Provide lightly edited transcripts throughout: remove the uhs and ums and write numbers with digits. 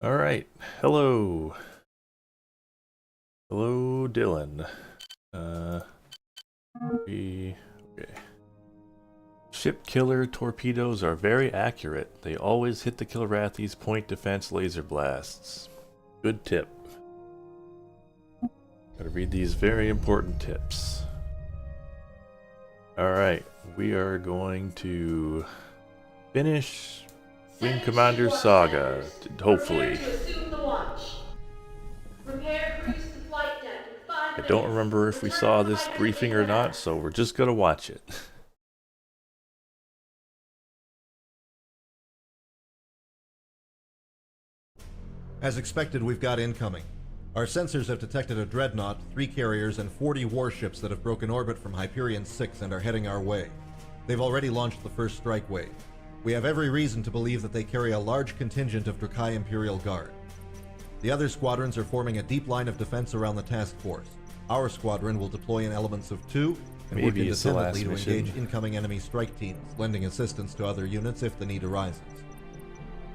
All right. Hello. Hello, Dylan. Okay. Ship killer torpedoes are very accurate. They always hit the Kilrathi's point defense laser blasts. Good tip. Gotta read these very important tips. Alright, we are going to finish Wing Commander Saga, hopefully. I don't remember if we saw this briefing or not, so we're just gonna watch it. As expected, we've got incoming. Our sensors have detected a dreadnought, 3 carriers, and 40 warships that have broken orbit from Hyperion 6 and are heading our way. They've already launched the first strike wave. We have every reason to believe that they carry a large contingent of Drakai Imperial Guard. The other squadrons are forming a deep line of defense around the task force. Our squadron will deploy in elements of 2 and work independently to engage incoming enemy strike teams, lending assistance to other units if the need arises.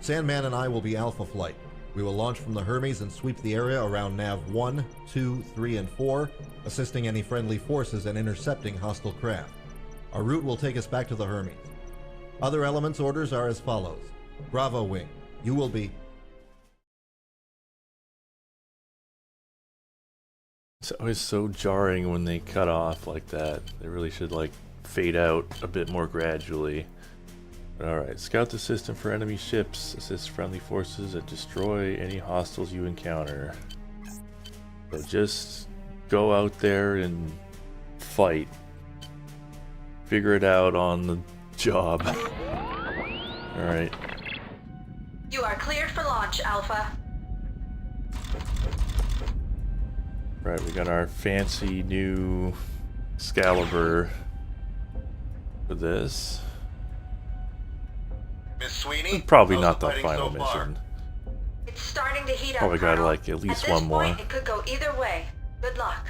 Sandman and I will be Alpha Flight. We will launch from the Hermes and sweep the area around Nav 1, 2, 3, and 4, assisting any friendly forces and intercepting hostile craft. Our route will take us back to the Hermes. Other elements' orders are as follows. Bravo Wing, you will be... It's always so jarring when they cut off like that. They really should like fade out a bit more gradually. Alright, scout the system for enemy ships, assist friendly forces, and destroy any hostiles you encounter. So just go out there and fight. Figure it out on the job. Alright. You are cleared for launch, Alpha. Right, we got our fancy new Excalibur for this. Miss Sweeney, probably not the final mission. It's starting to heat up. Probably got like at least one more. It could go either way. Good luck.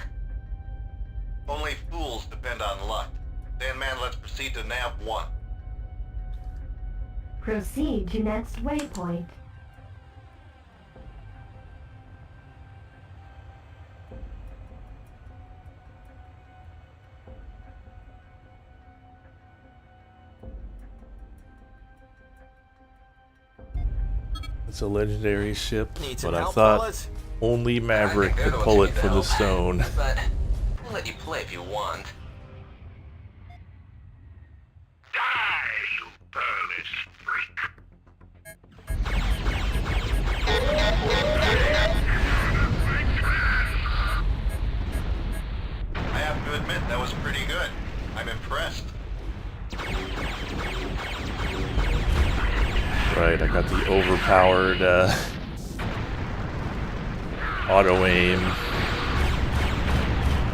Only fools depend on luck. Sandman, let's proceed to Nav 1. Proceed to next waypoint. It's a legendary ship, but I help, thought fellas? only Maverick could pull it from the stone. But we'll let you play if you want. Die, you burless freak! I have to admit, that was pretty good. I'm impressed. Right, I got the overpowered auto aim,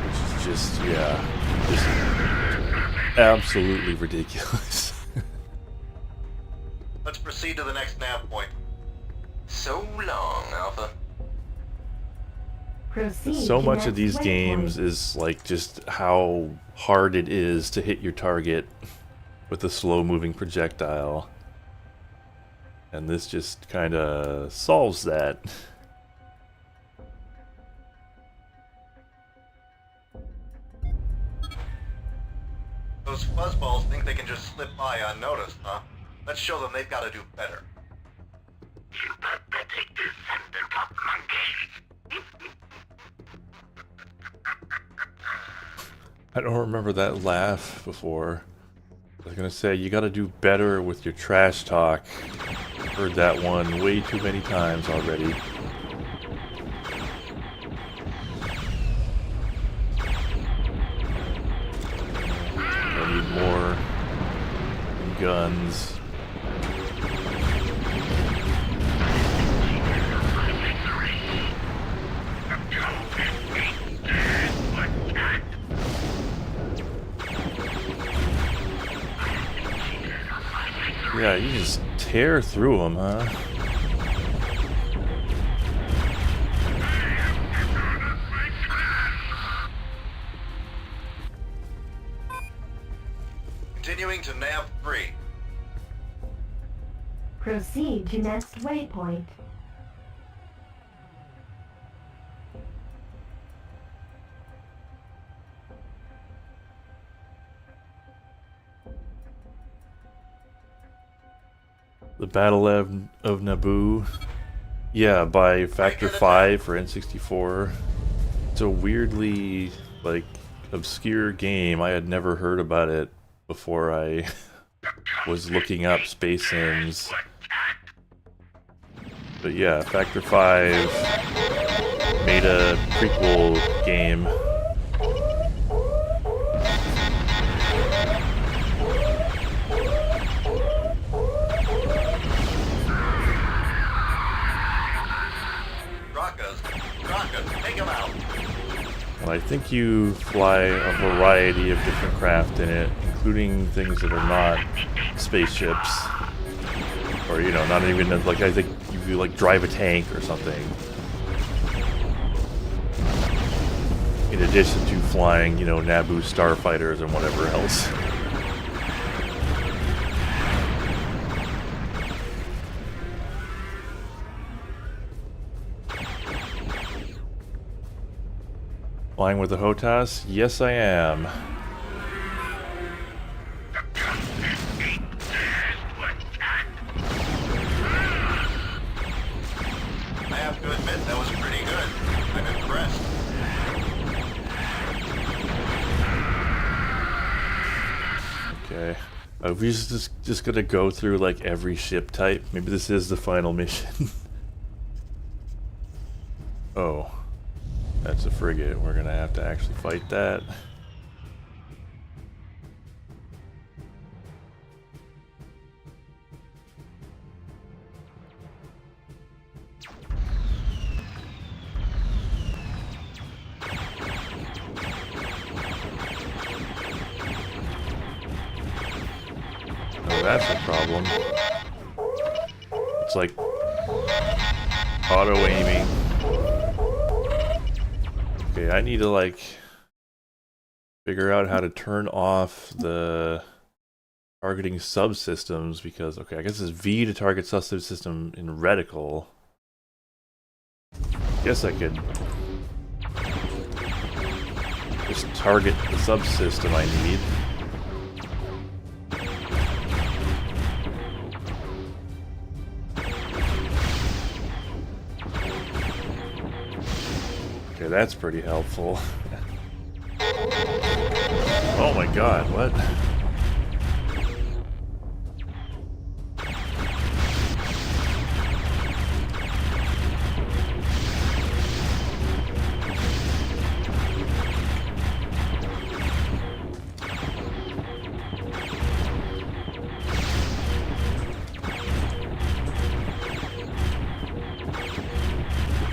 which is just, yeah, just absolutely ridiculous. Let's proceed to the next nav point. So long, Alpha. Proceed So to much next of these waypoint. games is like just how hard it is to hit your target with a slow-moving projectile. And this just kind of solves that. Those fuzzballs think they can just slip by unnoticed, huh? Let's show them they've got to do better. You pathetic descendant of monkeys! I don't remember that laugh before. I was gonna say, you gotta do better with your trash talk. Heard that one way too many times already. I need more guns. Yeah, you just tear through them, huh? Continuing to nav 3. Proceed to next waypoint. The Battle of Naboo. Yeah, by factor 5 for N64. It's a weirdly, like, obscure game. I had never heard about it before I was looking up Space Sims. But yeah, Factor 5 made a prequel game. Take him out. And I think you fly a variety of different craft in it, including things that are not spaceships. Or, you know, not even, like, I think you like drive a tank or something. In addition to flying, you know, Naboo starfighters and whatever else. Flying with the HOTAS? Yes, I am. I have to admit, that was pretty good. I'm impressed. Okay. Are we just gonna go through, like, every ship type? Maybe this is the final mission. Oh. That's a frigate. We're gonna have to actually fight that. Oh, that's a problem. It's like auto-aiming. Okay, I need to, like, figure out how to turn off the targeting subsystems because, okay, I guess it's V to target subsystem in reticle. Guess I could just target the subsystem I need. Okay, that's pretty helpful. Oh my god, what?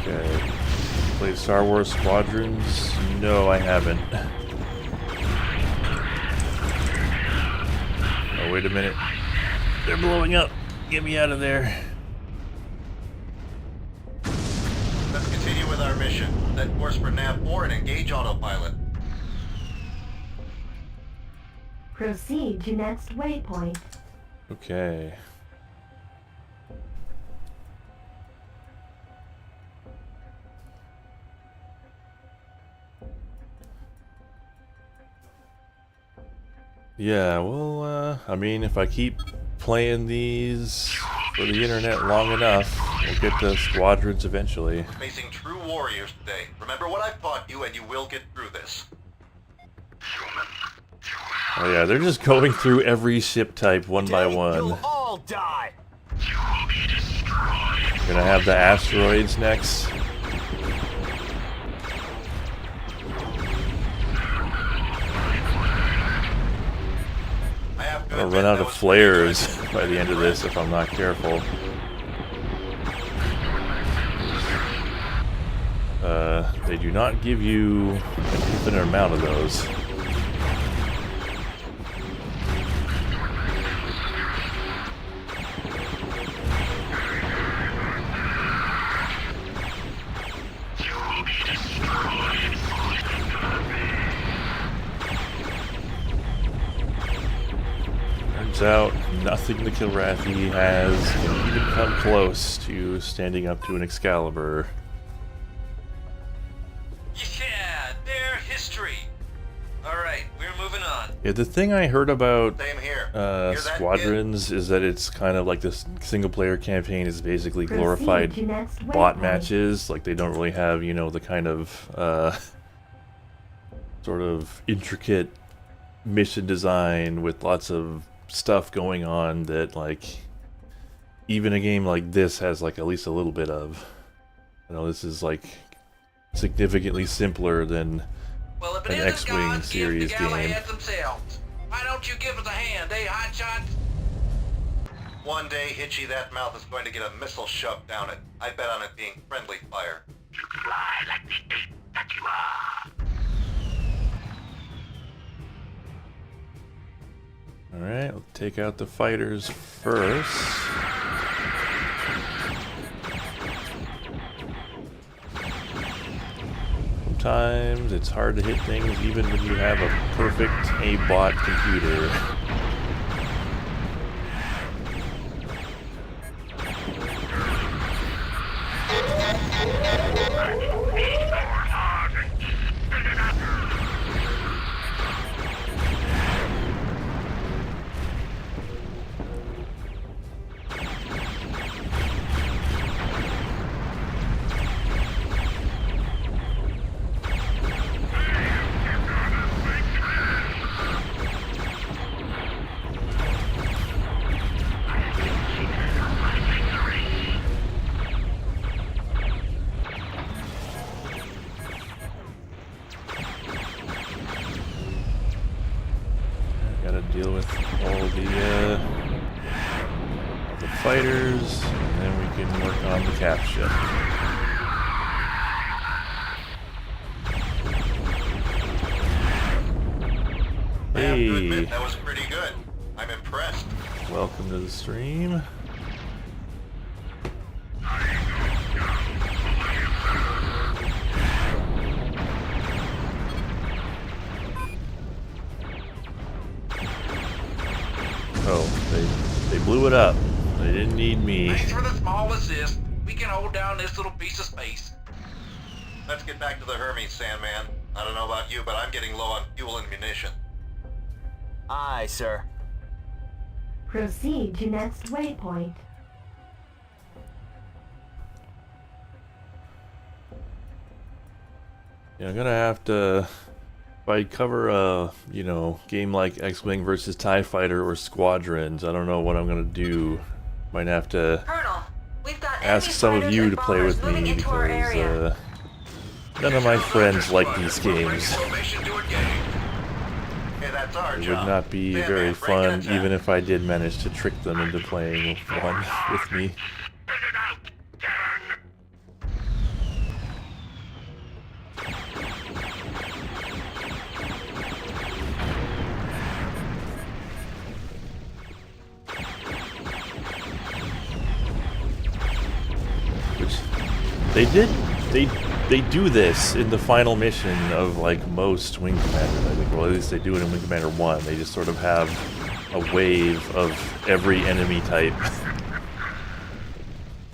Okay. Played Star Wars Squadrons? No, I haven't. Oh, wait a minute. They're blowing up. Get me out of there. Let's continue with our mission. Set course for Nav 4 and engage autopilot. Proceed to next waypoint. Okay. Yeah, well, I mean, if I keep playing these for the internet long enough, we'll get to Squadrons eventually. Facing true warriors today. Remember what I've taught you and you will get through this. Oh yeah, they're just going through every ship type one by one. You'll all die. Gonna have the asteroids next. I'll run out of flares by the end of this if I'm not careful. They do not give you an infinite amount of those. Turns out nothing the Kilrathi has can even come close to standing up to an Excalibur. Yeah, they're history. Alright, we're moving on. Yeah, the thing I heard about Same here. Hear that, Squadrons is that it's kind of like this single player campaign is basically Proceed glorified to next bot waypoint. matches. Like they don't really have, you know, the kind of sort of intricate mission design with lots of stuff going on that like even a game like this has like at least a little bit of. You know, this is like significantly simpler than Well, if it an isn't X-Wing God's gift to series game. Galahad themselves, why don't you give us a hand, eh, hotshots? One day, Hitchy, that mouth is going to get a missile shoved down it. I bet on it being friendly fire. You fly like the ape that you are. Alright, we'll take out the fighters first. Sometimes it's hard to hit things even when you have a perfect A-bot computer. Gotta deal with all the fighters, and then we can work on the capture. I have to Hey, admit, that was pretty good. I'm impressed. welcome to the stream. Oh, they blew it up. They didn't need me. Thanks for the small assist. We can hold down this little piece of space. Let's get back to the Hermes, Sandman. I don't know about you, but I'm getting low on fuel and munition. Aye, sir. Proceed to next waypoint. Yeah, I'm gonna have to. If I cover a, you know, game like X-Wing versus TIE Fighter or Squadrons, I don't know what I'm gonna do. Might have to Colonel, we've got ask enemy some of fighters you and to play bombers with moving me into our area. because none of my friends like these games. Formation to engage. Hey, that's our It job. would not be Sandman, very break fun, and attack. even if I did manage to trick them into playing one with me. Spit it out, Darren. Which they do this in the final mission of like most Wing Commanders. I think, well, at least they do it in Wing Commander 1. They just sort of have a wave of every enemy type.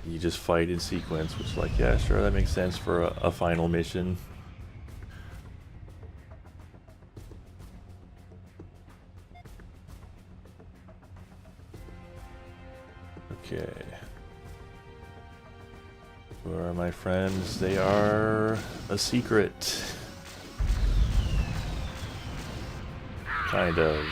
You just fight in sequence, which is like, yeah, sure, that makes sense for a final mission. Okay. Who are my friends? They are a secret. Kind of.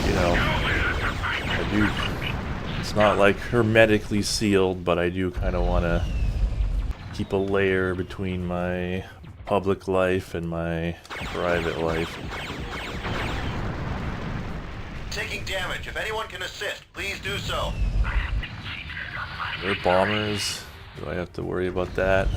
You know, I do. It's not like hermetically sealed, but I do kind of want to keep a layer between my public life and my private life. Taking damage. If anyone can assist, please do so. They're bombers. Do I have to worry about that?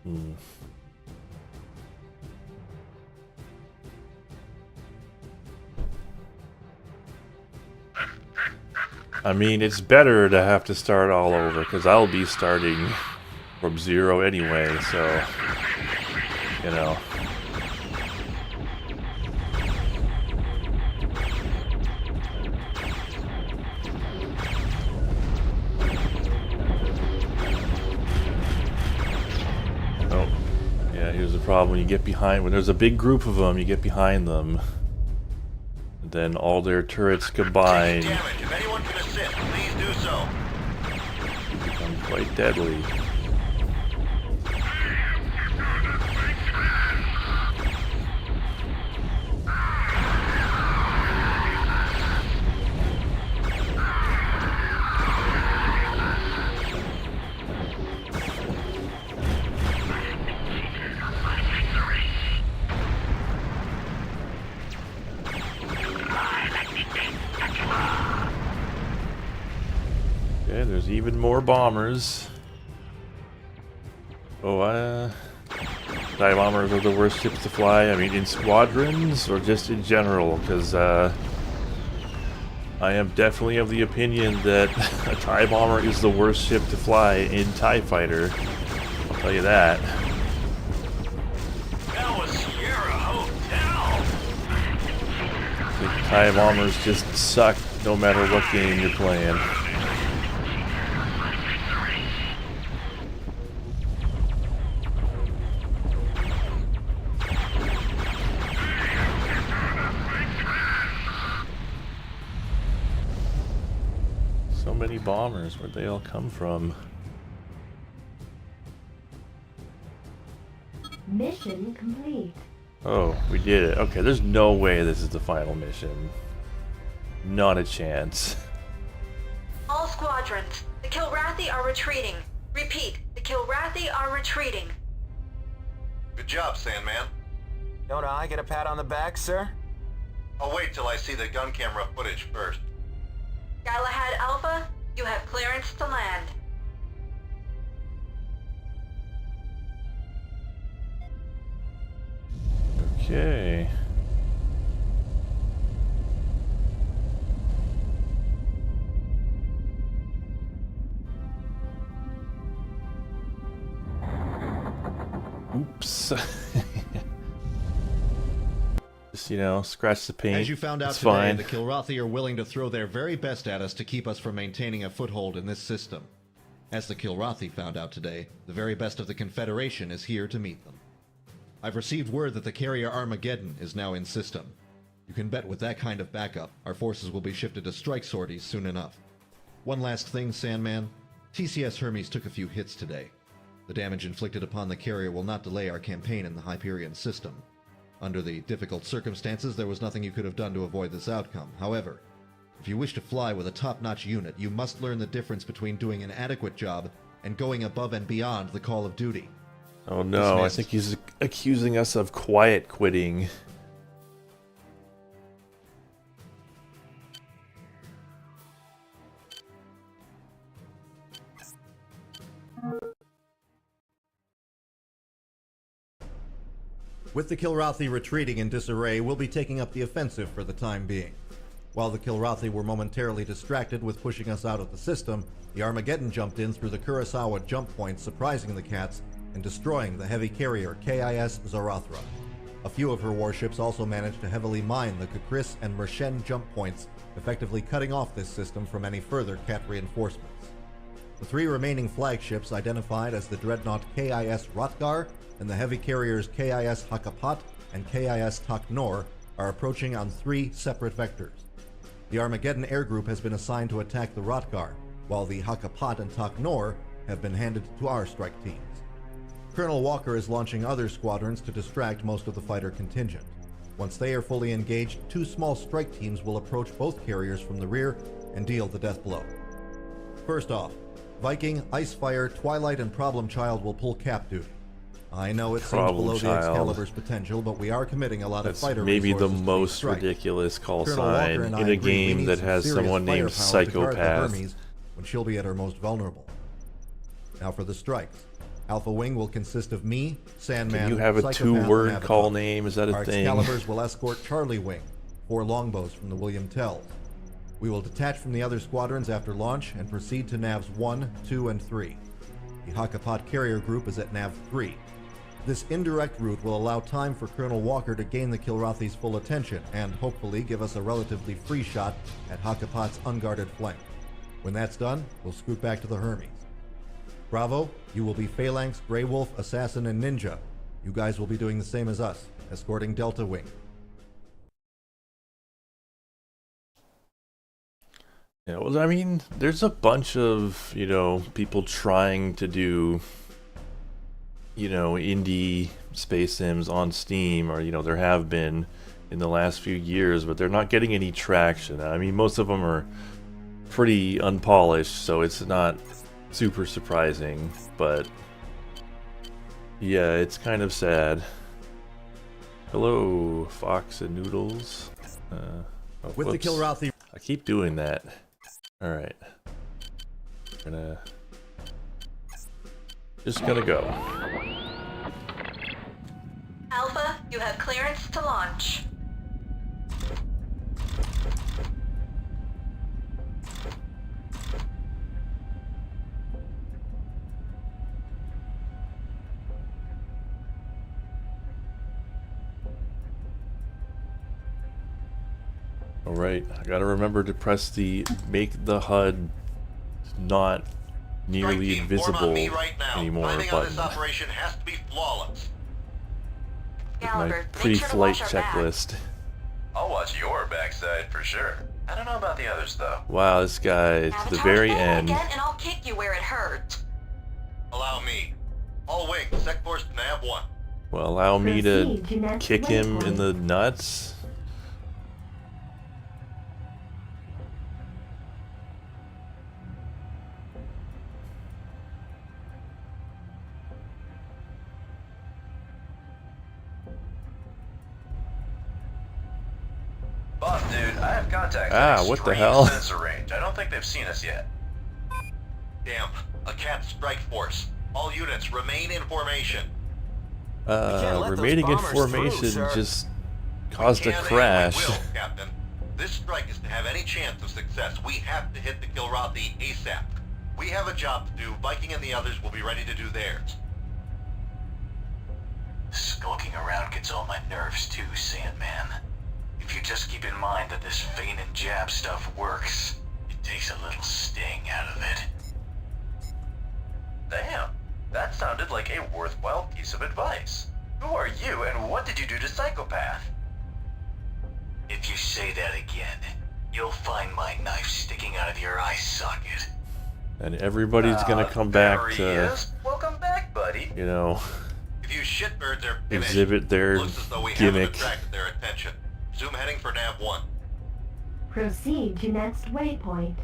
Hmm. I mean, it's better to have to start all over, because I'll be starting from zero anyway, so, you know. Oh, yeah, here's the problem. When you get behind, when there's a big group of them, you get behind them. Then all their turrets combine. Taking damage. If anyone can assist, please do so. Become quite deadly. Okay, there's even more bombers. Oh, TIE bombers are the worst ships to fly. I mean, in squadrons or just in general, because I am definitely of the opinion that a TIE bomber is the worst ship to fly in TIE Fighter. I'll tell you that. That was Sierra Hotel. The TIE bombers just suck no matter what game you're playing. So many bombers, where'd they all come from? Mission complete. Oh, we did it. Okay, there's no way this is the final mission. Not a chance. All squadrons, the Kilrathi are retreating. Repeat, the Kilrathi are retreating. Good job, Sandman. Don't I get a pat on the back, sir? I'll wait till I see the gun camera footage first. Galahad Alpha, you have clearance to land. Okay. Oops. Just, you know, scratch the paint. As you found out it's today, fine. the Kilrathi are willing to throw their very best at us to keep us from maintaining a foothold in this system. As the Kilrathi found out today, the very best of the Confederation is here to meet them. I've received word that the carrier Armageddon is now in system. You can bet with that kind of backup, our forces will be shifted to strike sorties soon enough. One last thing, Sandman. TCS Hermes took a few hits today. The damage inflicted upon the carrier will not delay our campaign in the Hyperion system. Under the difficult circumstances, there was nothing you could have done to avoid this outcome. However, if you wish to fly with a top-notch unit, you must learn the difference between doing an adequate job and going above and beyond the call of duty. Oh no, Dismissed. I think he's accusing us of quiet quitting. With the Kilrathi retreating in disarray, we'll be taking up the offensive for the time being. While the Kilrathi were momentarily distracted with pushing us out of the system, the Armageddon jumped in through the Kurosawa jump point, surprising the Cats and destroying the heavy carrier KIS Zarathra. A few of her warships also managed to heavily mine the Kukris and Mershen jump points, effectively cutting off this system from any further Cat reinforcements. The three remaining flagships, identified as the dreadnought KIS Rotgar and the heavy carriers KIS Hakapat and KIS Taknor, are approaching on three separate vectors. The Armageddon air group has been assigned to attack the Rotgar, while the Hakapat and Taknor have been handed to our strike teams. Colonel Walker is launching other squadrons to distract most of the fighter contingent. Once they are fully engaged, two small strike teams will approach both carriers from the rear and deal the death blow. First off, Viking, Icefire, Twilight, and Problem Child will pull cap duty. I know it seems Problem below the Child. Excalibur's potential, but we are committing a lot That's of fighter maybe the resources to most strike. ridiculous call Colonel Walker sign and I in a agree we game need that some has serious someone named firepower to guard the Psychopath. Hermes when she'll be at her most vulnerable. Now for the strikes. Alpha Wing will consist of me, Sandman, Can you have a Psychopath, two-word and call Avatar. name? Is that a Our thing? Excaliburs will escort Charlie Wing, 4 longbows from the William Tells. We will detach from the other squadrons after launch and proceed to Navs 1, 2, and 3. The Hakapat carrier group is at Nav 3. This indirect route will allow time for Colonel Walker to gain the Kilrathi's full attention and hopefully give us a relatively free shot at Hakapat's unguarded flank. When that's done, we'll scoot back to the Hermes. Bravo, you will be Phalanx, Grey Wolf, Assassin, and Ninja. You guys will be doing the same as us, escorting Delta Wing. Yeah, well, I mean, there's a bunch of, people trying to do, indie space sims on Steam, or, there have been in the last few years, but they're not getting any traction. I mean, most of them are pretty unpolished, so it's not super surprising, but yeah, it's kind of sad. Hello, Fox and Noodles. With the whoops. Kilrathi... I keep doing that. Alright. Just gonna go. Alpha, you have clearance to launch. Alright, I gotta remember to press the make the HUD not nearly Strike team, form on invisible me right now. anymore Timing on this button. operation has to be flawless. My Gallagher, make pre-flight sure to watch our back. checklist. I'll watch your backside for sure. I don't know about the others though. Wow, this guy to the Avatar very fail end. again, and I'll kick you where it hurts. Allow me. All wings, sec course to Nav 1. Well, allow me to Proceed to next kick him in waypoint. the nuts. Boss dude, I have contacts Ah, at what the extreme hell? sensor range. I don't think they've seen us yet. Damn, a cat strike force. All units remain in formation. can't let those Remaining in bombers through, formation sir. just caused a Can and crash. we will, Captain. This strike is to have any chance of success. We have to hit the Kilrathi ASAP. We have a job to do. Viking and the others will be ready to do theirs. Skulking around gets on my nerves too, Sandman. If you just keep in mind that this feign and jab stuff works, it takes a little sting out of it. Damn, that sounded like a worthwhile piece of advice. Who are you and what did you do to Psychopath? If you say that again, you'll find my knife sticking out of your eye socket. And everybody's gonna come back there he to, is. Welcome back, buddy. If you shitbirds are finished, exhibit their looks as though we haven't gimmick. attracted their attention. Zoom heading for Nav 1. Proceed to next waypoint.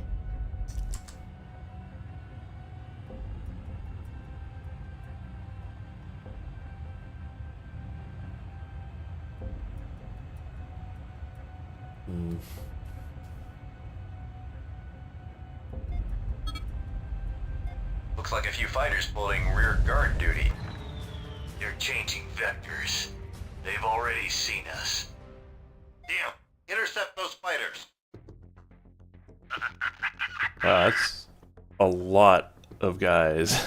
Looks like a few fighters pulling rear guard duty. They're changing vectors. They've already seen us. Damn, intercept those fighters. Wow, that's a lot of guys.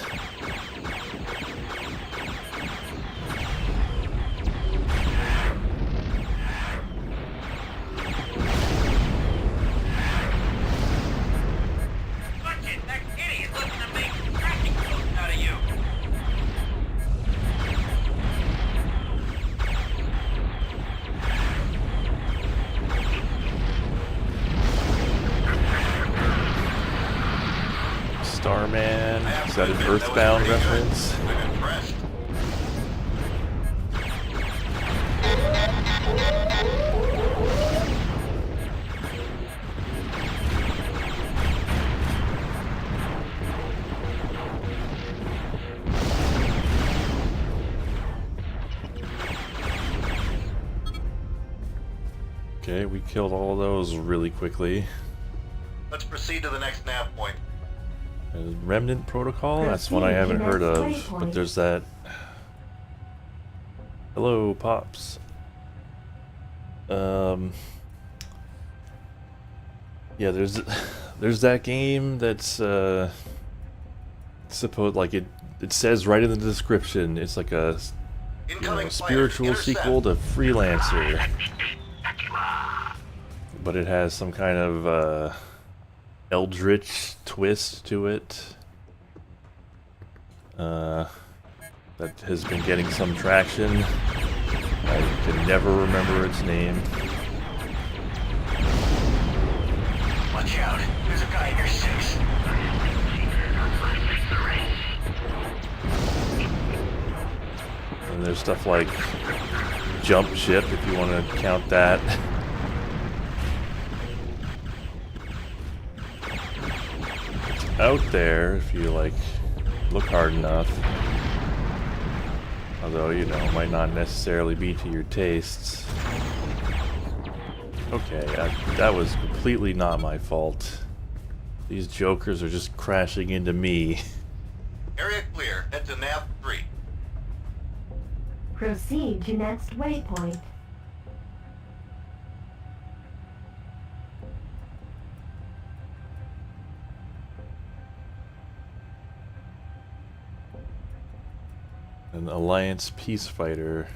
Watch it, that idiot looking to make tracking code out of you. Starman, I have is to that an admit, was Earthbound pretty good. reference? I'm impressed. Okay, we killed all of those really quickly. Let's proceed to the next nav point. Remnant Protocol? That's one I haven't heard of, but there's that. Hello, Pops. Yeah, there's that game that's supposed, like, it says right in the description, it's like a spiritual sequel to Freelancer, but it has some kind of eldritch twist to it that has been getting some traction. I can never remember its name. Watch out. There's a guy in your 6. And there's stuff like Jump Ship, if you want to count that. It's out there if you, like, look hard enough. Although, you know, it might not necessarily be to your tastes. Okay, that was completely not my fault. These jokers are just crashing into me. Area clear. Head to nav 3. Proceed to next waypoint. An Alliance peace fighter.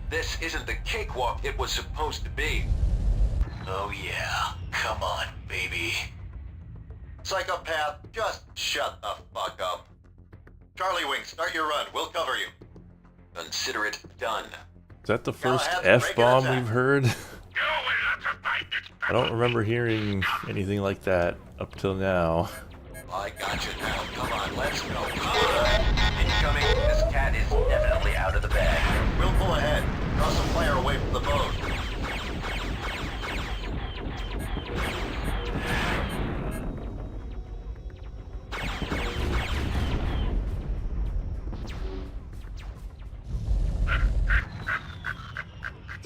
This isn't the cakewalk it was supposed to be. Oh yeah. Come on, baby. Psychopath, just shut the fuck up. Charlie Wing, start your run. We'll cover you. Consider it done. Is that the first Callahan, F-bomb break it we've heard? I don't remember hearing anything like that up till now. I got you now. Come on, let's go. Incoming. This cat is definitely out of the bag. We'll pull ahead. Draw some fire away from the boat.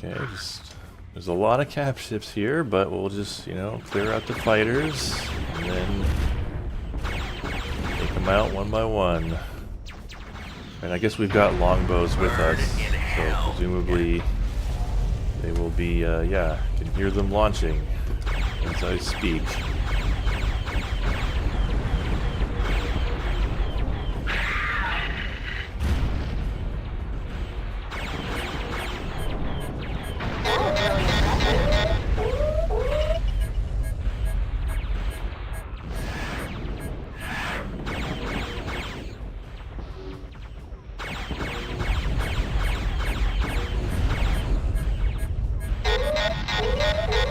Okay, there's a lot of cap ships here, but we'll just, you know, clear out the fighters and then take them out one by one. And I guess we've got longbows with us, so presumably they will be, yeah, I can hear them launching as I speak.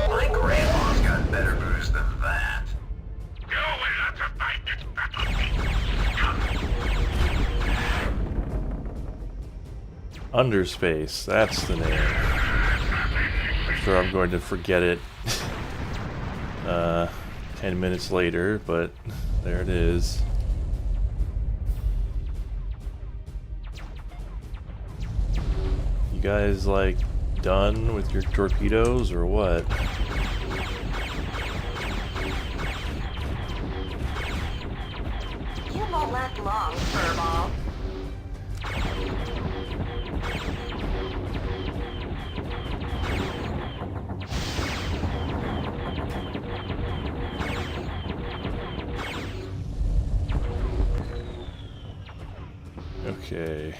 My grandma's got better booze than that. Underspace, that's the name. I'm sure I'm going to forget it 10 minutes later, but there it is. You guys, like, done with your torpedoes or what? You won't last long, furball. Okay.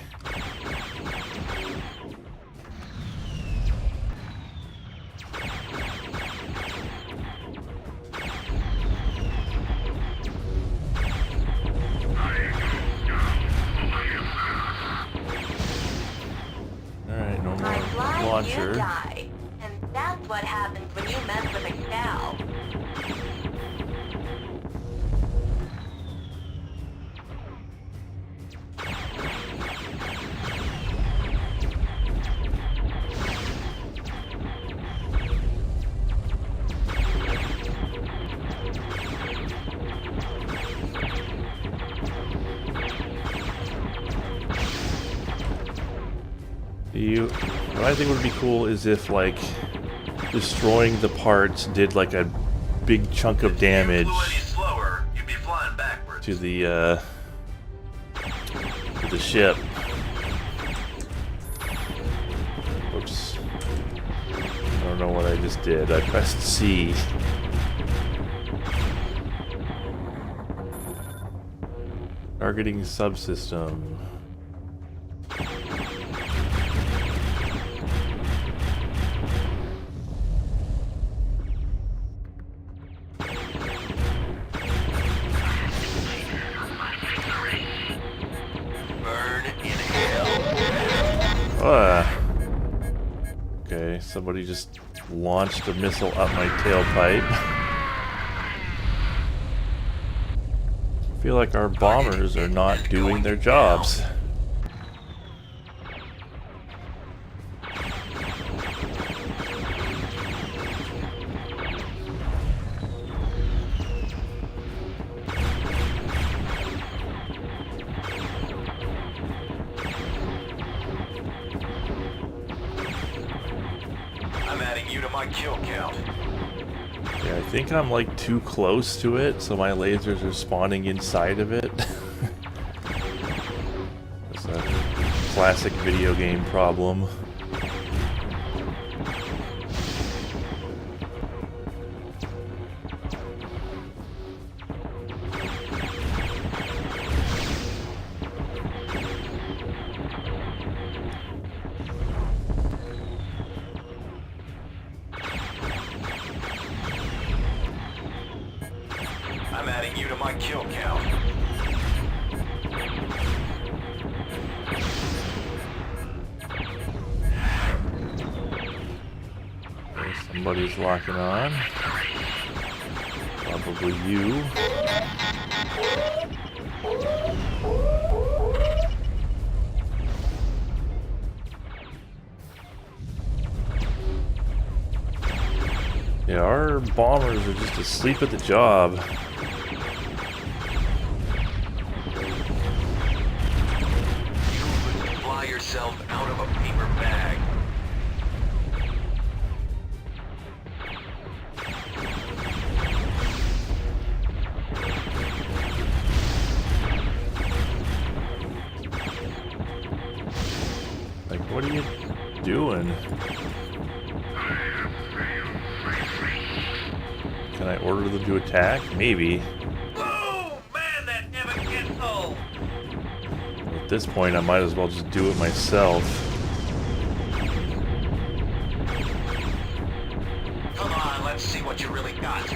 Alright, no My more fly, launcher. you die. And that's what happens when you mess with a cow. What I think would be cool is if, like, destroying the parts did, like, a big chunk of damage Slower, you'd be flying backwards. to the ship. Whoops. don't know what I just did. I pressed C. Targeting subsystem. Burn in hell. Okay, somebody just launched a missile up my tailpipe. I feel like our bombers are not doing their jobs. I'm adding you to my kill count. Yeah, I think I'm like too close to it, so my lasers are spawning inside of it. It's a classic video game problem. I'm adding you to my kill count. Okay, somebody's locking on. Probably you. Yeah, our bombers are just asleep at the job. Fly yourself out of a paper bag. Like, what are you doing? Can I order them to attack? Maybe. Oh man, that never gets old. At this point, I might as well just do it myself. Come on, let's see what you really got.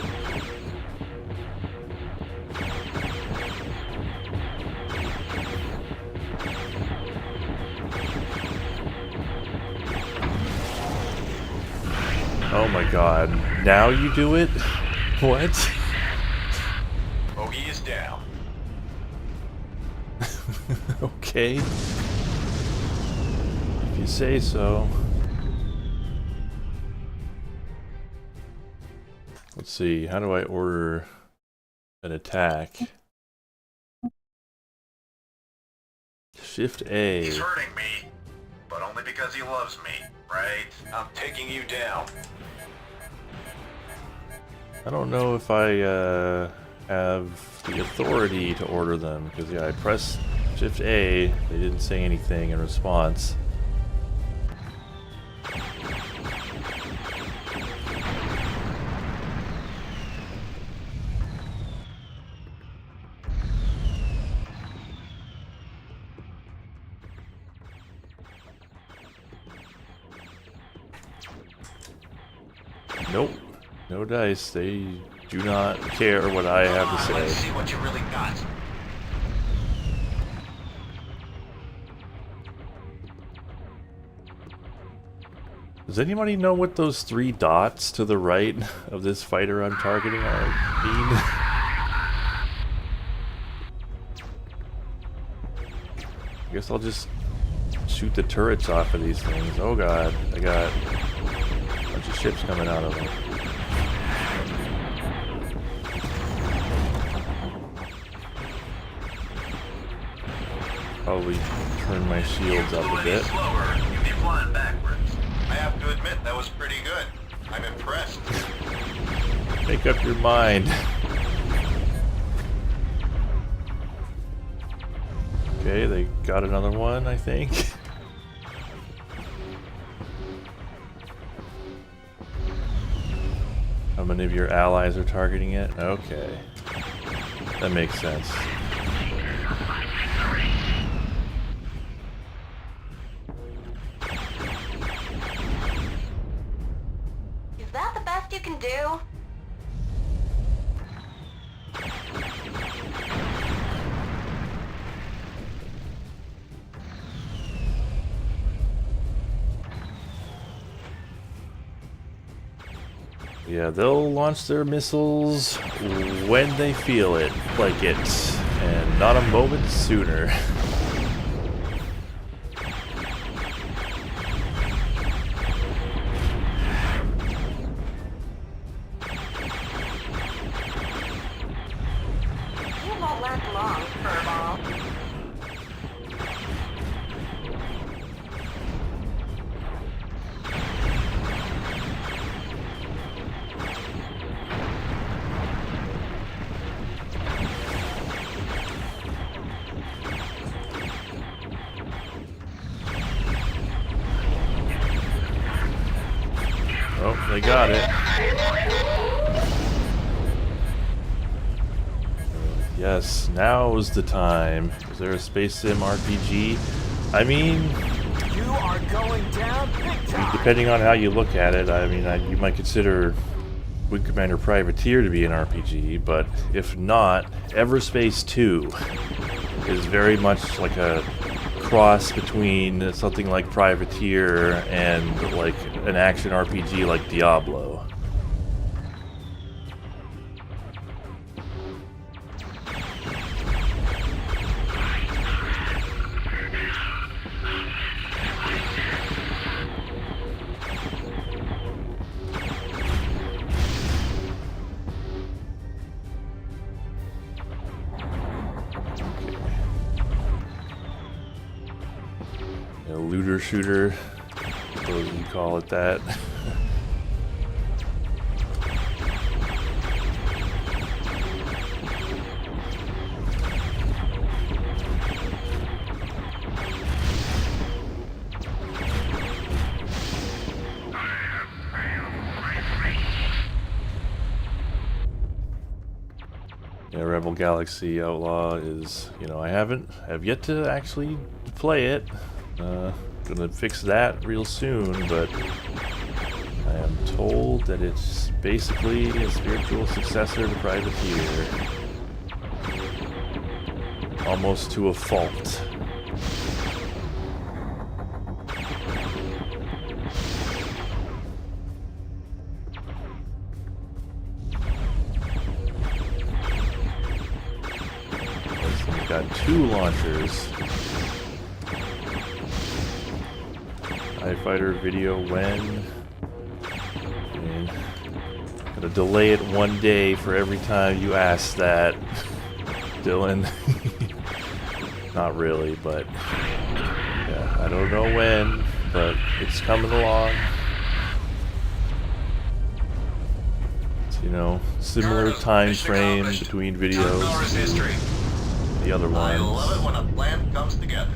Oh my god. Now you do it? What? Oh, he is down. Okay. If you say so. Let's see, how do I order an attack? Shift A. He's hurting me, but only because he loves me, right? I'm taking you down. I don't know if I have the authority to order them, because yeah, I pressed Shift A, they didn't say anything in response. Nope. No dice. They do not care what I have to Let's say. see what you really got. Does anybody know what those 3 dots to the right of this fighter I'm targeting are mean? I guess I'll just shoot the turrets off of these things. Oh god, I got a bunch of ships coming out of them. Probably turn my shields up a bit. Slower. You'd be flying backwards. I have to admit, that was pretty good. I'm impressed. Make up your mind. Okay, they got another one, I think. many of your allies are targeting it? Okay. That makes sense. Is that the best you can do? Yeah, they'll launch their missiles when they feel it, like it, and not a moment sooner. You won't last long, Furball. Oh, they got it. Yes, now's the time. Is there a Space Sim RPG? I mean, You are going down big time. depending on how you look at it, I mean, you might consider Wing Commander Privateer to be an RPG, but if not, Everspace 2 is very much like a cross between something like Privateer and like an action RPG like Diablo. A looter shooter, I suppose you call it that. Yeah, Rebel Galaxy Outlaw is, you know, I have yet to actually play it. Gonna fix that real soon, but I am told that it's basically a spiritual successor to Privateer. Almost to a fault. We've got 2 launchers. Fighter video when? I mean, gotta delay it one day for every time you ask that, Dylan. Not really, but yeah, I don't know when, but it's coming along. It's, you know, similar time frame between videos. History. The other I love it ones. when a plan comes together.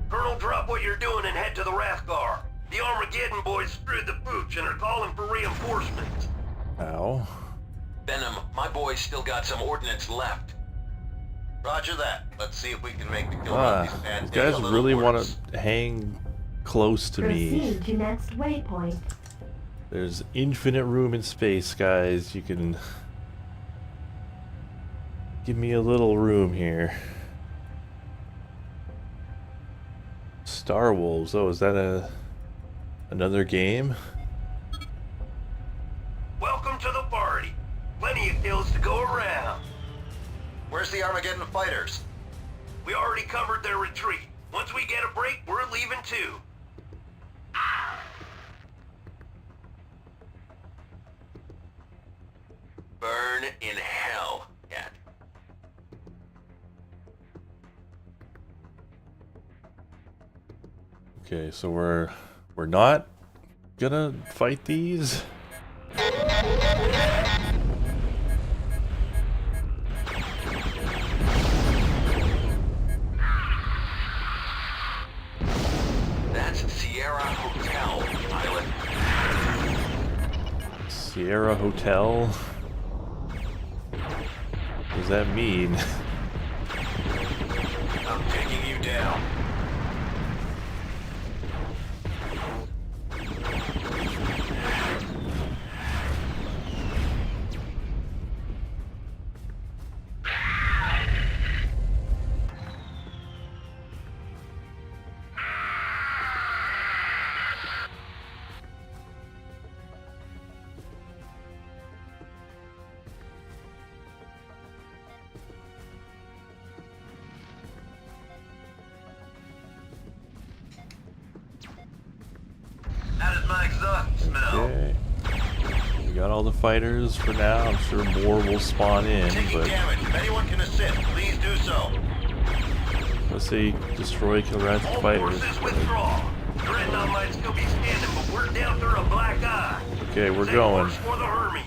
Colonel, drop what you're doing and head to the Wrathgar. The Armageddon boys screwed the pooch and are calling for reinforcements. Ow. Venom, my boys still got some ordnance left. Roger that. Let's see if we can make the kill Ah, these bad these days guys a little really want worse. to hang close to me. Proceed to next waypoint. There's infinite room in space, guys. You can give me a little room here. Star Wolves. Oh, is that another game? Welcome to the party. Plenty of kills to go around. Where's the Armageddon fighters? We already covered their retreat. Once we get a break, we're leaving too. Burn in hell, Cat. Okay, so we're not gonna fight these. That's Sierra Hotel, pilot. Sierra Hotel? What does that mean? I'm taking you down. How does my exhaust smell? Okay. We got all the fighters for now. I'm sure more will spawn in, Taking but damage. If anyone can assist, please do so. let's say destroy Kilrathi All fighters. forces withdraw. Dreadnought might still be standing, but we're down through a black eye. Okay, we're Same going. course for the Hermes.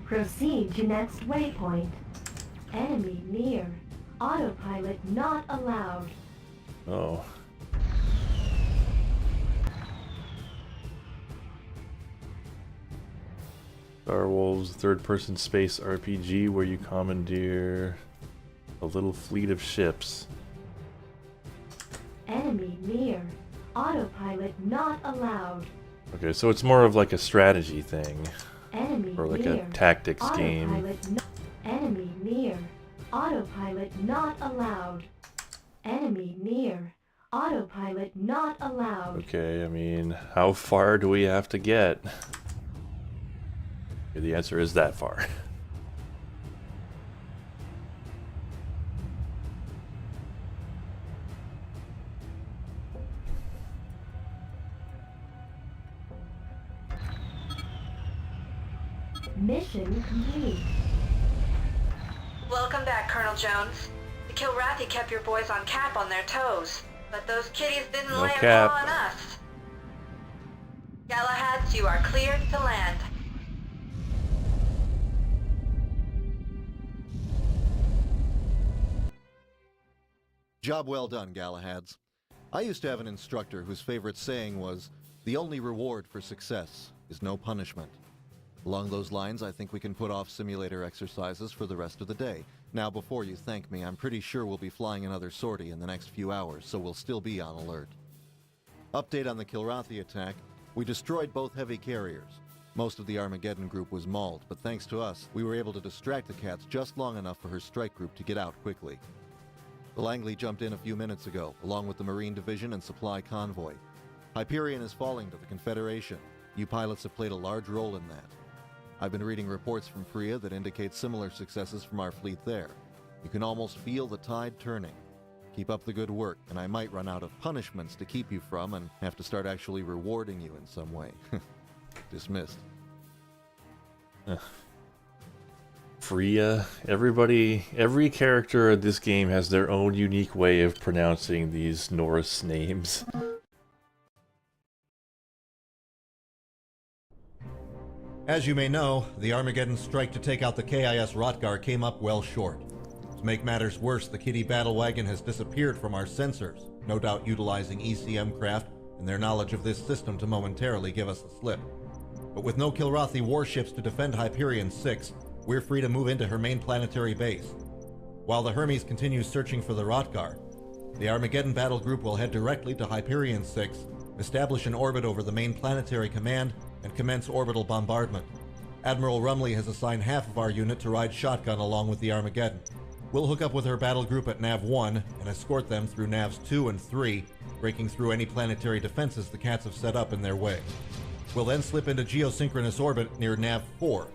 Proceed to next waypoint. Enemy near. Autopilot not allowed. Oh. Star Wolves, third-person space RPG where you commandeer a little fleet of ships. Enemy near. Autopilot not allowed. Okay, so it's more of like a strategy thing, Enemy or like near. a tactics game. Enemy near. Autopilot not allowed. Enemy near. Autopilot not allowed. Okay, I mean, how far do we have to get? Okay, the answer is that far. Mission complete. Welcome back, Colonel Jones. The Kilrathi kept your boys on cap on their toes, but those kitties didn't No lay a cap. claw on us. Galahads, you are cleared to land. Job well done, Galahads. I used to have an instructor whose favorite saying was, "The only reward for success is no punishment." Along those lines, I think we can put off simulator exercises for the rest of the day. Now, before you thank me, I'm pretty sure we'll be flying another sortie in the next few hours, so we'll still be on alert. Update on the Kilrathi attack. We destroyed both heavy carriers. Most of the Armageddon group was mauled, but thanks to us, we were able to distract the Cats just long enough for her strike group to get out quickly. The Langley jumped in a few minutes ago, along with the Marine Division and supply convoy. Hyperion is falling to the Confederation. You pilots have played a large role in that. I've been reading reports from Freya that indicate similar successes from our fleet there. You can almost feel the tide turning. Keep up the good work, and I might run out of punishments to keep you from and have to start actually rewarding you in some way. Dismissed. Freya. Every character in this game has their own unique way of pronouncing these Norse names. As you may know, the Armageddon strike to take out the KIS Rotgar came up well short. To make matters worse, the Kitty battle wagon has disappeared from our sensors, no doubt utilizing ECM craft and their knowledge of this system to momentarily give us the slip. But with no Kilrathi warships to defend Hyperion 6, we're free to move into her main planetary base. While the Hermes continues searching for the Rotgar, the Armageddon battle group will head directly to Hyperion 6, establish an orbit over the main planetary command, and commence orbital bombardment. Admiral Rumley has assigned half of our unit to ride shotgun along with the Armageddon. We'll hook up with her battle group at Nav 1 and escort them through Navs 2 and 3, breaking through any planetary defenses the Cats have set up in their way. We'll then slip into geosynchronous orbit near Nav 4,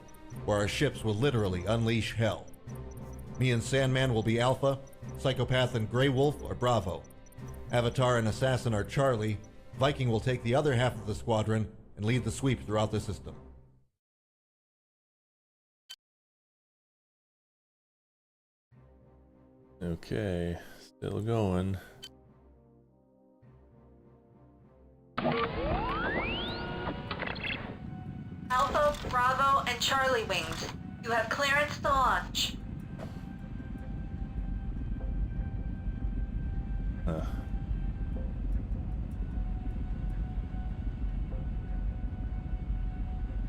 where our ships will literally unleash hell. Me and Sandman will be Alpha, Psychopath and Grey Wolf are Bravo. Avatar and Assassin are Charlie, Viking will take the other half of the squadron and lead the sweep throughout the system. Okay, still going. Alpha, Bravo, and Charlie wings. You have clearance to launch.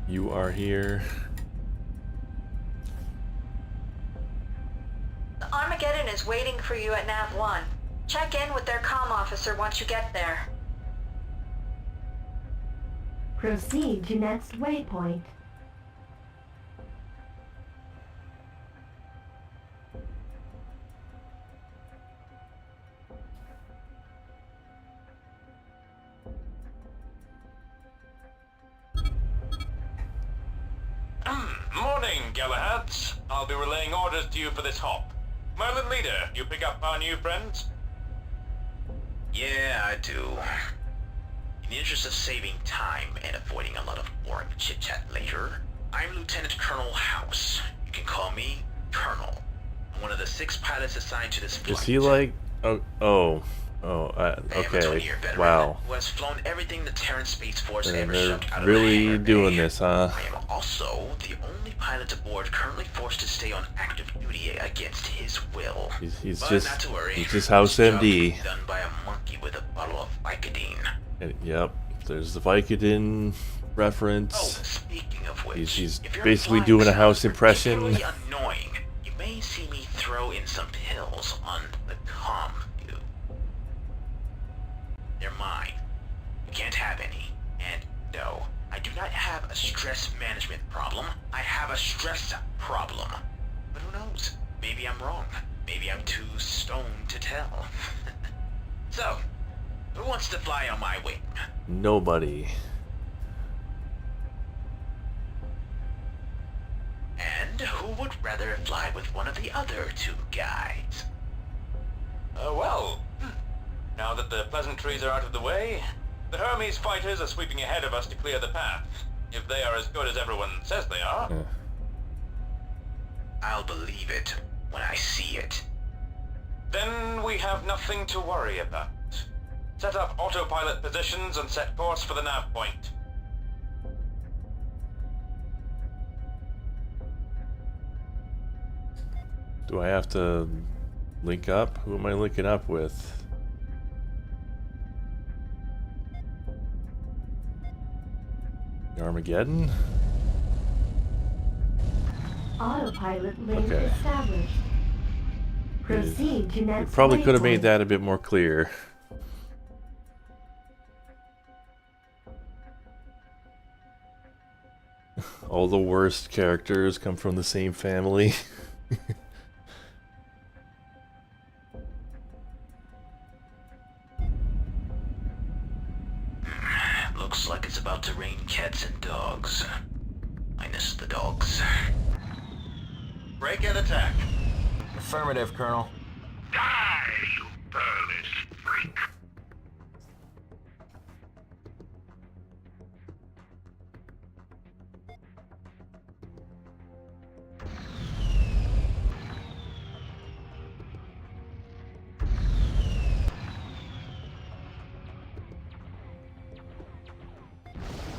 You are here. The Armageddon is waiting for you at Nav 1. Check in with their comm officer once you get there. Proceed to next waypoint. Morning, Galahads. I'll be relaying orders to you for this hop. Merlin Leader, you pick up our new friends? Yeah, I do. In the interest of saving time and avoiding a lot of boring chit-chat later, I'm Lieutenant Colonel House. You can call me Colonel. I'm one of the 6 pilots assigned to this flight. Is he like... Oh, I am a okay. 20-year veteran Wow. who has flown everything the Terran Space Force And ever they're shoved out of really the doing this, huh? I am also the only pilot aboard currently forced to stay on active duty against his will. He's But just... not to worry. He's just House This job MD. was done by a monkey with a bottle of Vicodin. And, yep. There's the Vicodin Oh, reference. speaking of which, He's if you're basically flying doing a House somewhere impression. particularly annoying, you may see me throw in some pills on the comm view. They're mine. You can't have any. And no, I do not have a stress management problem. I have a stress problem. But who knows? Maybe I'm wrong. Maybe I'm too stoned to tell. So, who wants to fly on my wing? Nobody. And who would rather fly with one of the other 2 guys? Well, now that the pleasantries are out of the way, the Hermes fighters are sweeping ahead of us to clear the path. If they are as good as everyone says they are. I'll believe it when I see it. Then we have nothing to worry about. Set up autopilot positions and set course for the nav point. Do I have to link up? Who am I linking up with? Armageddon? Autopilot link Okay. established. Proceed to We next probably could have made waypoint. that a bit more clear. All the worst characters come from the same family. Looks like it's about to rain cats and dogs. Minus the dogs. Break and attack. Affirmative, Colonel. Die, you burless freak.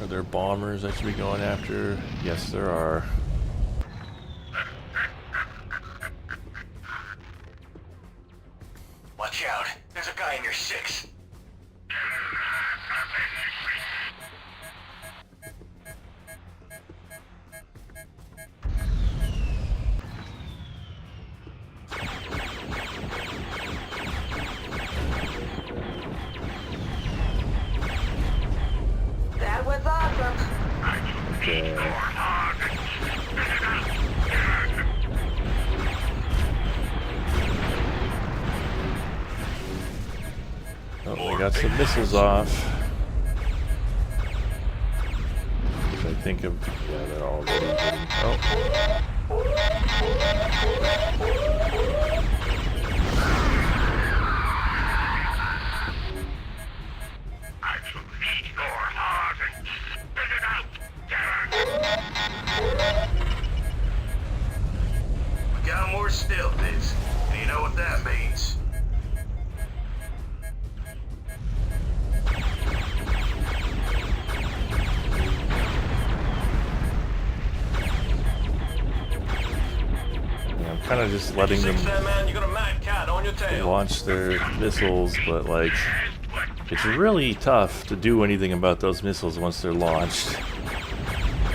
Are there bombers I should be going after? Yes, there are. Watch out. There's a guy in your 6. That was awesome. Okay. Oh, they got some missiles off. Which I think of... Yeah, they're all really good. Oh. I shall eat your heart and spit it out, We got more stealth, Biz. And you know what that means. Yeah, I'm kind of just letting them There, man, you got a mad cat on your tail. launch their missiles, but like, it's really tough to do anything about those missiles once they're launched.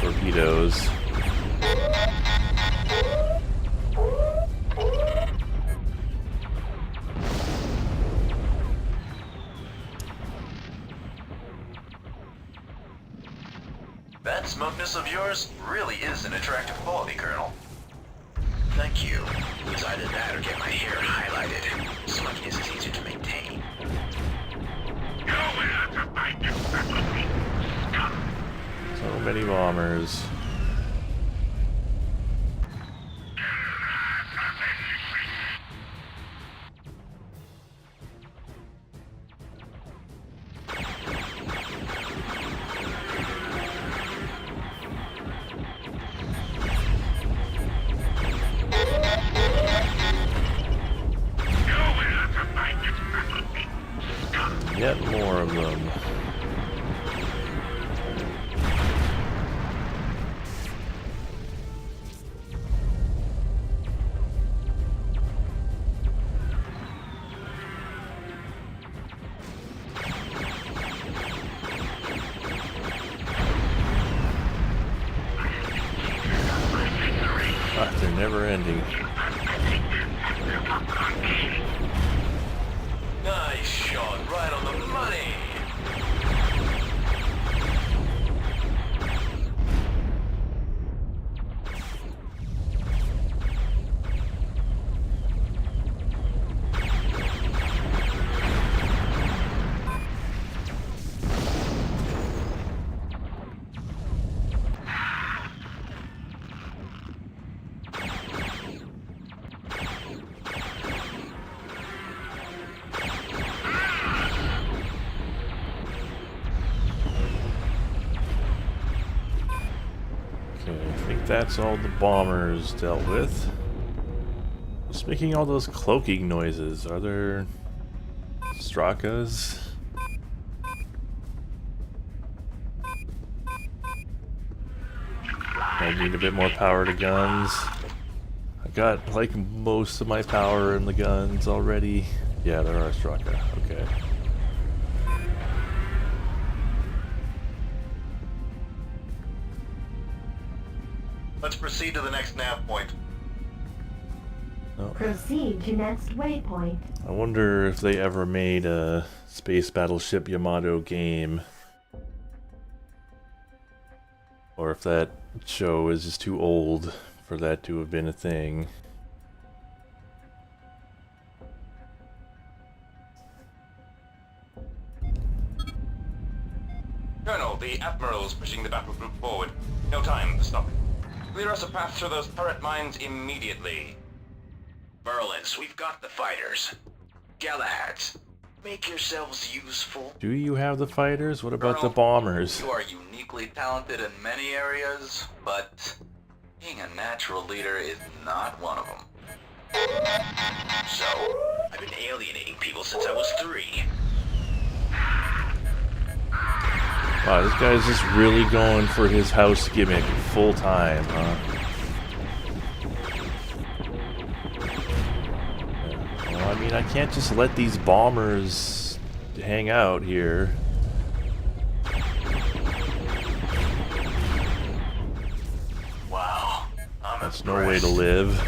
torpedoes. That smugness of yours really is an attractive quality, Colonel. Thank you. It was either that or get my hair highlighted. Smugness is easier to maintain. So many bombers. Yet more of them. They're never ending. Nice shot, right on the money. That's all the bombers dealt with. Just making all those cloaking noises. Are there Strakas? I need a bit more power to guns. I got like most of my power in the guns already. Yeah, there are Straka. Okay. Let's proceed to the next nav point. Oh. Proceed to next waypoint. I wonder if they ever made a Space Battleship Yamato game. Or if that show is just too old for that to have been a thing. Colonel, the Admiral's pushing the battle group forward. No time to stop. Clear us a path through those turret mines immediately. Merlins, we've got the fighters. Galahads, make yourselves useful. Do you have the fighters? What about the Colonel, bombers? You are uniquely talented in many areas, but being a natural leader is not one of them. So, I've been alienating people since I was 3. Wow, this guy's just really going for his house gimmick full time, huh? Yeah. Well, I mean, I can't just let these bombers hang out here. Wow, I'm That's no way to live.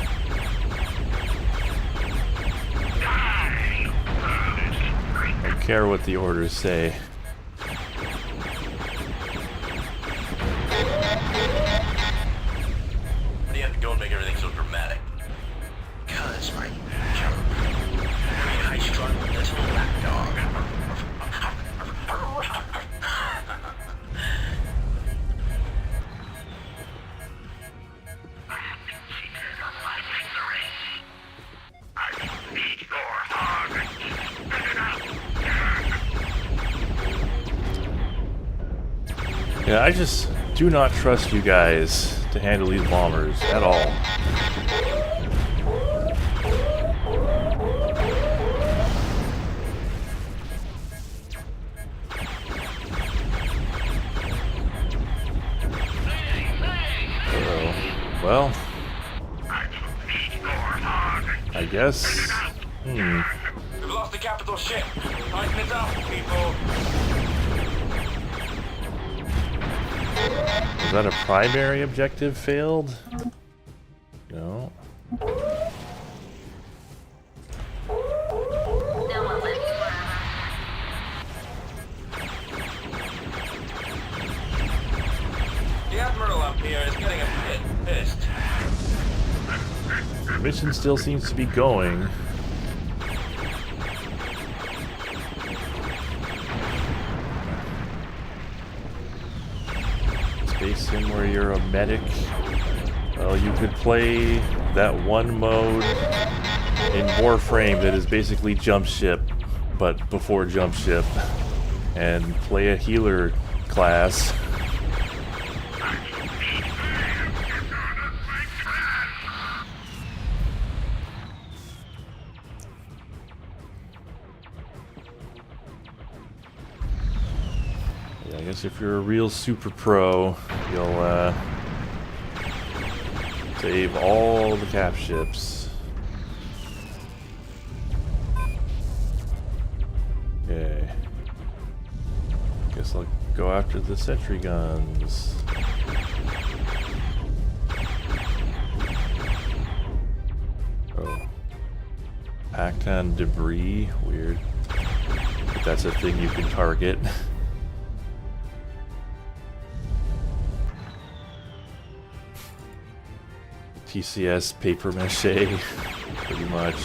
I don't care what the orders say. Why do you have to go and make everything so dramatic? Because my high-strung little lapdog. Yeah, I just do not trust you guys to handle these bombers at all. Well, I guess. We've lost the capital ship. Tighten it up, people. Was that a primary objective failed? No. The Admiral up here is getting a bit pissed. The mission still seems to be going. Space sim where you're a medic. Well, you could play that one mode in Warframe that is basically jump ship, but before jump ship, and play a healer class. Yeah, I guess if you're a real super pro, you'll save all the cap ships. Okay. Guess I'll go after the sentry guns. Oh. Act on debris? Weird. But that's a thing you can target. TCS paper mache, pretty much.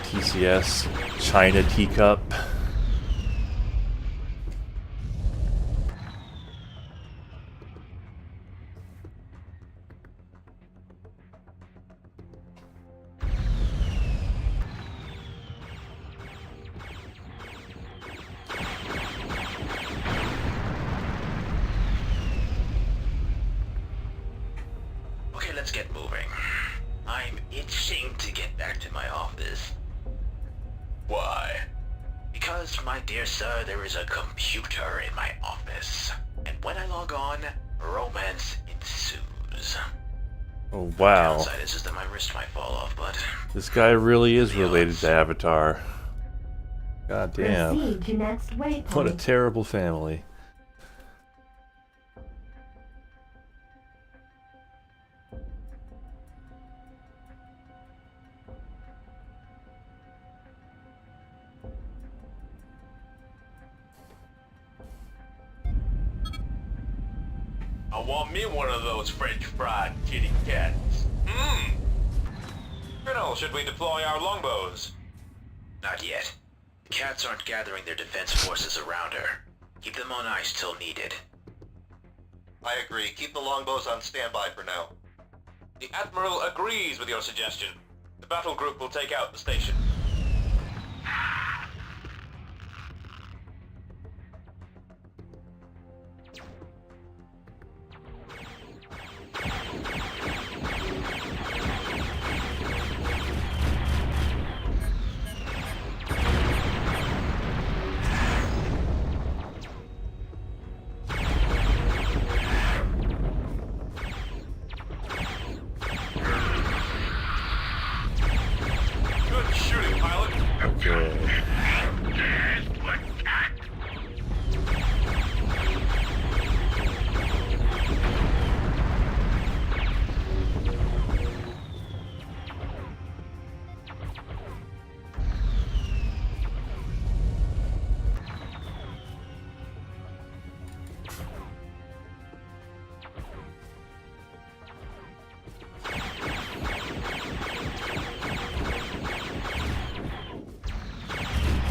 TCS China teacup. Okay, let's get moving. I'm itching to get back to my office. Why? Because, my dear sir, there is a computer in my office. And when I log on, romance ensues. Oh wow. Downside is just that my wrist might fall off, but... This guy really is related to Avatar. God damn. Proceed to next waypoint. What a terrible family. I want me one of those French fried kitty cats. Colonel, should we deploy our longbows? Not yet. The cats aren't gathering their defense forces around her. Keep them on ice till needed. I agree. Keep the longbows on standby for now. The Admiral agrees with your suggestion. The battle group will take out the station. Good shooting, pilot. Okay.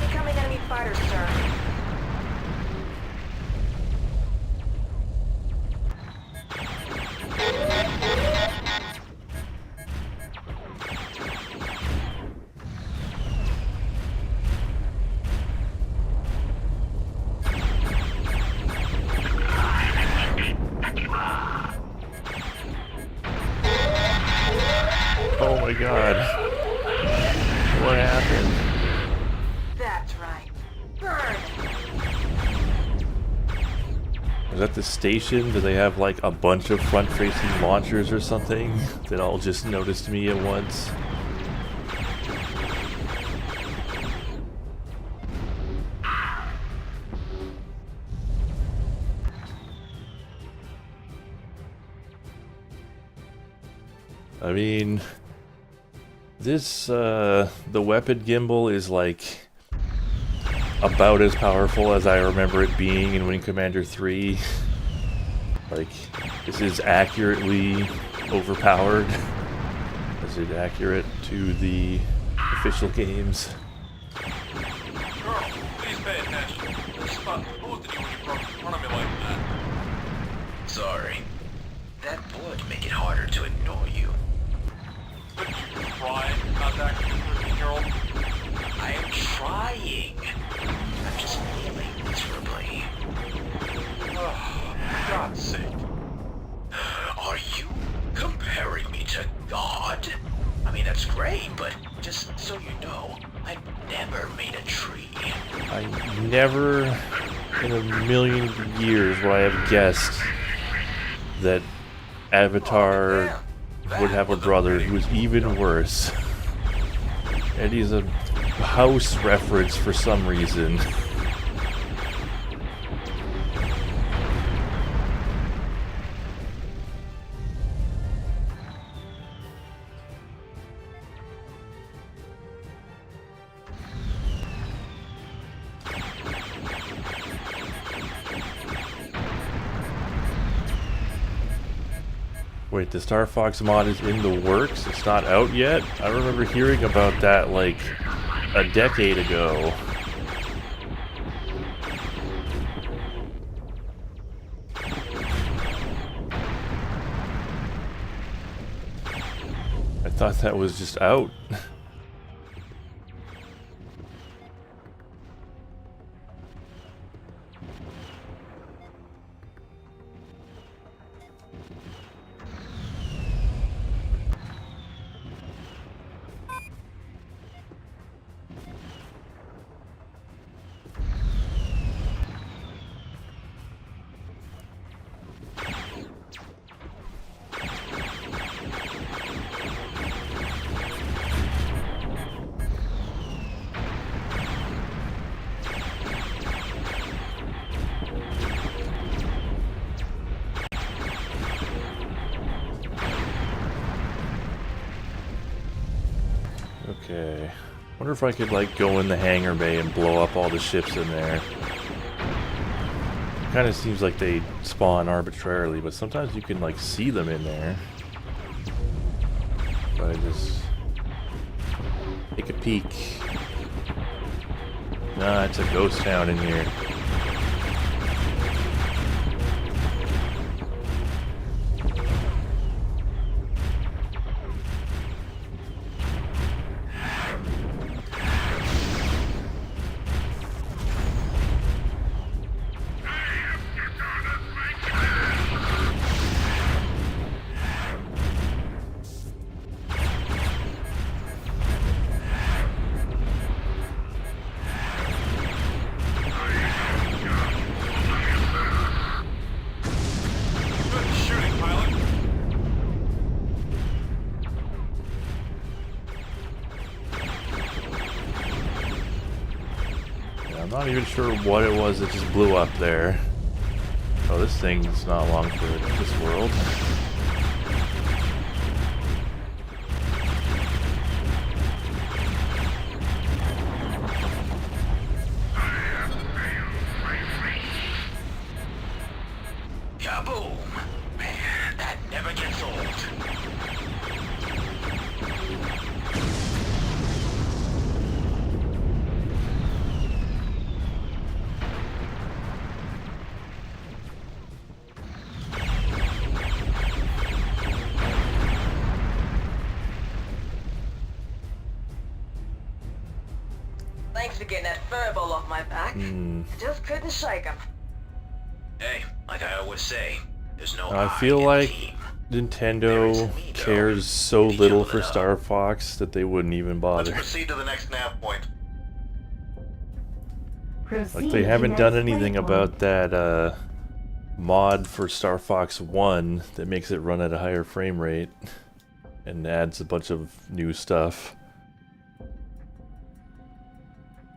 Incoming enemy fighters, sir. Oh my god. What happened? That's right. Burn! Is that the station? Do they have like a bunch of front-facing launchers or something that all just noticed me at once? I mean, this, the weapon gimbal is like about as powerful as I remember it being in Wing Commander 3. Like, this is accurately overpowered. Is it accurate to the official games? Colonel, please pay attention. This spot both of you when you broke in front of me like that. Sorry. That would make it harder to ignore you. Couldn't you try to contact your 13-year-old? I am trying. I'm just failing miserably. Oh, for God's sake. Are you comparing me to God? I mean, that's great, but just so you know, I've never made a tree. I never in a million years would I have guessed that Avatar would have a brother who was even worse. And he's a house reference for some reason. Wait, the Star Fox mod is in the works? It's not out yet? I remember hearing about that like a decade ago. I thought that was just out. Okay. Wonder if I could like go in the hangar bay and blow up all the ships in there. It kind of seems like they spawn arbitrarily, but sometimes you can like see them in there. But I just take a peek. Nah, it's a ghost town in here. I'm not even sure what it was that just blew up there. Oh, this thing's not long for this world. Kaboom! Man, that never gets old. Thanks for getting that furball off my back. Just couldn't shake him. Hey, like I always say, there's no I I feel in like team. Nintendo cares so little for Star Fox that they wouldn't even Let's bother. proceed to the next nav point. Proceed Like they to haven't next done anything waypoint. about that mod for Star Fox 1 that makes it run at a higher frame rate and adds a bunch of new stuff.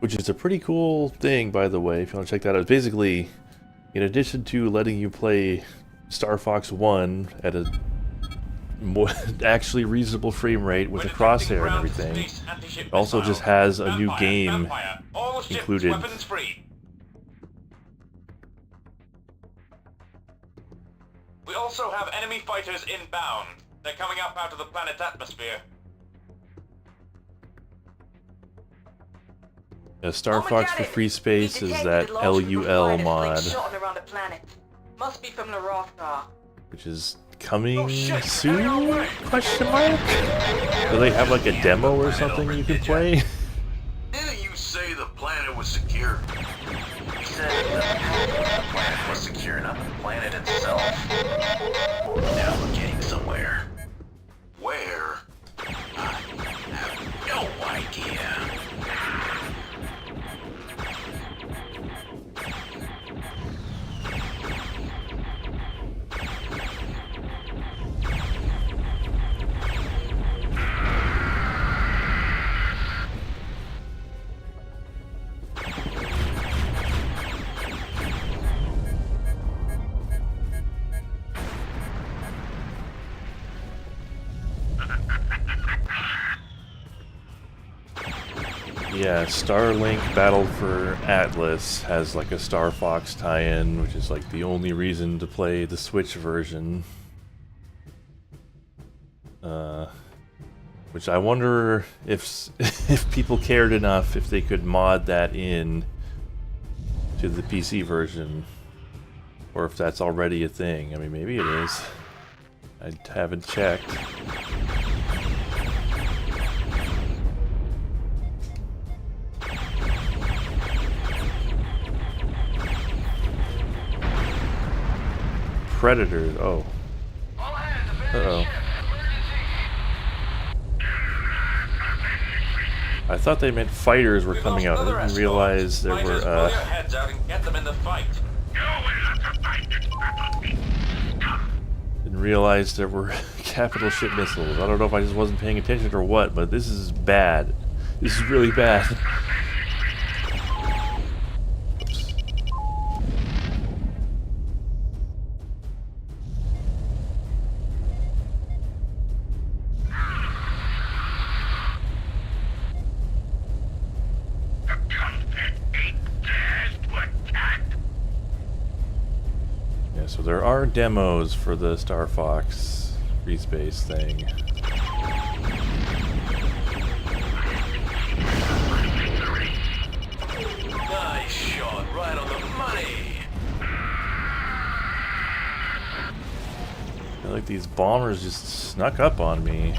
Which is a pretty cool thing, by the way, if you want to check that out. It's basically, in addition to letting you play Star Fox 1 at a more actually reasonable frame rate with a crosshair and everything, it also just has a new game included. We also have enemy fighters inbound. They're coming up out of the planet's atmosphere. Star Fox for Free Space is that LUL mod, Must be from the Rothgar. which is coming soon? Question mark? Do they have like a demo or something you can play? Didn't you say the planet was secure? He said the planet was secure, not the planet itself. Now we're getting somewhere. Where? I have no idea. Yeah, Starlink Battle for Atlas has like a Star Fox tie-in, which is like the only reason to play the Switch version. Which I wonder if if people cared enough if they could mod that in to the PC version, or if that's already a thing. I mean, maybe it is. I haven't checked. Predators. Oh. Uh-oh. I thought they meant fighters were coming out. I didn't realize there were, heads out and get them in the fight. Didn't realize there were capital ship missiles. I don't know if I just wasn't paying attention or what, but this is bad. This is really bad. So there are demos for the Star Fox Free Space thing. Nice shot, right on the money. I feel like these bombers just snuck up on me.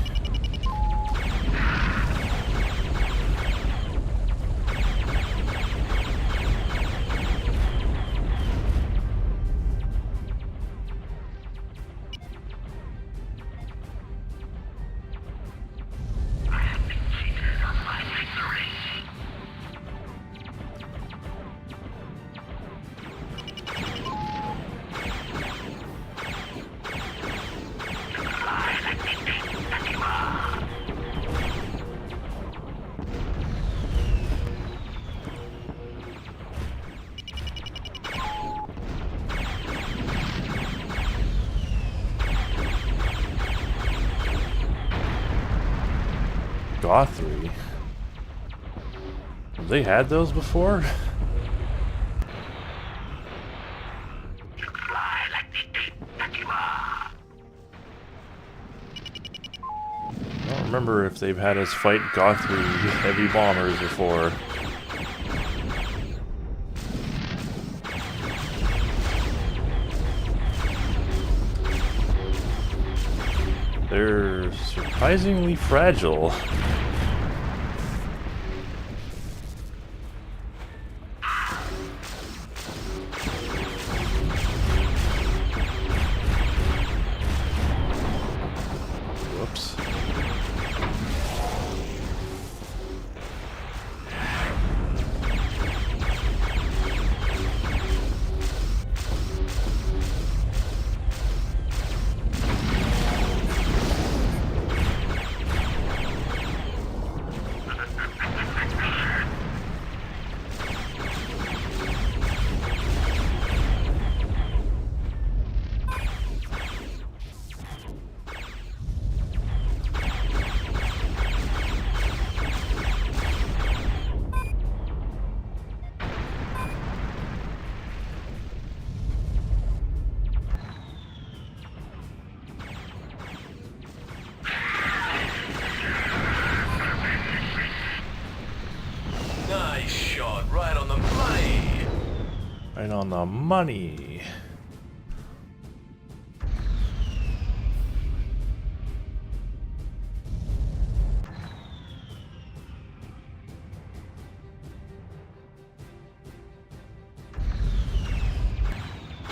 Gothry? Have they had those before? I don't remember if they've had us fight Gothry heavy bombers before. They're surprisingly fragile. Whoops. Nice shot, right on the money. Right on the money.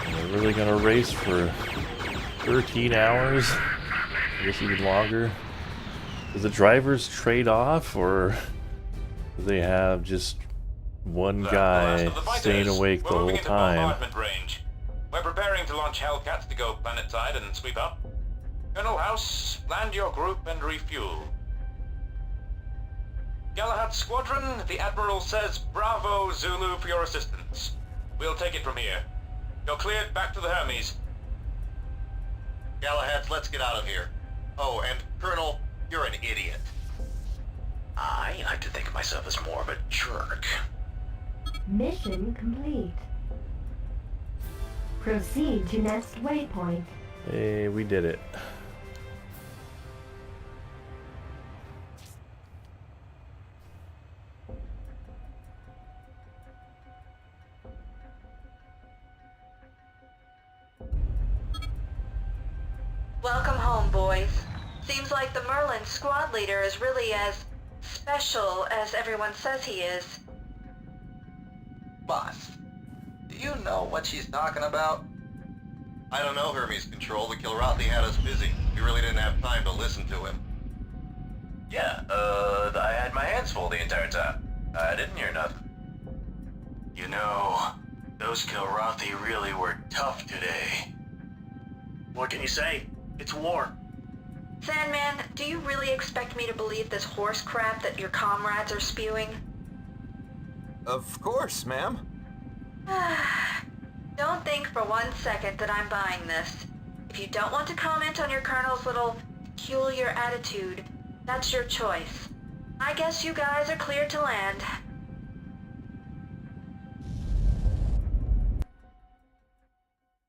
We're really gonna race for 13 hours? I guess even longer. Does the drivers trade off, or do they have just one guy staying awake the We're whole moving into time? bombardment range. We're preparing to launch Hellcats to go planetside and sweep up. Colonel House, land your group and refuel. Galahad Squadron, the Admiral says bravo Zulu for your assistance. We'll take it from here. You're cleared back to the Hermes. Galahads, let's get out of here. Oh, and Colonel, you're an idiot. I like to think of myself as more of a jerk. Mission complete. Proceed to next waypoint. Hey, we did it. Welcome home, boys. Seems like the Merlin squad leader is really as special as everyone says he is. Boss, do you know what she's talking about? I don't know, Hermes Control. The Kilrathi had us busy. We really didn't have time to listen to him. Yeah, I had my hands full the entire time. I didn't hear nothing. You know, those Kilrathi really were tough today. What can you say? It's war. Sandman, do you really expect me to believe this horse crap that your comrades are spewing? Of course, ma'am. Don't think for 1 second that I'm buying this. If you don't want to comment on your colonel's little peculiar attitude, that's your choice. I guess you guys are cleared to land.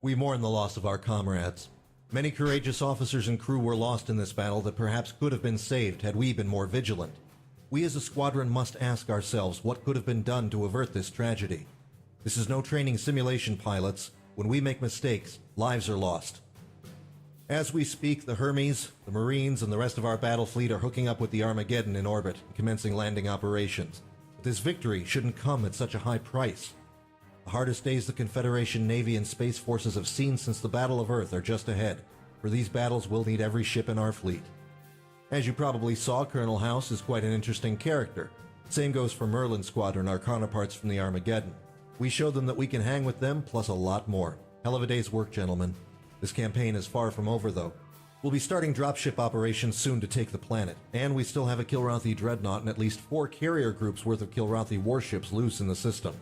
We mourn the loss of our comrades. Many courageous officers and crew were lost in this battle that perhaps could have been saved had we been more vigilant. We as a squadron must ask ourselves what could have been done to avert this tragedy. This is no training simulation, pilots. When we make mistakes, lives are lost. As we speak, the Hermes, the Marines, and the rest of our battle fleet are hooking up with the Armageddon in orbit and commencing landing operations. But this victory shouldn't come at such a high price. The hardest days the Confederation Navy and Space Forces have seen since the Battle of Earth are just ahead. For these battles, we'll need every ship in our fleet. As you probably saw, Colonel House is quite an interesting character. Same goes for Merlin Squadron, our counterparts from the Armageddon. We showed them that we can hang with them, plus a lot more. Hell of a day's work, gentlemen. This campaign is far from over, though. We'll be starting dropship operations soon to take the planet, and we still have a Kilrathi dreadnought and at least 4 carrier groups worth of Kilrathi warships loose in the system.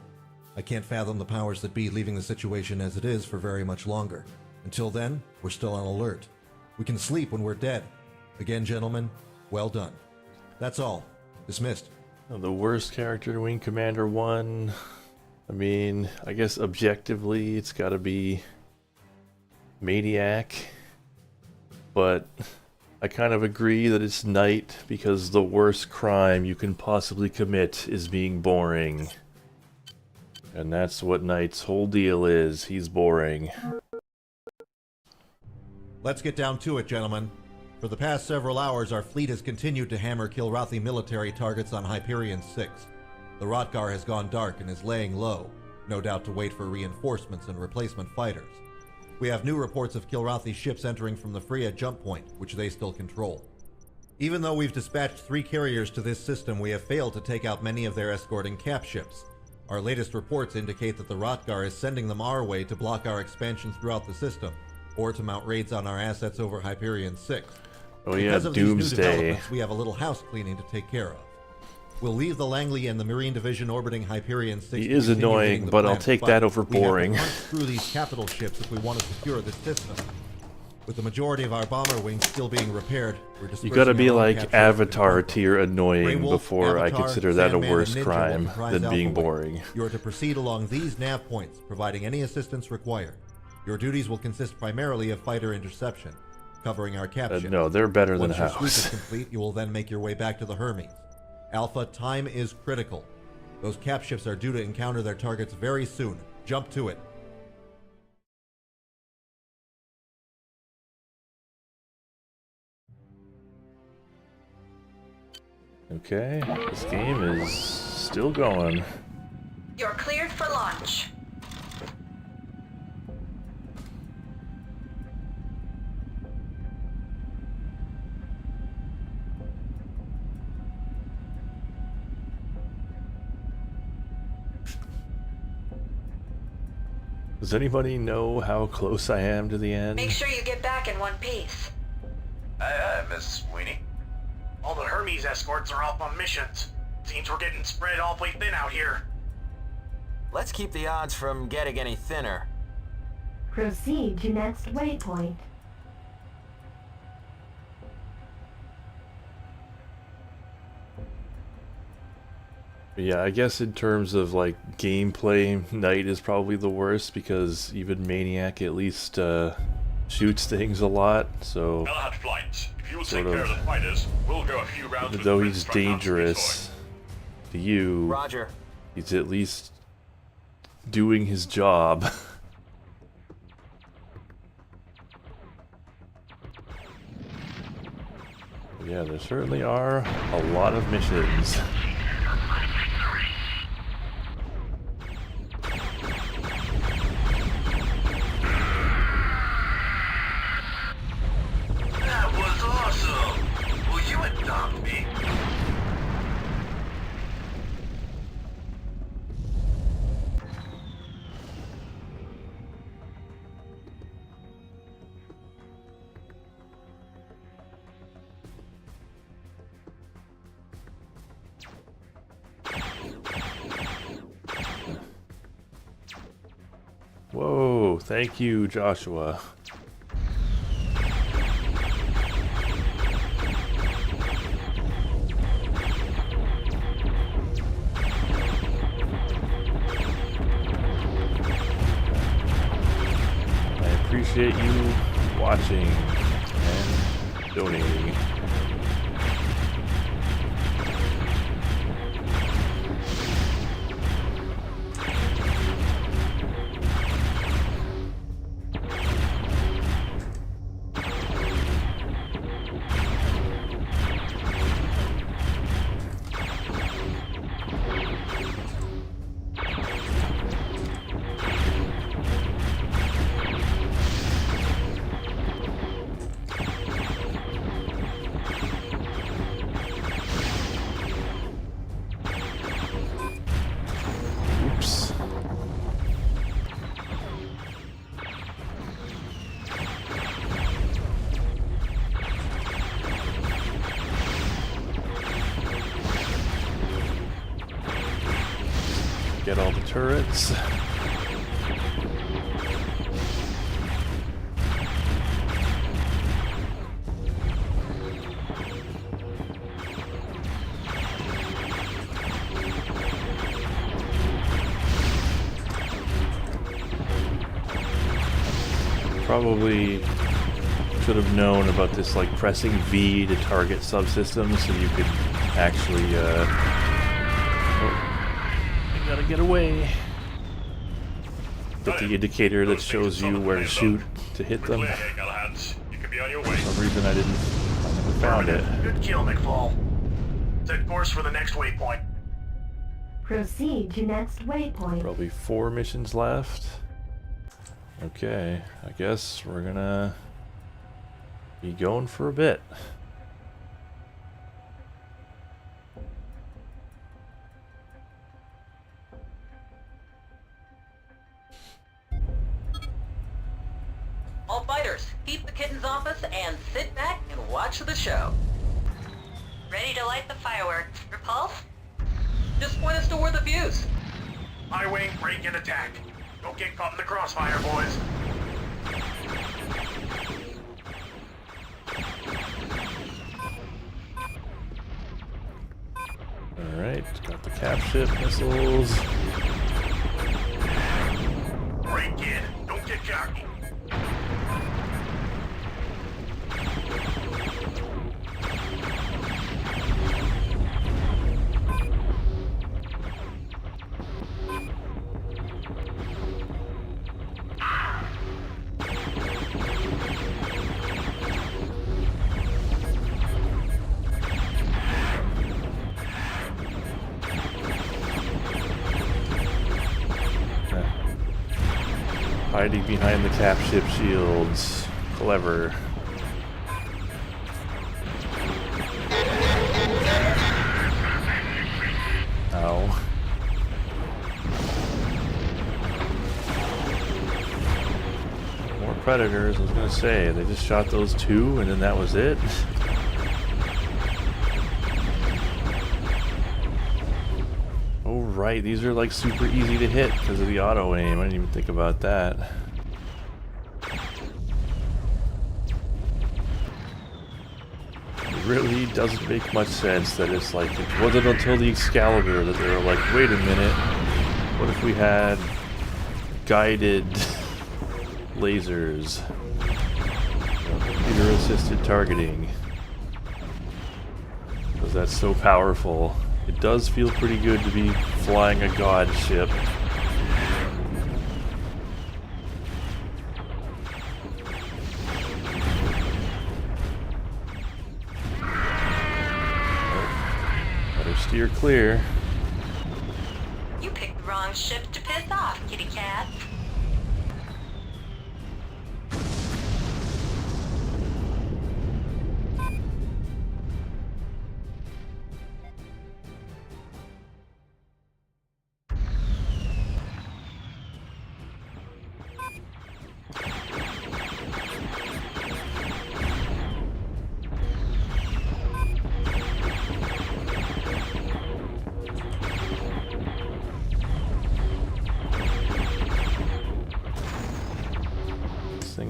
I can't fathom the powers that be leaving the situation as it is for very much longer. Until then, we're still on alert. We can sleep when we're dead. Again, gentlemen, well done. That's all. Dismissed. The worst character to Wing Commander 1. I mean, I guess objectively it's gotta be Maniac. But I kind of agree that it's Knight because the worst crime you can possibly commit is being boring. And that's what Knight's whole deal is. He's boring. Let's get down to it, gentlemen. For the past several hours, our fleet has continued to hammer Kilrathi military targets on Hyperion 6. The Rotgar has gone dark and is laying low, no doubt to wait for reinforcements and replacement fighters. We have new reports of Kilrathi ships entering from the Freya jump point, which they still control. Even though we've dispatched 3 carriers to this system, we have failed to take out many of their escorting cap ships. Our latest reports indicate that the Rotgar is sending them our way to block our expansion throughout the system, or to mount raids on our assets over Hyperion 6. Oh yeah, Because of these new Doomsday. developments, we have a little house cleaning to take care of. We'll leave the Langley and the Marine Division orbiting Hyperion 6. He to is continue annoying, hitting the but I'll planet, take that over boring. We have to punch through these capital ships if we want to secure this system. With the majority of our bomber wings still being repaired, we're You dispersing gotta be our own like captured Avatar weapons. tier Grey annoying Wolf, before I Avatar, consider that a Sandman, worse and Ninja crime will comprise than being Alpha Wing. boring. You are to proceed along these nav points, providing any assistance required. Your duties will consist primarily of fighter interception, covering our cap ships. No, they're better than Once your sweep House. is complete, you will then make your way back to the Hermes. Alpha, time is critical. Those cap ships are due to encounter their targets very soon. Jump to it. Okay, this game is still going. You're cleared for launch. Does anybody know how close I am to the end? Make sure you get back in one piece. Aye, aye, Miss Sweeney. All the Hermes escorts are off on missions. Seems we're getting spread awfully thin out here. Let's keep the odds from getting any thinner. Proceed to next waypoint. Yeah, I guess in terms of like gameplay, Knight is probably the worst because even Maniac at least shoots things a lot. So Galahad flight. If you'll sort take care of of, the fighters, we'll go a few rounds even with though Prince he's from Mount dangerous to you, Roger. he's at least doing his job. Yeah, there certainly are a lot of missions. That was awesome! Will you adopt me? Whoa, thank you, Joshua. I appreciate you watching and donating. Oops. Get all the turrets. Probably should have known about this, like pressing V to target subsystems so you could actually oh, you gotta get away. Get the indicator that shows you where to shoot to hit them. Clear here, Galahad. You can be on your way. For some reason I never found it. Good kill, McFall. Set course for the next waypoint. Proceed to next waypoint. Probably 4 missions left. Okay, I guess we're gonna be going for a bit. All fighters, keep the kitten's office and sit back and watch the show. Ready to light the fireworks. Repulse? Just point us toward the fuse. High wing, break and attack. Don't get caught in the crossfire, boys. Alright, got the cap ship missiles. Break in. Don't get cocky. Hiding behind the cap ship shields. Clever. Ow. More predators, I was gonna say. They just shot those two and then that was it? Oh right, these are like super easy to hit because of the auto aim. I didn't even think about that. It really doesn't make much sense that it's like, it wasn't until the Excalibur that they were like, wait a minute, what if we had guided lasers? Computer assisted targeting. Because that's so powerful. It does feel pretty good to be flying a god ship. Better steer clear. You picked the wrong ship to piss off, kitty cat.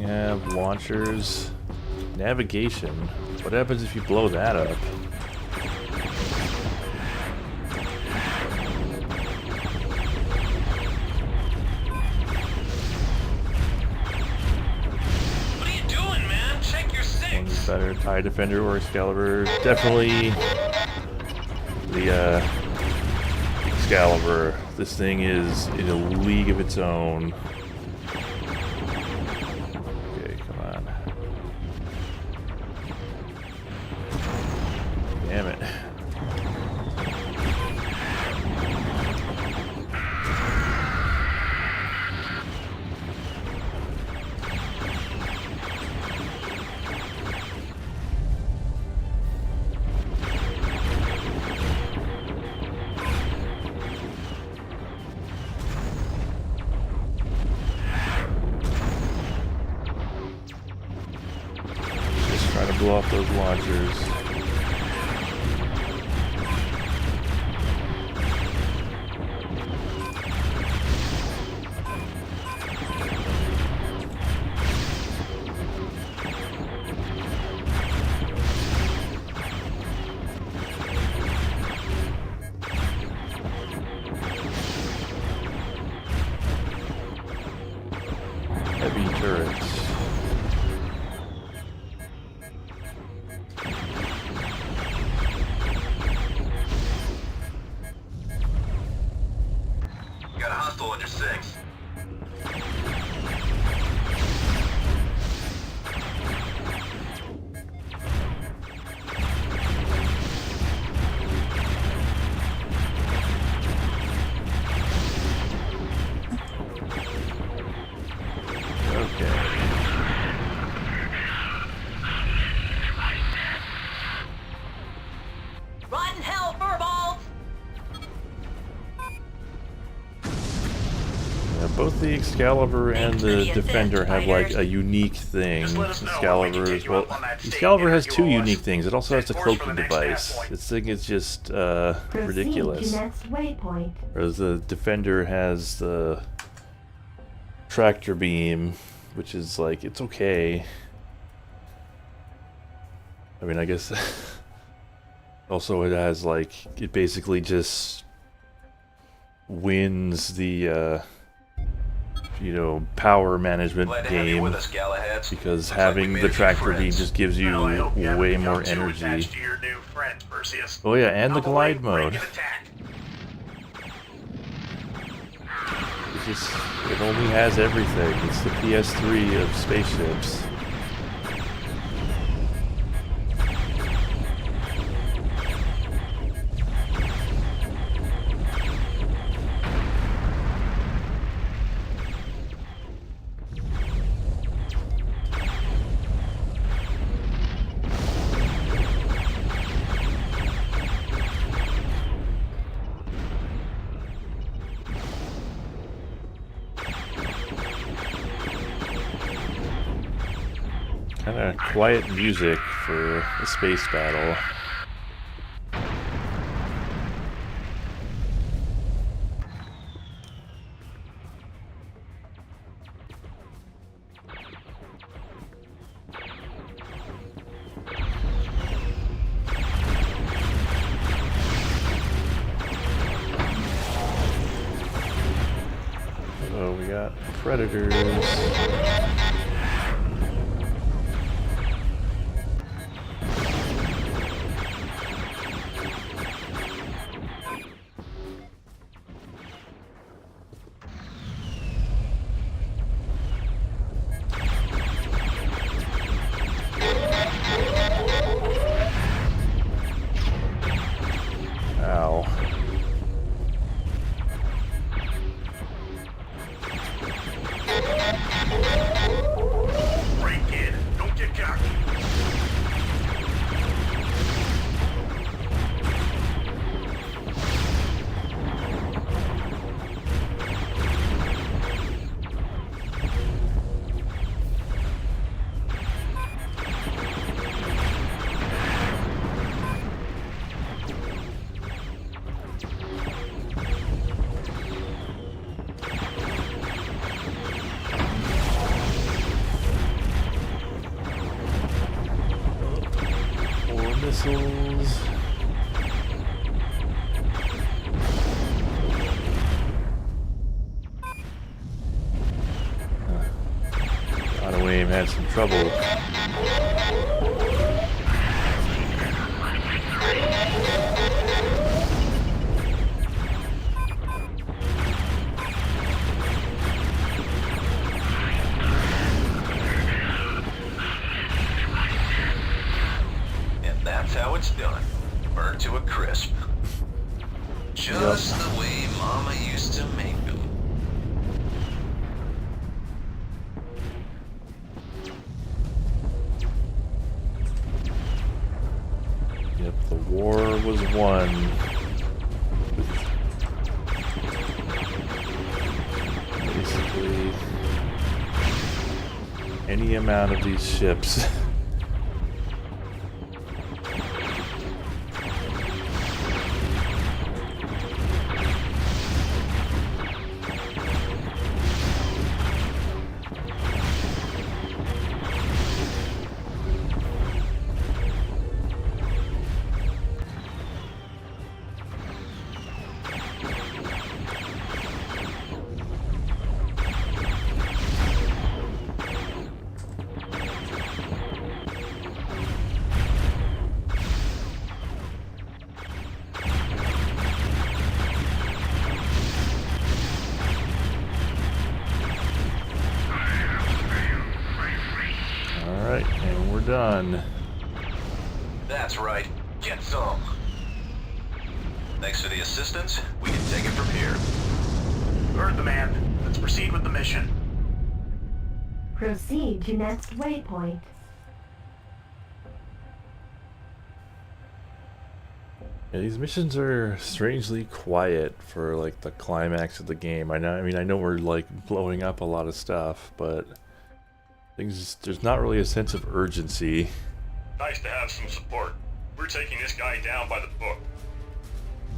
Have launchers, navigation. What happens if you blow that up? What are you doing, man? Check your six. One's better, TIE Defender or Excalibur. Definitely the Excalibur. This thing is in a league of its own. Damn it. Just trying to blow off those launchers. Heavy turrets. Got a hostile under 6. Rotten hell, furballs! Both the Excalibur and the Defender have like a unique thing. Excalibur is, well, Excalibur has two unique things. It also has a cloaking device. This thing is just ridiculous. Whereas the Defender has the tractor beam, which is like, it's okay. I mean, I guess also it has like, it basically just wins the you know, power management game, because having the tractor beam just gives you way more energy. Oh yeah, and the glide mode. It only has everything. It's the PS3 of spaceships. Kind of quiet music for a space battle. Oh, we got predators. Ow. Right, kid. Don't get cocky. More missiles. Auto aim had some trouble. And that's how it's done. Burnt to a crisp. Just the way Mama used to make them. Yep, the war was won. Basically, any amount of these ships. Alright, and we're done. That's right. Get some. Thanks for the assistance. We can take it from here. Heard the man. Let's proceed with the mission. Proceed to next waypoint. Yeah, these missions are strangely quiet for like the climax of the game. I know we're like blowing up a lot of stuff, but there's not really a sense of urgency. Nice to have some support. We're taking this guy down by the book.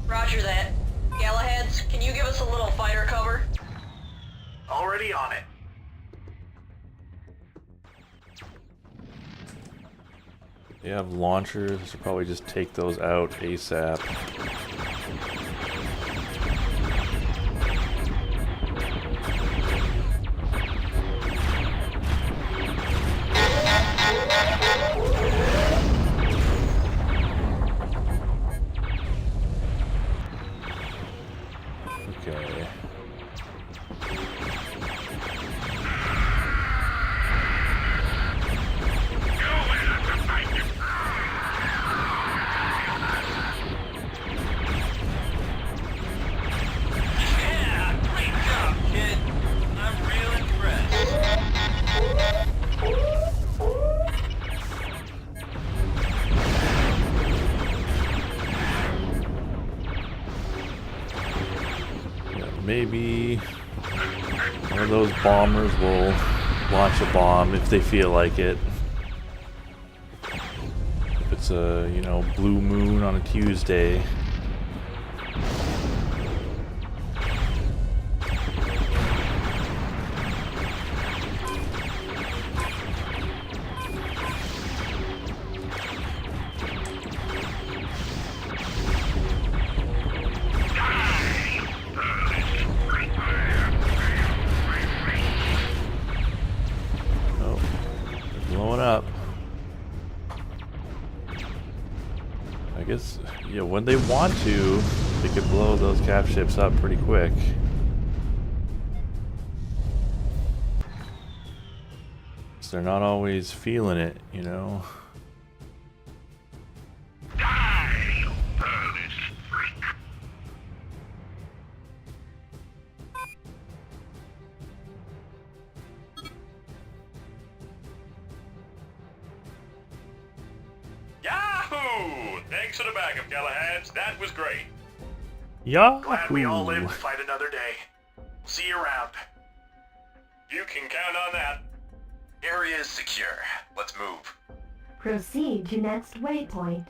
Roger that. Galaheads, can you give us a little fighter cover? Already on it. They have launchers, so probably just take those out ASAP. Okay. Yeah, great job, kid. I'm real impressed. Yeah, maybe one of those bombers will launch a bomb if they feel like it. it's a, you know, blue moon on a Tuesday. Oh, they're blowing up. I guess, yeah, when they want to, they could blow those cap ships up pretty quick. So they're not always feeling it, you know? Die, you pearless freak. Yahoo! Thanks for the backup, Callahan's. That was great. Yahoo! Glad we all live to fight another day. See you around. You can count on that. Area is secure. Let's move. Proceed to next waypoint.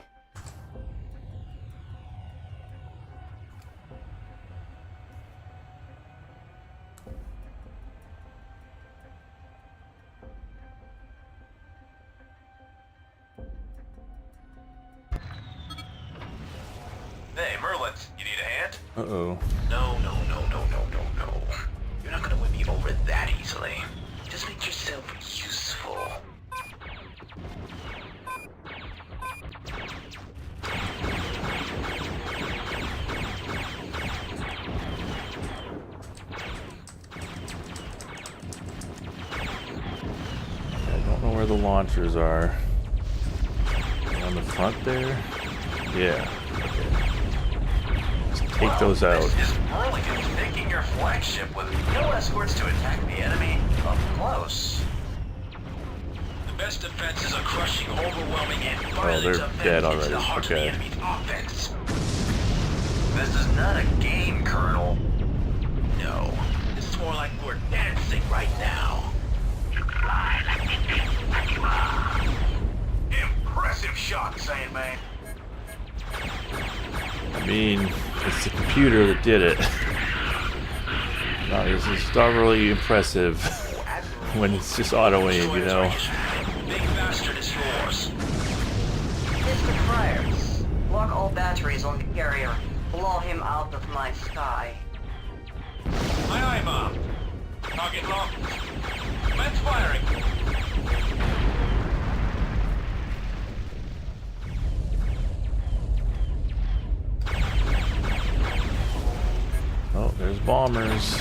Hey, Merlin, you need a hand? Uh-oh. No. You're not gonna win me over that easily. Just make yourself useful. I don't know where the launchers are. On the front there? Yeah. Let's take those out. This is Burlington taking your flagship with no escorts to attack the enemy up close. The best defense is a crushing, overwhelming, and violent they're offense dead into already. the heart Okay. of the enemy's offense. This is not a game, Colonel. No, this is more like we're dancing right now. You fly like the beast that you are. Impressive shot, Sandman. I mean, it's the computer that did it. No, this is not really impressive when it's just auto-aim, you know? Big bastard is yours. Mr. Friars, block all batteries on the carrier. Blow him out of my sky. Aye, aye, Mom. Target locked. Commence firing. Oh, there's bombers.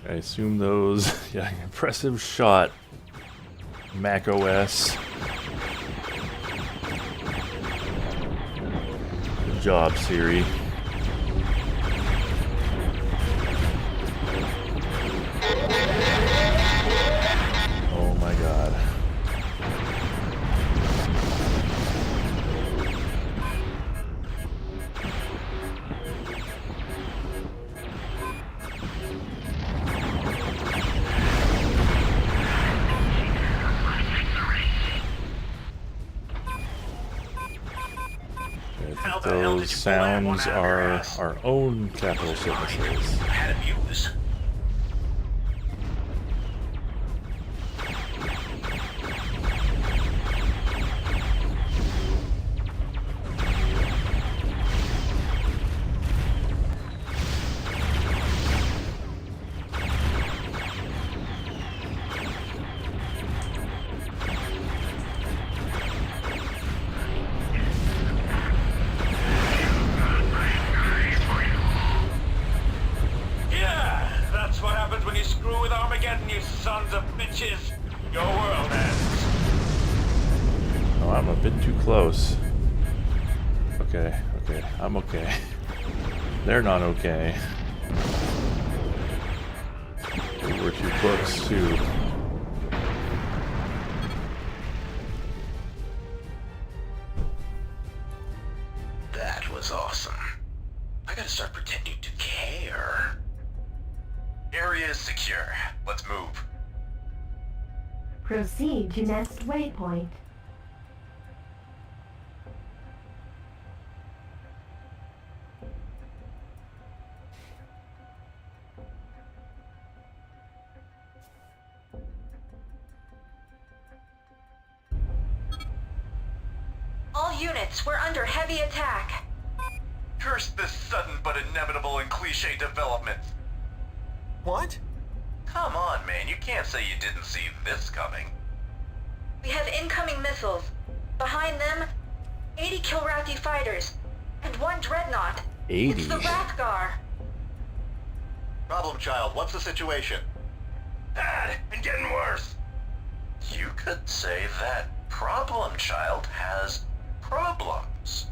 I assume those, yeah, impressive shot, Mac OS. Good job, Siri. Oh my god. Those sounds are our own capital ship missiles. I had abuse. Sons of bitches! Your world ends! Oh, I'm a bit too close. Okay, I'm okay. They're not okay. They were 2 books too. That was awesome. I gotta start pretending to care. Area is secure. Let's move. Proceed to next waypoint. All units, we're under heavy attack. Curse this sudden but inevitable and cliche development. What? Come on, man. You can't say you didn't see this coming. We have incoming missiles. Behind them, 80 Kilrathi fighters, and 1 dreadnought. 80? It's the Rathgar. Problem child, what's the situation? Bad and getting worse. You could say that Problem Child has problems.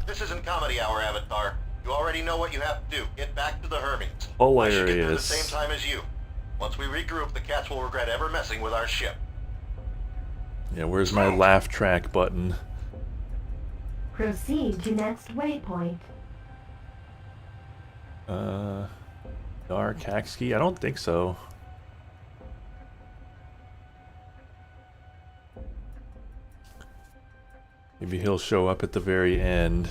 This isn't comedy hour, Avatar. You already know what you have to do. Get back to the Hermes. I should get there the Hilarious. same time as you. Once we regroup, the cats will regret ever messing with our ship. Yeah, where's my laugh track button? Proceed to next waypoint. Dark Haxkey? I don't think so. Maybe he'll show up at the very end.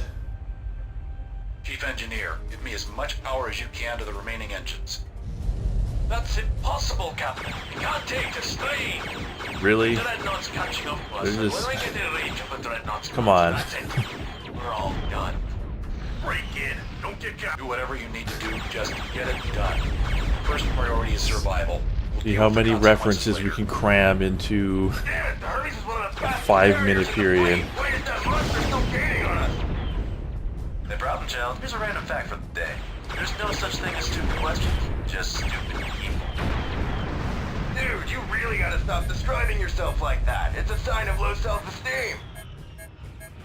Chief Engineer, give me as much power as you can to the remaining engines. That's impossible, Captain. You can't take the strain. Really? The Dreadnought's catching up to us, They're and just- when we get in range of the Dreadnought's Come guns, on. that's it. We're all done. Break in. Don't get caught. Do whatever you need to do, just get it done. First priority is survival. We'll See deal how with the many consequences references we later. can cram into Yeah, the Hermes is one of the fastest 5-minute carriers in the period. fleet. Why is that monster still gaining on us? The Problem Child, here's a random fact for the day. There's no such thing as stupid questions, just stupid people. Dude, you really gotta stop describing yourself like that. It's a sign of low self-esteem.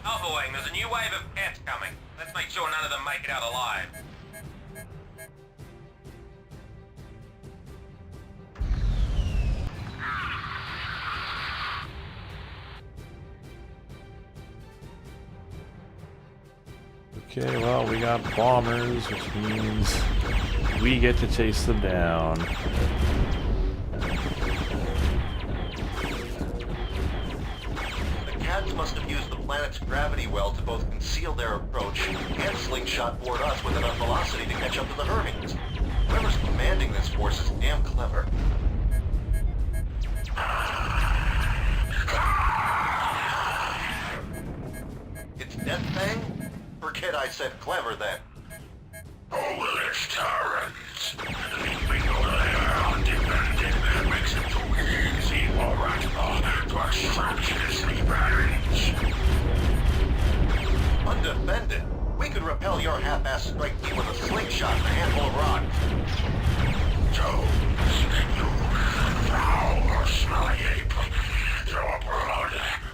Alpha Wing, there's a new wave of pets coming. Let's make sure none of them make it out alive. Okay, well, we got bombers, which means we get to chase them down. The cats must have used the planet's gravity well to both conceal their approach and slingshot toward us with enough velocity to catch up to the Hermes. Whoever's commanding this force is damn clever. It's Death Fang? Forget I said clever then. Foolish tyrants. Leaving your lair undefended makes it too easy for Ratma to extract his revenge. Undefended? We could repel your half-assed strike team with a slingshot and a handful of rocks. Jones, you foul, smelly ape. Your blood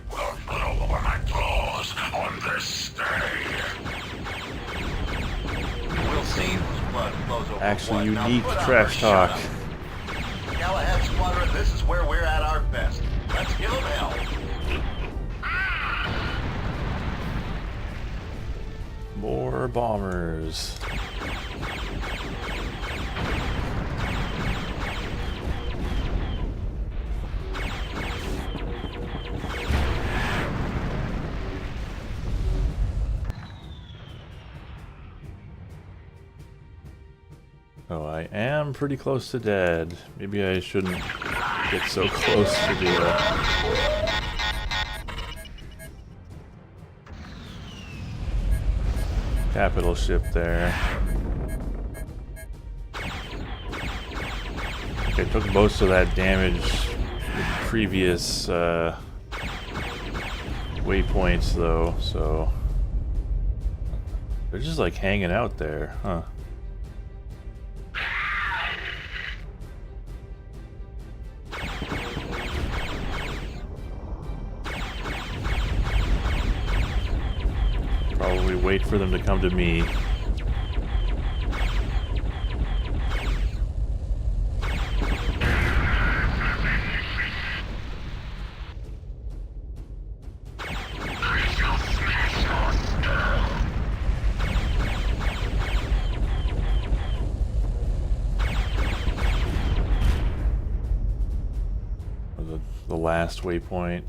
will flow over my claws on this day. We'll see whose blood flows over Actually, what. Now unique put out trash your talk. shut-up. Galahad Squadron, this is where we're at our best. Let's give them hell. More bombers. Oh, I am pretty close to dead. Maybe I shouldn't get so close to the capital ship there. I think I took most of that damage in previous waypoints though, so they're just like hanging out there, huh? Probably wait for them to come to me. the last waypoint.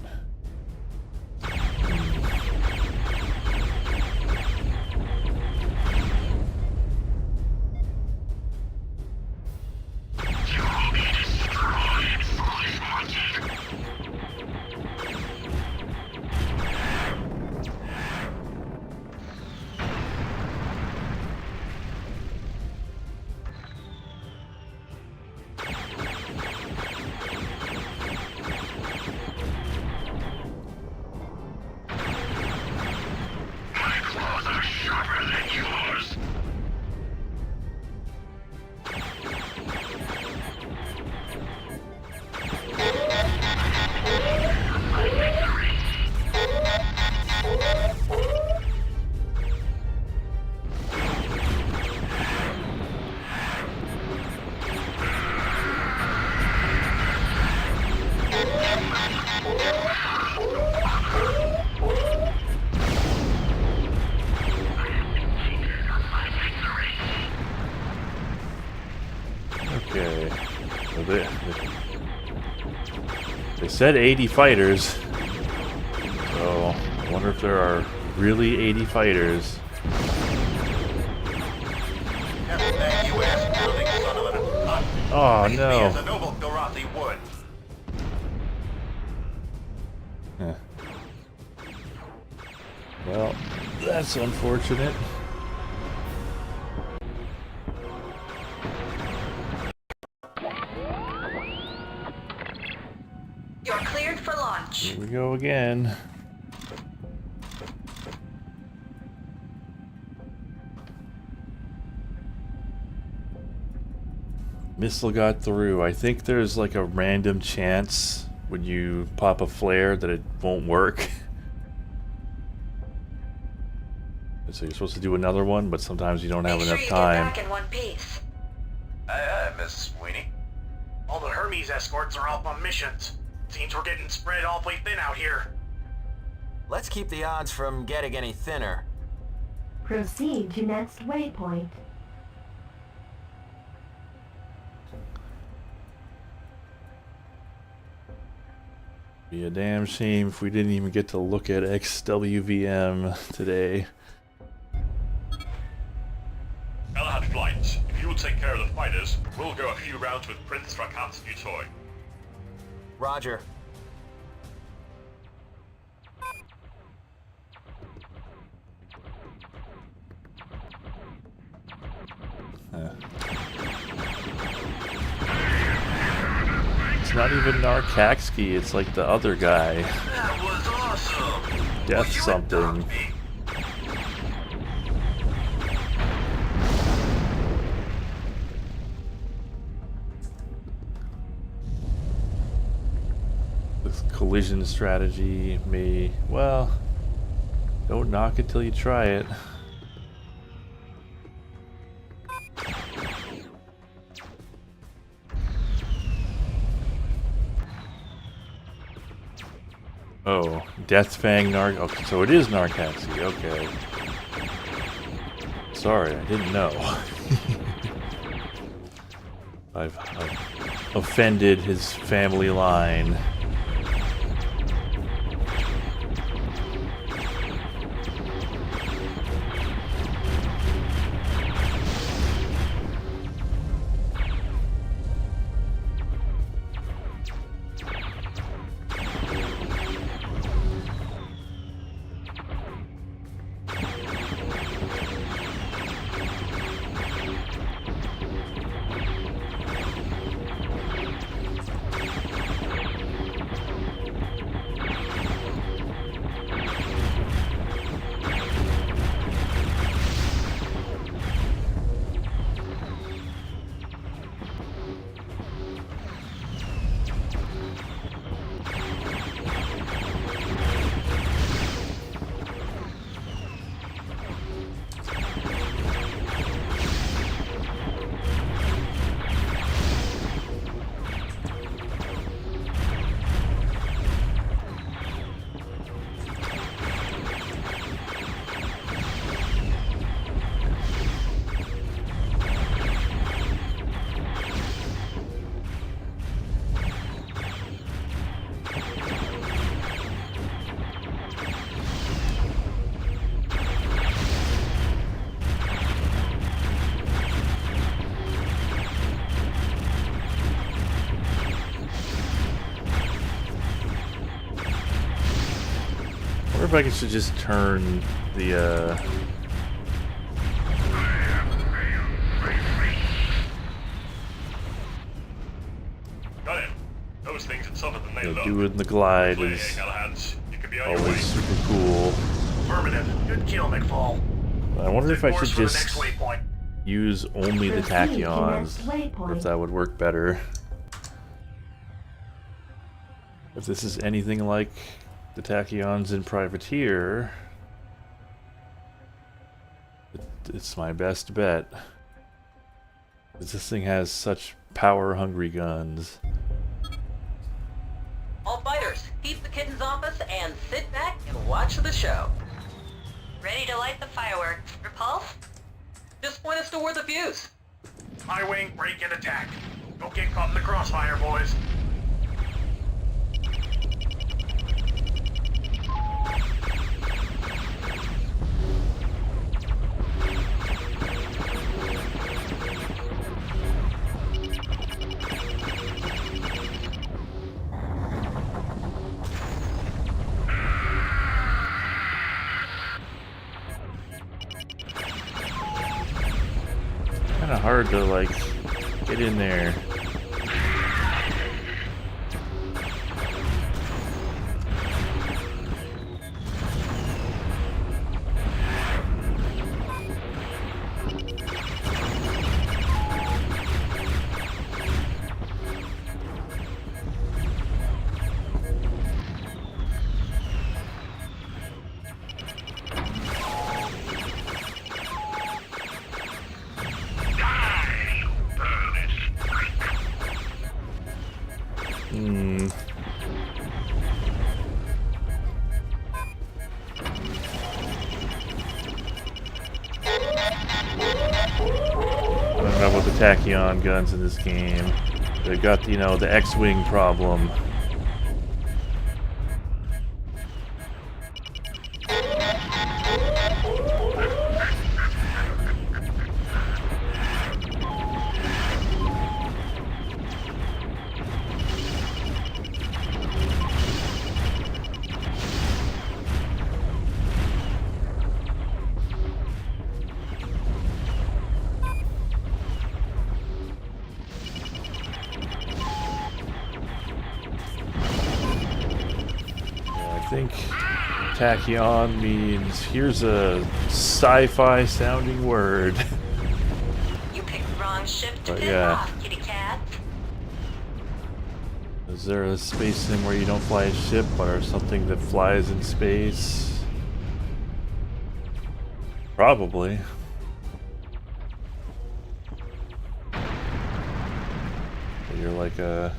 Okay. So they said 80 fighters. So I wonder if there are really 80 fighters. Oh no. As a noble Kilrathi would. Huh. Well, that's unfortunate. You're cleared for launch. Here we go again. Missile got through. I think there's like a random chance when you pop a flare that it won't work. So you're supposed to do another one, but sometimes you don't have enough time. Make sure you get back in one piece. Aye, aye, Miss Sweeney. All the Hermes escorts are off on missions. Seems we're getting spread awfully thin out here. Let's keep the odds from getting any thinner. Proceed to next waypoint. Be a damn shame if we didn't even get to look at XWVM today. Galahad Flight, if you will take care of the fighters, we'll go a few rounds with Prince Rakat's new toy. Roger. It's not even Narkaxki, it's like the other guy. That was awesome. Death something. This collision strategy may, well, don't knock it till you try it. Oh, Deathfang okay, so it is Narkaxi, okay. Sorry, I didn't know. I've offended his family line. if I should just turn the Got him. Those things are tougher than they look. doing the glide Clear, is Galahad. You can be on your way. always super cool. Affirmative. Good kill, McFall. I wonder if I Course should for the just next waypoint. use only the Proceed to tachyons, next or if waypoint. that would work better. If this is anything like the tachyons in Privateer, it's my best bet. 'Cause this thing has such power-hungry guns. All fighters, keep the kitten's office and sit back and watch the show. Ready to light the fireworks. Repulse? Just point us toward the fuse. High wing, break and attack. Don't get caught in the crossfire, boys. Kinda hard to, like, get in there. I don't know about the tachyon guns in this game. They've got, you know, the X-Wing problem. I think tachyon means here's a sci-fi sounding word. You picked the wrong ship to But piss yeah. off, kitty cat. Is there a space sim where you don't fly a ship but are something that flies in space? Probably. You're like a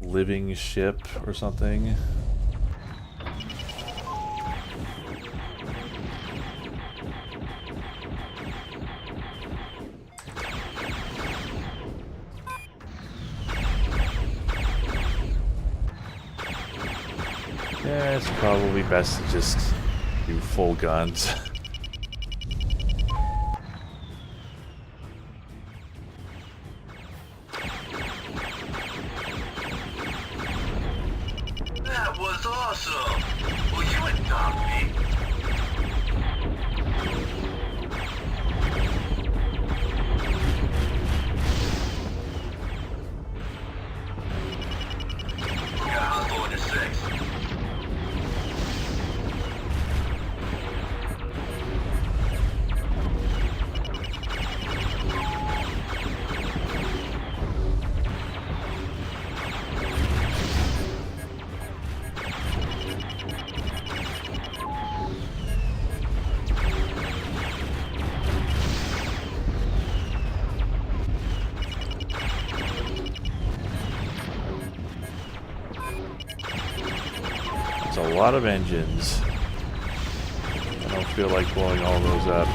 living ship or something. Yeah, it's probably best to just do full guns. That was awesome! Will you adopt me? Yeah, I'll go into 6. It's a lot of engines. I don't feel like blowing all those up.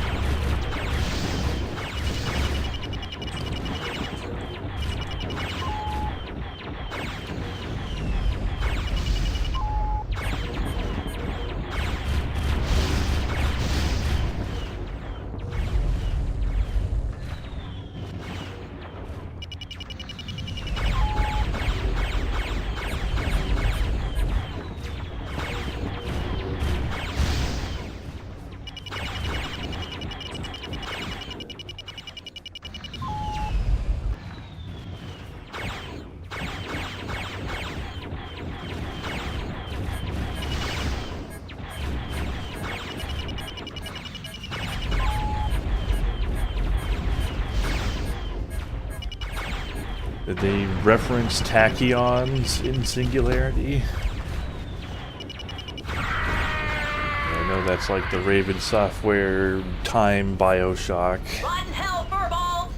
Did they reference tachyons in Singularity? I know that's like the Raven Software time Bioshock. Rotten hell, furballs!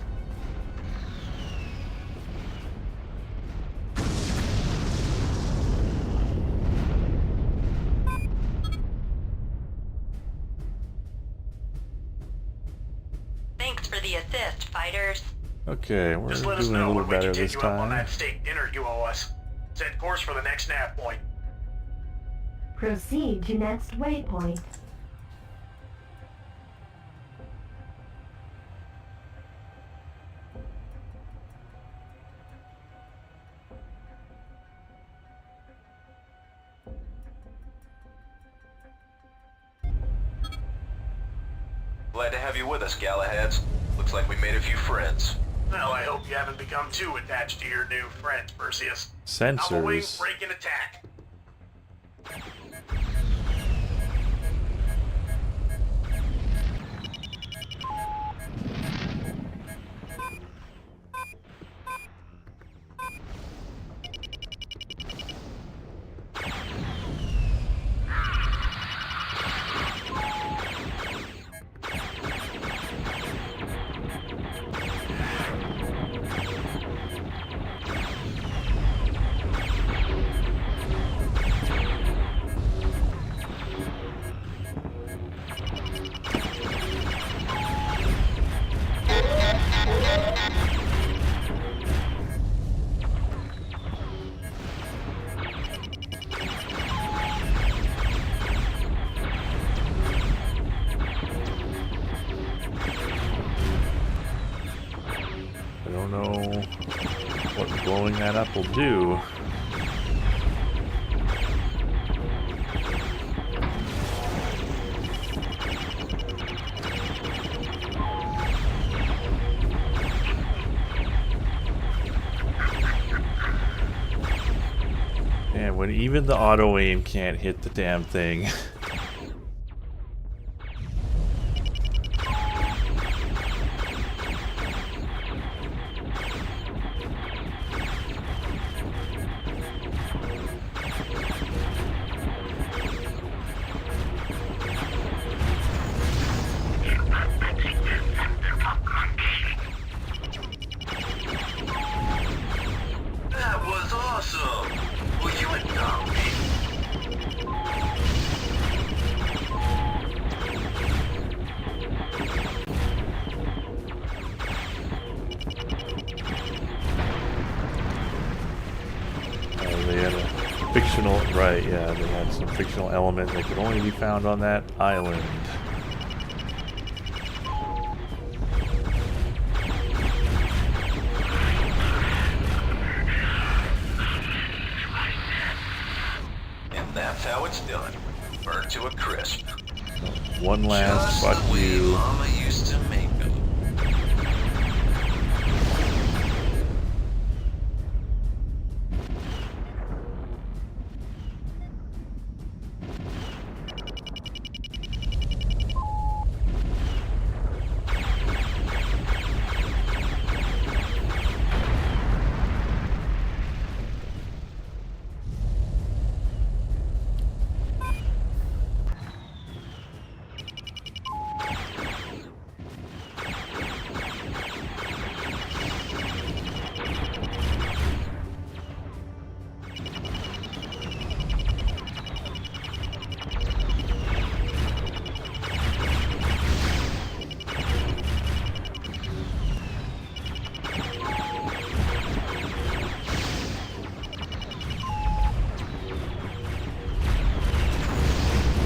Thanks for the assist, fighters. Okay, we're Just let us doing a know little when we better can this take you up on time. that steak dinner you owe us. Set course for the next nav point. Proceed to next waypoint. Glad to have you with us, Galahads. Looks like we made a few friends. Well, I hope you haven't become too attached to your new friends, Perseus. Alpha Wing, Sensors. break and attack. I don't know what blowing that up will do. Man, when even the auto aim can't hit the damn thing. That was awesome! Will you adopt me? They had a fictional, right, yeah, they had some fictional element that could only be found on that island. And that's how it's done. Burned to a crisp. One last Just fuck the way you. Mama used to make them.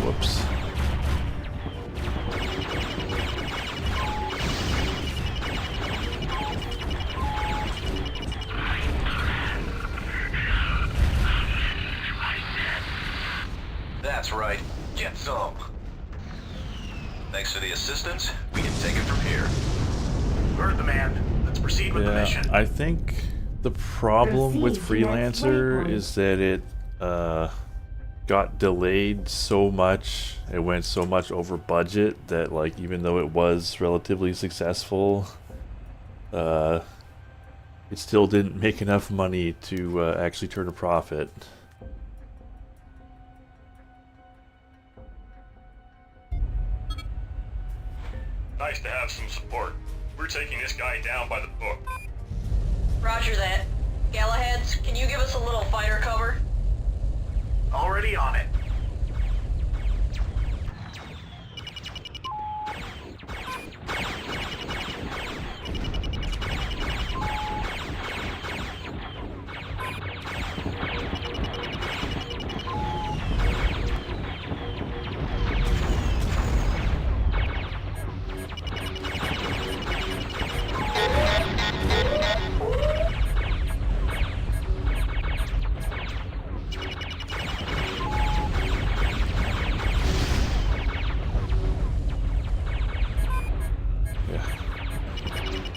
Whoops. That's right. Get some. Thanks for the assistance. We can take it from here. Heard the man. Let's proceed with the Yeah, mission. I think the problem with Proceed to next Freelancer waypoint. is that it got delayed so much, it went so much over budget that, like, even though it was relatively successful, it still didn't make enough money to actually turn a profit. Nice to have some support. We're taking this guy down by the book. Roger that. Galahad's, can you give us a little fighter cover? Already on it.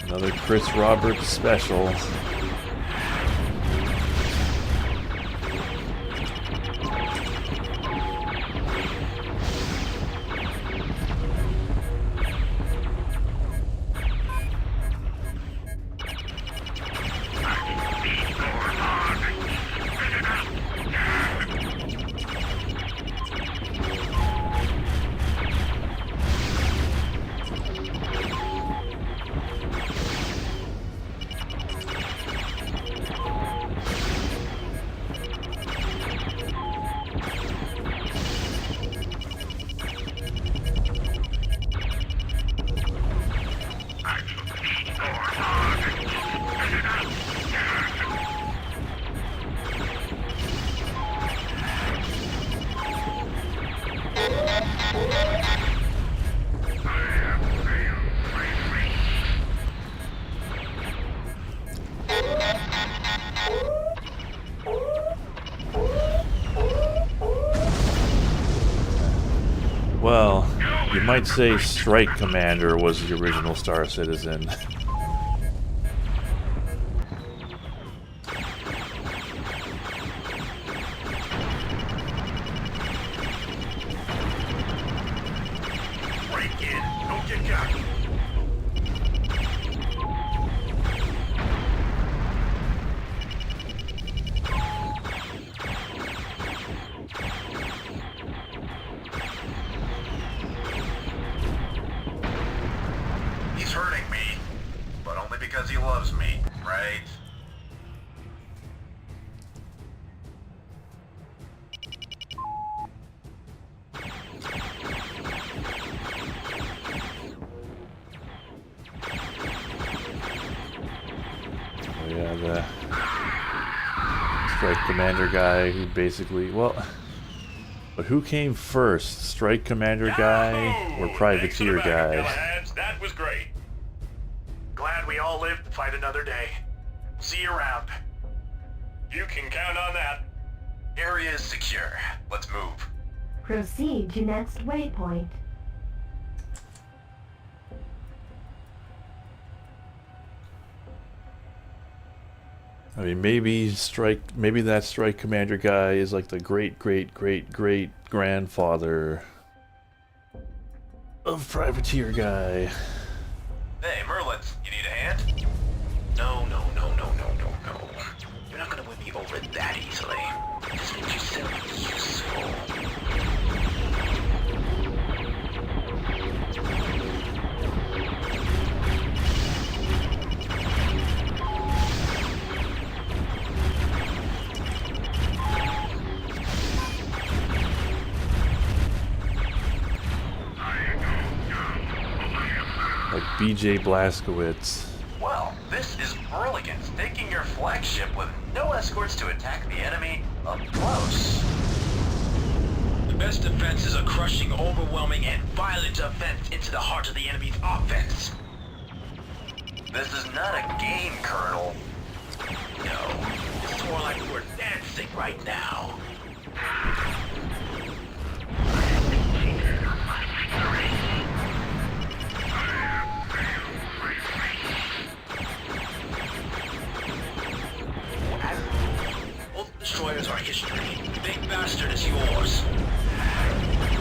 Another Chris Roberts special. Well, you might say Strike Commander was the original Star Citizen. Break in. Don't get cocky. He's hurting me, but only because he loves me, right? Oh yeah, the Strike Commander guy who basically, well, but who came first, Strike Commander guy or Privateer guy? That was great. Glad we all lived to fight another day. See you around. You can count on that. Area is secure. Let's move. Proceed to next waypoint. I mean, maybe that Strike Commander guy is like the great grandfather of Privateer guy. Hey, Merlins, you need a hand? No. You're not gonna win me over that easily. This makes you sound useful. Like BJ Blazkowicz. Well, this is Burligans taking your flagship with no escorts to attack the enemy up close. The best defense is a crushing, overwhelming, and violent offense into the heart of the enemy's offense. This is not a game, Colonel. No, it's more like we're dancing right now. Both destroyers are history. Big bastard is yours.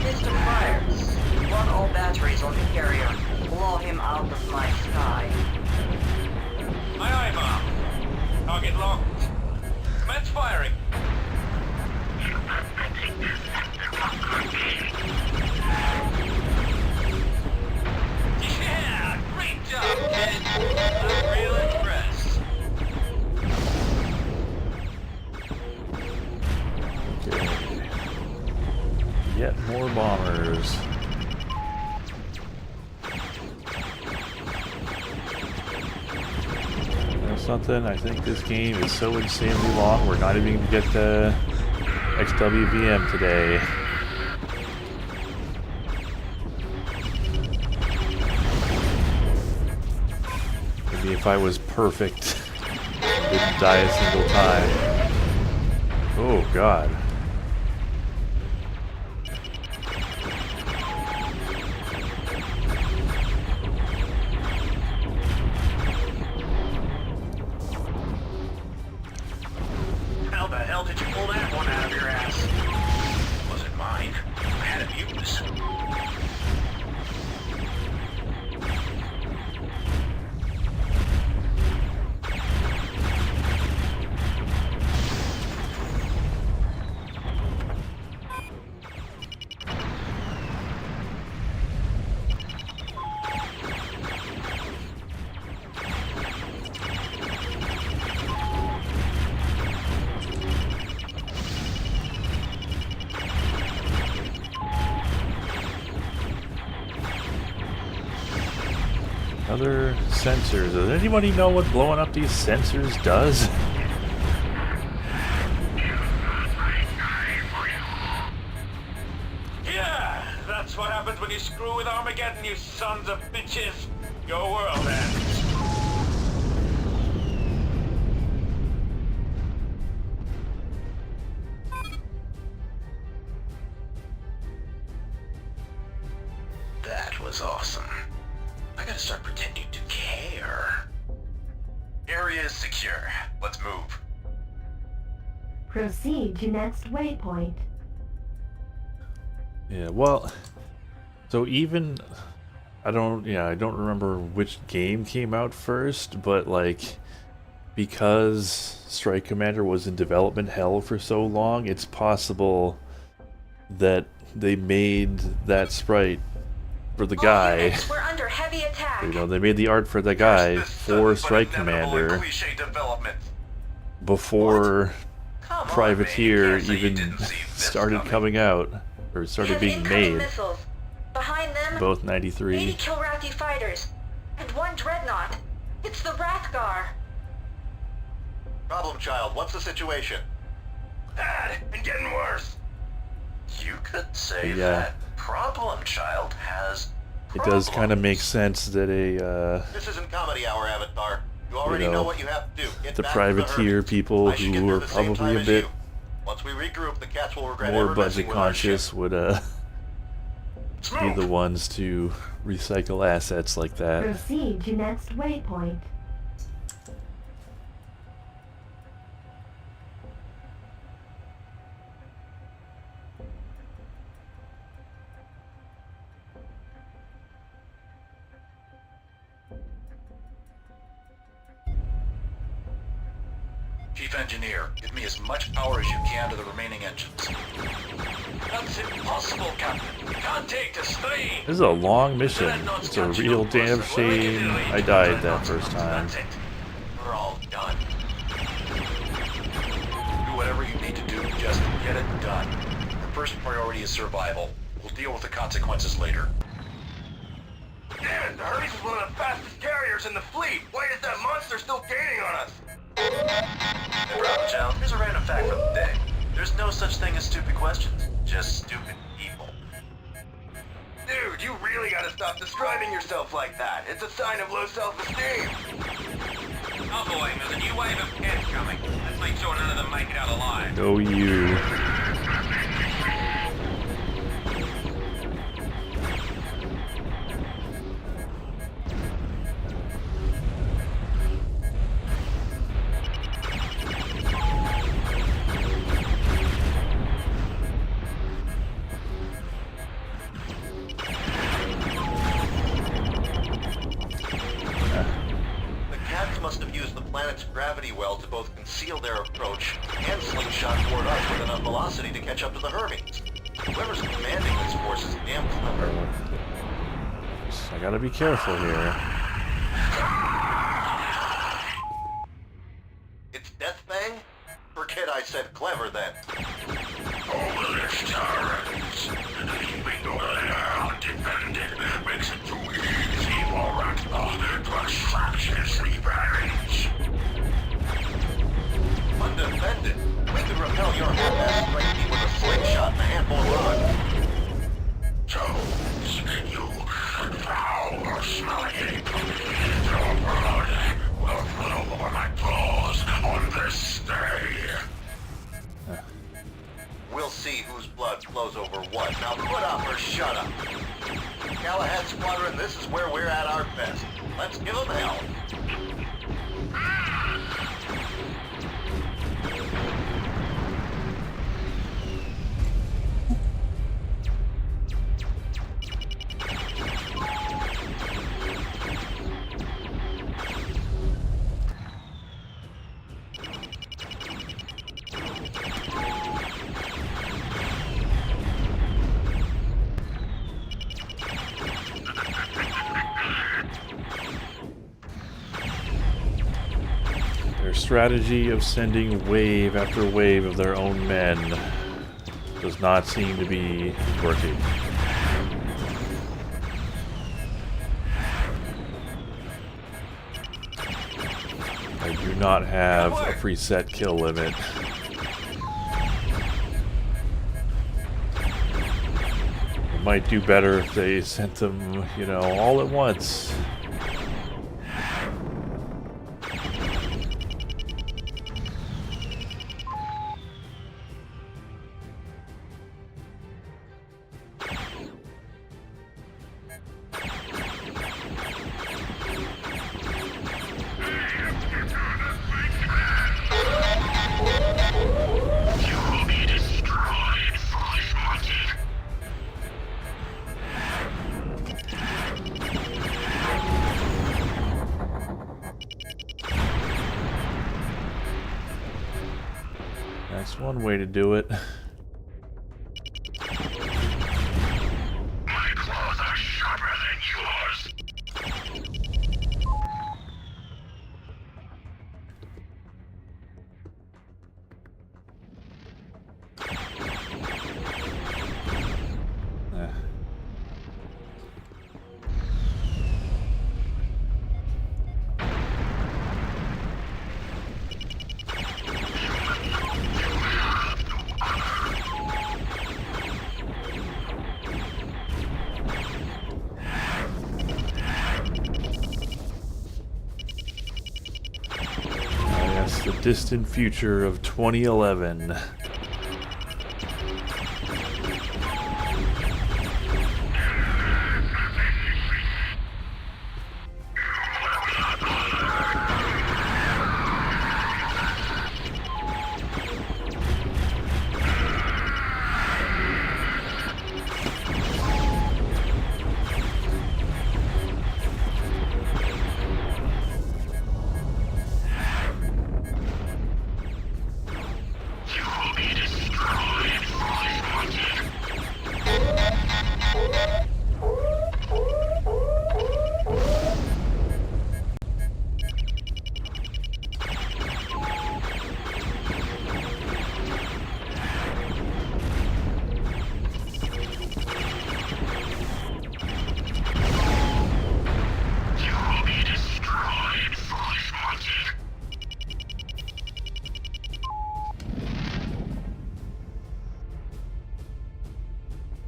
Mr. Myers, run all batteries on the carrier. Blow him out of my sky. Aye, aye, Mom. Target locked. Commence firing. Yeah, great job, kid. I'm real impressed. Okay. Yet more bombers. You know something? I think this game is so insanely long, we're not even going to get the XWVM today. Maybe if I was perfect and didn't die a single time. Oh god. How the hell did you pull that one out of your ass? Wasn't mine. I had it used. Other sensors. Does anybody know what blowing up these sensors does? Yeah, that's what happens when you screw with Armageddon, you sons of bitches. Your world ends. That was awesome. I gotta start pretending to care. Area is secure. Let's move. Proceed to next waypoint. Yeah, well, so even I don't remember which game came out first, but like because Strike Commander was in development hell for so long, it's possible that they made that sprite for the guy. We're under heavy attack. You know, they made the art for the guy for Strike But inevitable Commander and cliche development. before Come on, Privateer man, you can't say you even didn't see this started coming. coming out or We started have being incoming made. missiles. Behind them, Both 80 93. Kilrathi fighters. And one dreadnought. It's the Wrathgar. Problem child, what's the situation? Bad and getting worse. You could say Yeah. that Problem Child has It does kind of make sense that a This isn't comedy hour, Avatar. You already know, know what you have to do. Get the back privateer to the people I should get who there are the same probably time a as bit you. Once we regroup, the cats will regret more ever messing budget with our ship. conscious would be the ones to recycle assets like that. Proceed to next waypoint. Chief Engineer, give me as much power as you can to the remaining engines. That's impossible, Captain. You can't take the strain. This is a long mission. It's a real damn shame I died that first time. That's it. We're all done. Do whatever you need to do, just get it done. Our first priority is survival. We'll deal with the consequences later. Damn it, the Hermes is one of the fastest carriers in the fleet. Why is that monster still gaining on us? Hey, Problem Child, here's a random fact for the day. There's no such thing as stupid questions, just stupid people. Dude, you really gotta stop describing yourself like that. It's a sign of low self-esteem. Oh boy, there's a new wave of kids coming. Let's make sure none of them make it out alive. No, you. The cats must have used the planet's gravity well to both conceal their approach and slingshot toward us with enough velocity to catch up to the Hermes. Whoever's commanding this force is damn clever. I gotta be careful here. It's Deathfang? Forget I said clever then. All this turns. Leaving over there undefended makes it too easy for Ratna to extract his revenge. Undefended? We could repel your half-ass strength team with a slingshot and a handful of rods. Jones, you foul smelling ape. Your blood will flow over my claws on this day. We'll see whose blood flows over what. Now put up or shut up. Galahad Squadron, this is where we're at our best. Let's give them hell. Strategy of sending wave after wave of their own men does not seem to be working. I do not have a preset kill limit. It might do better if they sent them, you know, all at once. That's one way to do it. My claws are sharper than yours. The distant future of 2011.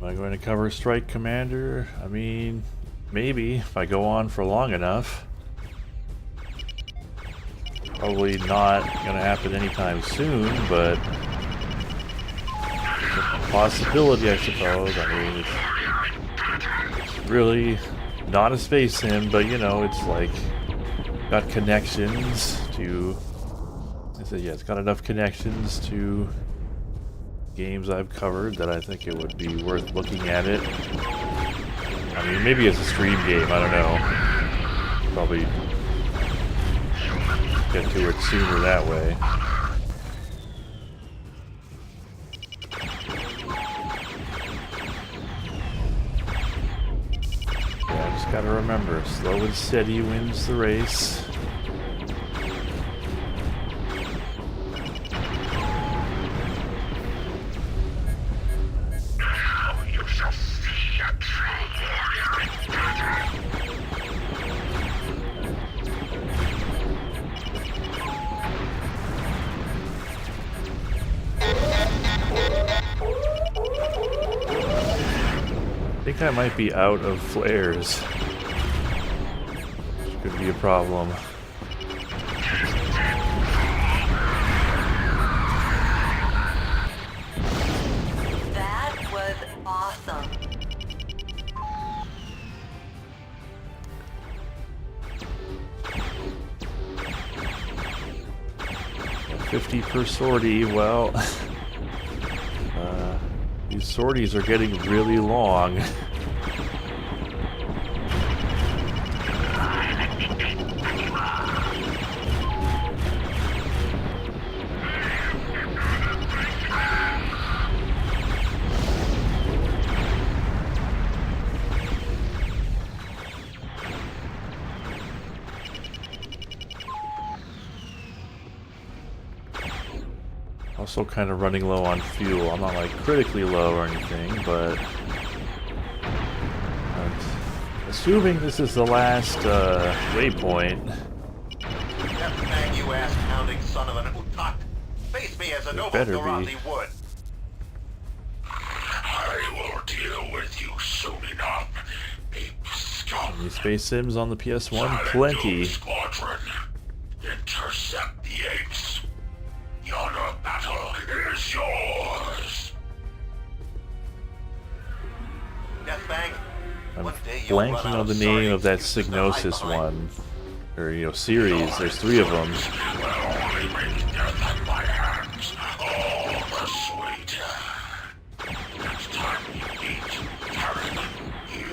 Am I going to cover Strike Commander? I mean, maybe if I go on for long enough. Probably not going to happen anytime soon, but it's a possibility, I suppose. I mean, it's really not a space sim, but you know, it's like got connections to. I said, yeah, it's got enough connections to games I've covered that I think it would be worth looking at it. I mean, maybe it's a stream game, I don't know. Probably get to it sooner that way. Yeah, I just gotta remember, slow and steady wins the race. You shall see a true warrior in battle. I think I might be out of flares. Which could be a problem. That was awesome. At 50 per sortie, well... these sorties are getting really long. Also kind of running low on fuel. I'm not like critically low or anything, but assuming this is the last waypoint. That bang you ass pounding son of an utak. Face me as a noble better Kilrathi be. would. I will deal with you soon enough, ape scum. Any space sims on the PS1? Silent Plenty. Doom Squadron, intercept the apes. Yonder battle is yours. Deathbang. I'm One day you'll run blanking out on the of name sorry of that excuses to hide Signosis behind. one. Or, you know, series. There's 3 of them. Will only make death in my hands all the sweeter. Next time you meet Karen, you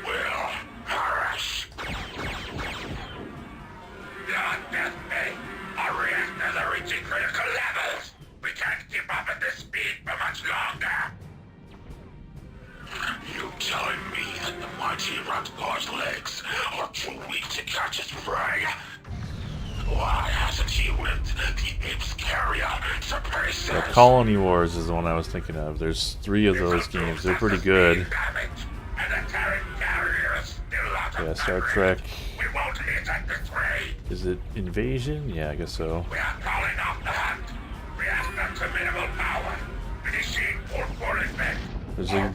will perish. Not death me. Our reactors are reaching critical levels. We can't keep up at this speed for much longer. You telling me that the mighty Ratgar's legs are too weak to catch his prey? Why hasn't he whipped the ape's carrier to pieces? Colony Wars is the one I was thinking of. There's 3 of those games. They're pretty good. Yeah, Star Trek. We won't hit at the 3. Is it Invasion? Yeah, I guess so. We are calling off the hunt. Reactor to minimal power. Finishing for effect. There's a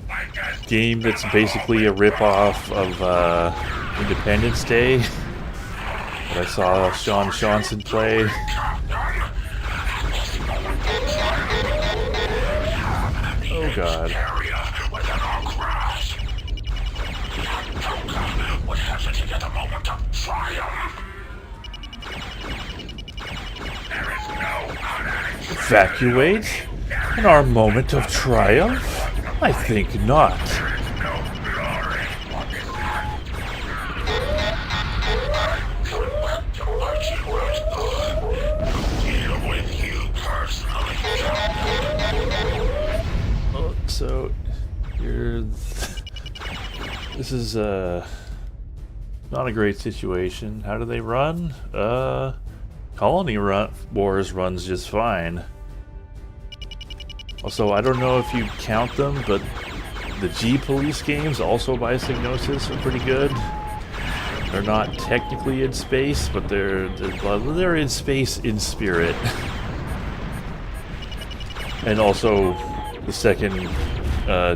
game that's basically a rip-off of Independence Day that I saw Sean Johnson play. Oh god. Evacuate? In our moment of triumph? I think not. Oh, so you're. This is not a great situation. How do they run? Colony Wars runs just fine. Also, I don't know if you count them, but the G-Police games, also by Signosis, are pretty good. They're not technically in space, but they're in space in spirit. And also, the second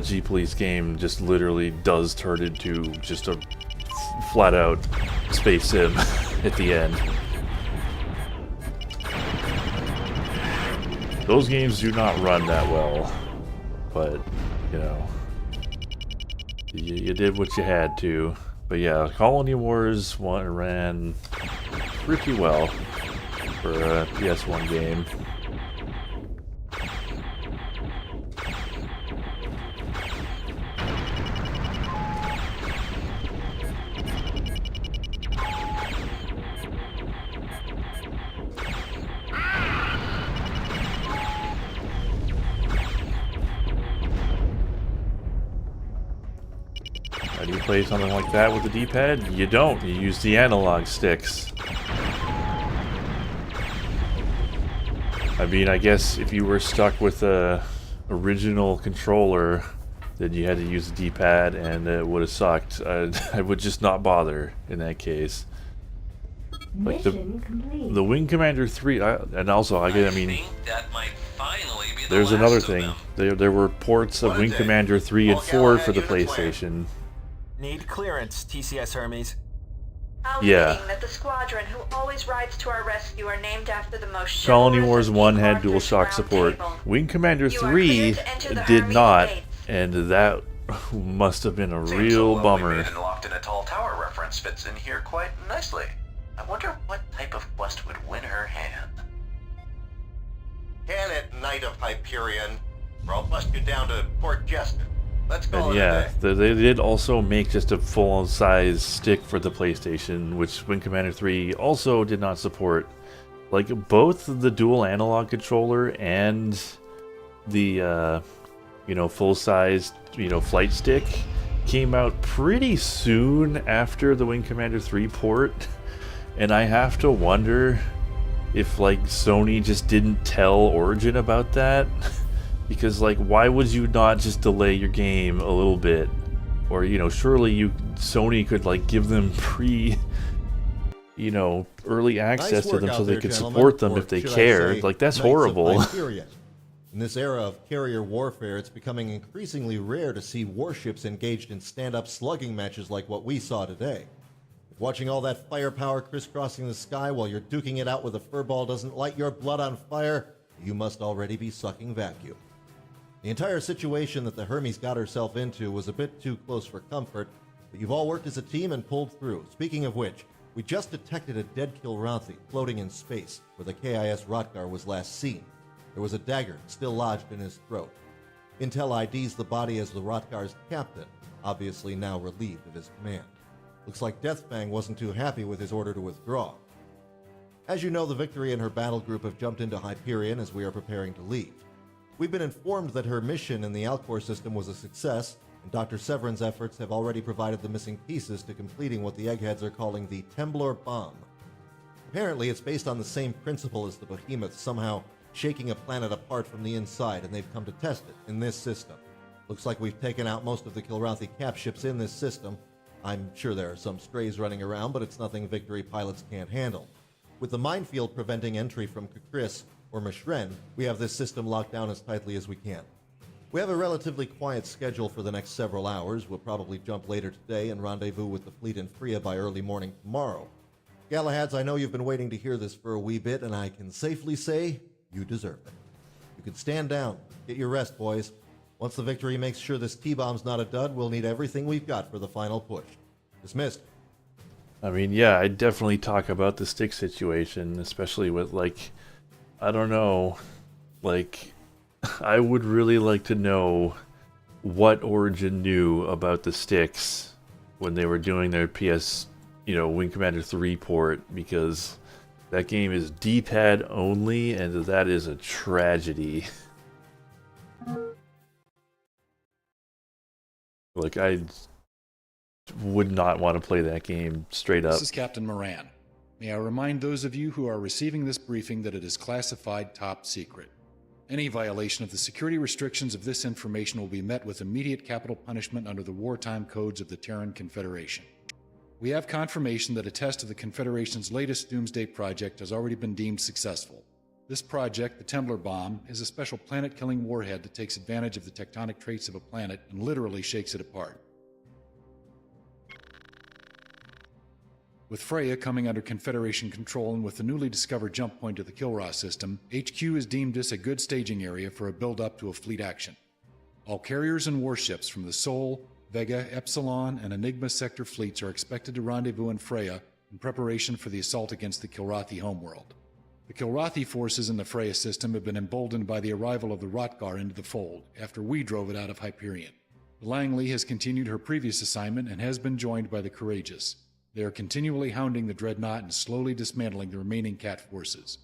G-Police game just literally does turn into just a flat-out space sim at the end. Those games do not run that well, but, you know, you did what you had to. But yeah, Colony Wars ran pretty well for a PS1 game. How do you play something like that with the D-pad? You don't. You use the analog sticks. I mean, I guess if you were stuck with a original controller, then you had to use the D-pad, and it would have sucked. I would just not bother in that case. Like Mission complete. the Wing Commander 3, and also I mean, think that might finally be the there's last another of thing. them. There were ports of What Wing day? Commander 3 and All 4 Galahad for the units clear. PlayStation. Need clearance, TCS Hermes. How Yeah. fitting that the squadron who always rides to our rescue are named after the most Colony chivalrous Wars of 1 King had Arthur's DualShock Round support. Table. Wing Commander You are 3 cleared to enter the did Hermes not, gates. and that must have been a Seems real the bummer. and locked in a tall tower reference fits in here quite nicely. I wonder what type of quest would win her hand. Can it, Knight of Hyperion? Or I'll bust you down to Port Jeston. Let's call And it yeah, a day. they did also make just a full-size stick for the PlayStation, which Wing Commander 3 also did not support. Like, both the dual analog controller and the, full-size, flight stick came out pretty soon after the Wing Commander 3 port. And I have to wonder if, like, Sony just didn't tell Origin about that. Because, like, why would you not just delay your game a little bit? Or, surely Sony could, like, give them early access to work them out so they there, could gentlemen, support them or if they should I cared. say, Like, that's Knights of horrible. Hyperion. In this era of carrier warfare, it's becoming increasingly rare to see warships engaged in stand-up slugging matches like what we saw today. If watching all that firepower crisscrossing the sky while you're duking it out with a furball doesn't light your blood on fire, you must already be sucking vacuum. The entire situation that the Hermes got herself into was a bit too close for comfort, but you've all worked as a team and pulled through. Speaking of which, we just detected a dead Kilrathi floating in space where the KIS Rotgar was last seen. There was a dagger still lodged in his throat. Intel IDs the body as the Rotgar's captain, obviously now relieved of his command. Looks like Deathfang wasn't too happy with his order to withdraw. As you know, the Victory and her battle group have jumped into Hyperion as we are preparing to leave. We've been informed that her mission in the Alcor system was a success, and Dr. Severin's efforts have already provided the missing pieces to completing what the Eggheads are calling the Temblor Bomb. Apparently, it's based on the same principle as the Behemoth, somehow shaking a planet apart from the inside, and they've come to test it in this system. Looks like we've taken out most of the Kilrathi cap ships in this system. I'm sure there are some strays running around, but it's nothing Victory pilots can't handle. With the minefield preventing entry from Kukris or Mishren, we have this system locked down as tightly as we can. We have a relatively quiet schedule for the next several hours. We'll probably jump later today and rendezvous with the fleet in Freya by early morning tomorrow. Galahads, I know you've been waiting to hear this for a wee bit, and I can safely say you deserve it. You can stand down. Get your rest, boys. Once the Victory makes sure this T-bomb's not a dud, we'll need everything we've got for the final push. Dismissed. I mean, yeah, I'd definitely talk about the stick situation, especially with, like, I don't know, like, I would really like to know what Origin knew about the sticks when they were doing their PS, Wing Commander 3 port, because that game is D-pad only, and that is a tragedy. Like, I would not want to play that game straight up. This is Captain Moran. May I remind those of you who are receiving this briefing that it is classified top secret. Any violation of the security restrictions of this information will be met with immediate capital punishment under the wartime codes of the Terran Confederation. We have confirmation that a test of the Confederation's latest Doomsday project has already been deemed successful. This project, the Temblor Bomb, is a special planet-killing warhead that takes advantage of the tectonic traits of a planet and literally shakes it apart. With Freya coming under Confederation control and with the newly discovered jump point of the Kilra system, HQ has deemed this a good staging area for a build-up to a fleet action. All carriers and warships from the Sol, Vega, Epsilon, and Enigma sector fleets are expected to rendezvous in Freya in preparation for the assault against the Kilrathi homeworld. The Kilrathi forces in the Freya system have been emboldened by the arrival of the Rotgar into the fold after we drove it out of Hyperion. The Langley has continued her previous assignment and has been joined by the Courageous. They are continually hounding the Dreadnought and slowly dismantling the remaining Cat forces.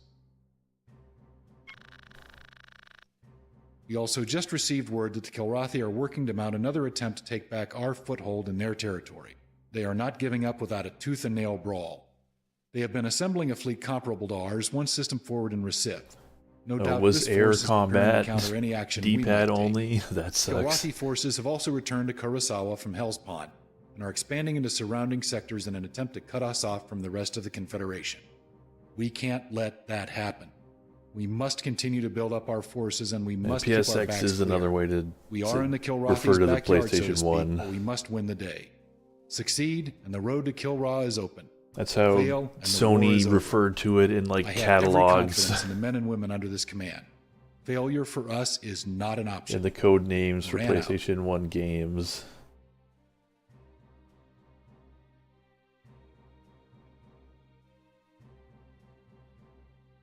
We also just received word that the Kilrathi are working to mount another attempt to take back our foothold in their territory. They are not giving up without a tooth-and-nail brawl. They have been assembling a fleet comparable to ours, one system forward in Recith. No doubt was this air force is preparing combat, to counter any action we might D-pad take. only? That sucks. Kilrathi forces have also returned to Kurosawa from Hell's Pond and are expanding into surrounding sectors in an attempt to cut us off from the rest of the Confederation. We can't let that happen. We must continue to build up our forces, and we must keep our PSX backs is another clear. way to We are in the refer Kilrathi's to the backyard, so to PlayStation speak, 1. but we must win the day. Succeed, and the road to Kilra is open. That's how Fail, and the war is Sony over. referred to it in like I have every catalogs confidence in the men and women under this command. Failure for us is not an option. and the code names for Ran out. PlayStation 1 games.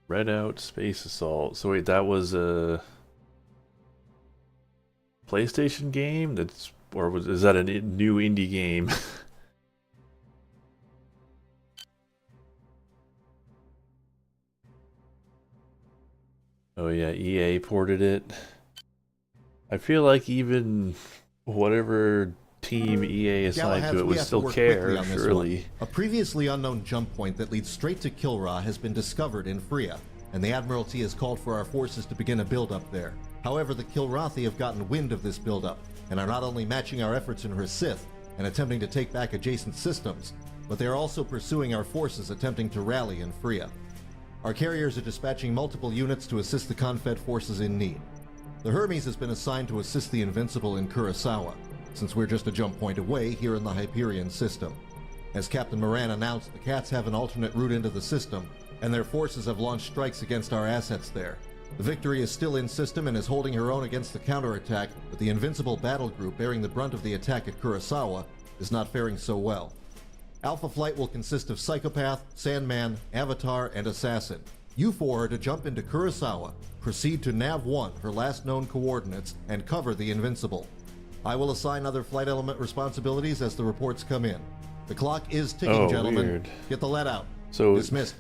Redout Space Assault. So wait, that was a PlayStation game? Is that a new indie game? Oh yeah, EA ported it. I feel like even whatever team EA assigned Galahads, to it we would have to still work care, quickly on this surely. one. A previously unknown jump point that leads straight to Kilra has been discovered in Freya, and the Admiralty has called for our forces to begin a build-up there. However, the Kilrathi have gotten wind of this build-up, and are not only matching our efforts in Recith and attempting to take back adjacent systems, but they are also pursuing our forces attempting to rally in Freya. Our carriers are dispatching multiple units to assist the Confed forces in need. The Hermes has been assigned to assist the Invincible in Kurosawa, since we're just a jump point away here in the Hyperion system. As Captain Moran announced, the Cats have an alternate route into the system, and their forces have launched strikes against our assets there. The Victory is still in system and is holding her own against the counterattack, but the Invincible battle group bearing the brunt of the attack at Kurosawa is not faring so well. Alpha Flight will consist of Psychopath, Sandman, Avatar, and Assassin. You four are to jump into Kurosawa, proceed to Nav-1, her last known coordinates, and cover the Invincible. I will assign other flight element responsibilities as the reports come in. The clock is ticking, gentlemen. Weird. Get the let out. So Dismissed.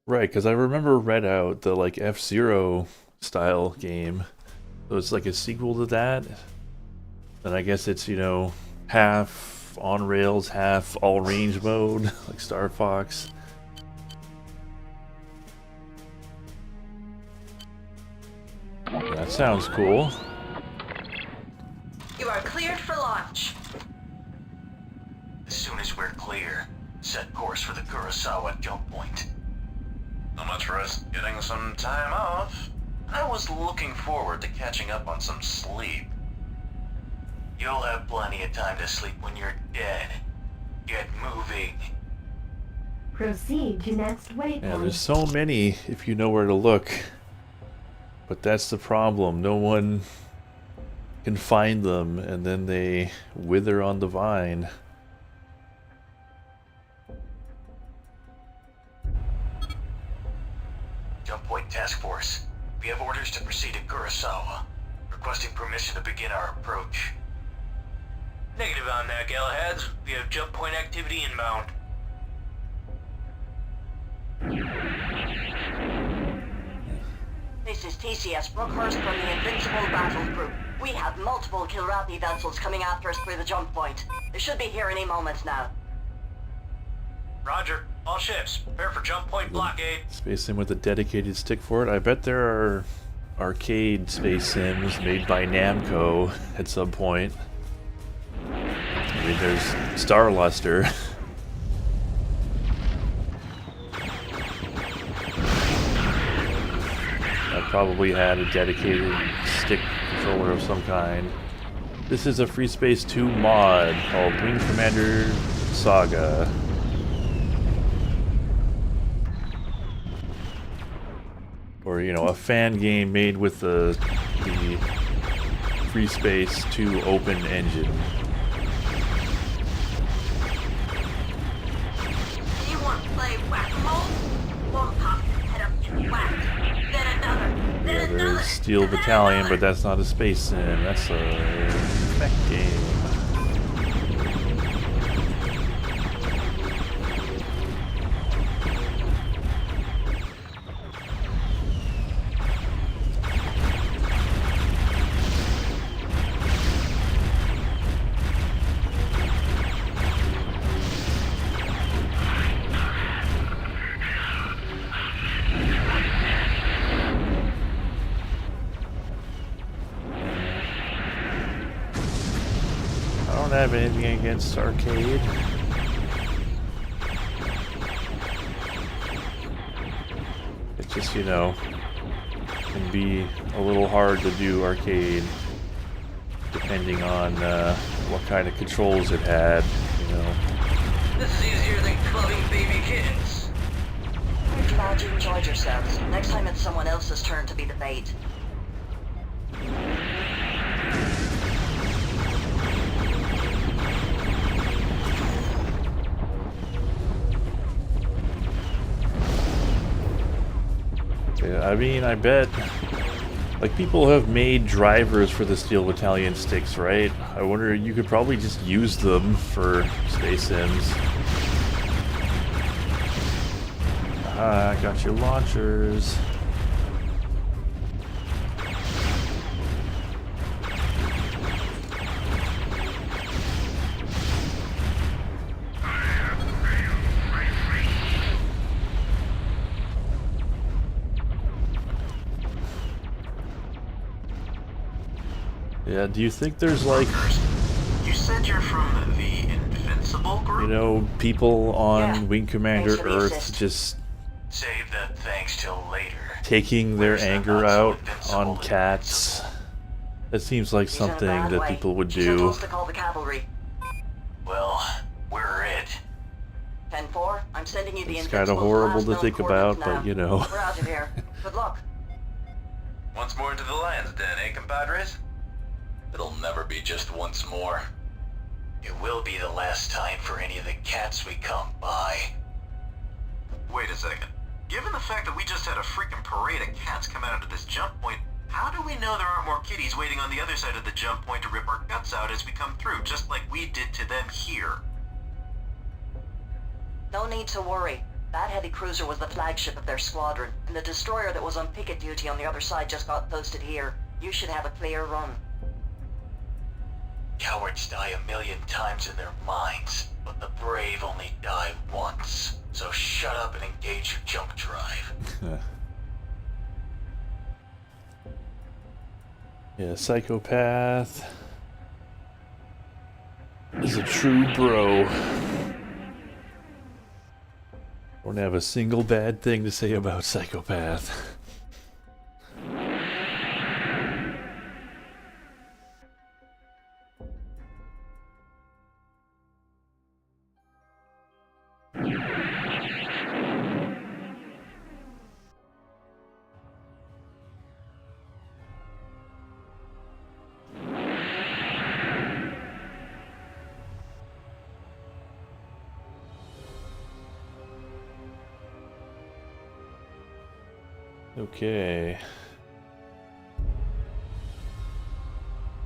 Right, because I remember Redout, the like F-Zero style game. So it's like a sequel to that. And I guess it's, you know, half on rails, half all range mode, like Star Fox. That sounds cool. You are cleared for launch. As soon as we're clear, set course for the Kurosawa jump point. Not much risk getting some time off. I was looking forward to catching up on some sleep. You'll have plenty of time to sleep when you're dead. Get moving. Proceed to next waypoint. Yeah, there's so many if you know where to look. But that's the problem. No one can find them, and then they wither on the vine. Jump Point Task Force. We have orders to proceed to Kurosawa. Requesting permission to begin our approach. Negative on that, Galahads. We have jump point activity inbound. This is TCS Brookhurst from the Invincible Battle Group. We have multiple Kilrathi vessels coming after us through the jump point. They should be here any moment now. Roger. All ships, prepare for jump point blockade. Space sim with a dedicated stick for it. I bet there are arcade space sims made by Namco at some point. I mean, there's Starluster. That probably had a dedicated stick controller of some kind. This is a Free Space 2 mod called Wing Commander Saga. Or, you know, a fan game made with the Free Space 2 open engine. You want to play whack-a-mole? One pop, head up, get whacked. Then another, then Yeah, another. there's Steel and then Battalion, another. but that's not a space sim. That's a mech game. have anything against arcade. It's just, you know, can be a little hard to do arcade depending on what kind of controls it had, you know. This is easier than clubbing baby kittens. I'm glad you enjoyed yourselves. Next time it's someone else's turn to be the bait. Yeah, I mean, I bet, like, people have made drivers for the Steel Battalion sticks, right? I wonder, you could probably just use them for Space Sims. Ah, I got your launchers. Yeah, do you think there's like, You said you're from the Invincible group? you know, people on Yeah. Wing Commander Thanks for the Earth assist. just Save that thanks till later. taking their Where's that anger not so out invincible on and cats? That seems like He's in a something bad that way. people would She sent do. us to call the cavalry. Well, we're it. 10-4, I'm sending you the It's kinda Invincible's horrible last to known think coordinates about, but, now. you know. We're out of here. Good luck. Once more into the lion's den, eh, compadres? It'll never be just once more. It will be the last time for any of the cats we come by. Wait a second. Given the fact that we just had a freaking parade of cats come out into this jump point, how do we know there aren't more kitties waiting on the other side of the jump point to rip our guts out as we come through, just like we did to them here? No need to worry. That heavy cruiser was the flagship of their squadron, and the destroyer that was on picket duty on the other side just got posted here. You should have a clear run. Cowards die 1,000,000 times in their minds, but the brave only die once. So shut up and engage your jump drive. Yeah, psychopath is a true bro. Don't have a single bad thing to say about psychopath. Okay.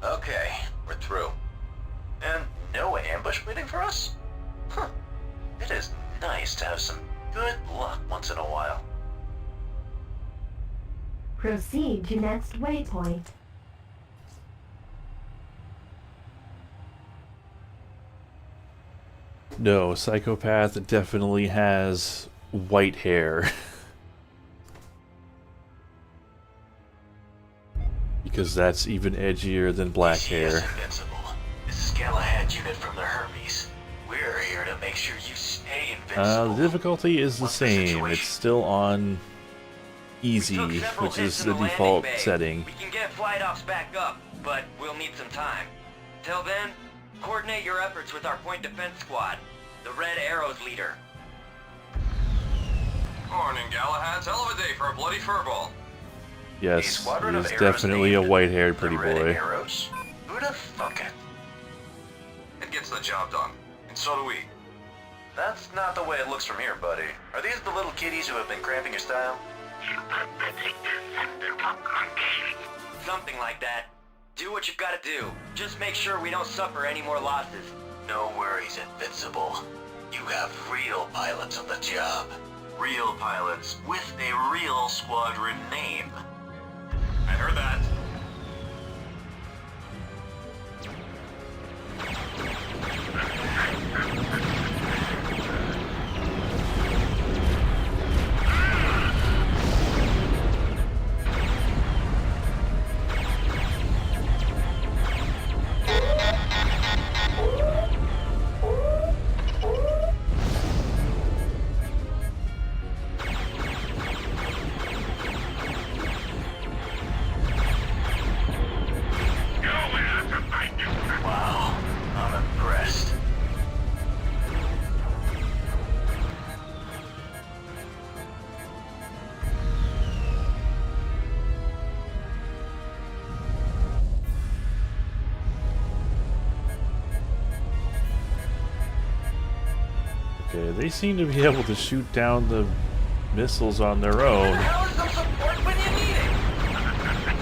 Okay, we're through. And no ambush waiting for us? Huh. It is nice to have some good luck once in a while. Proceed to next waypoint. No, psychopath definitely has white hair. Because that's even edgier than black She hair. is invincible. This is Galahad's unit from the Hermes. We're here to make sure you stay invincible. The difficulty is the What's the same. situation? It's still on easy, We took several which hits is in the landing default bay. setting. We can get flight ops back up, but we'll need some time. Till then, coordinate your efforts with our point defense squad, the Red Arrows leader. Morning, Galahad's hell of a day for a bloody furball. Yes, squadron of he's arrows definitely a named white-haired the pretty Red boy. Arrows? Who'da thunk it? It gets the job done, and so do we. That's not the way it looks from here, buddy. Are these the little kitties who have been cramping your style? Something like that. Do what you've got to do. Just make sure we don't suffer any more losses. No worries, Invincible. You have real pilots on the job. Real pilots with a real squadron name. I heard that. Okay, they seem to be able to shoot down the missiles on their own. How is some support when you need it?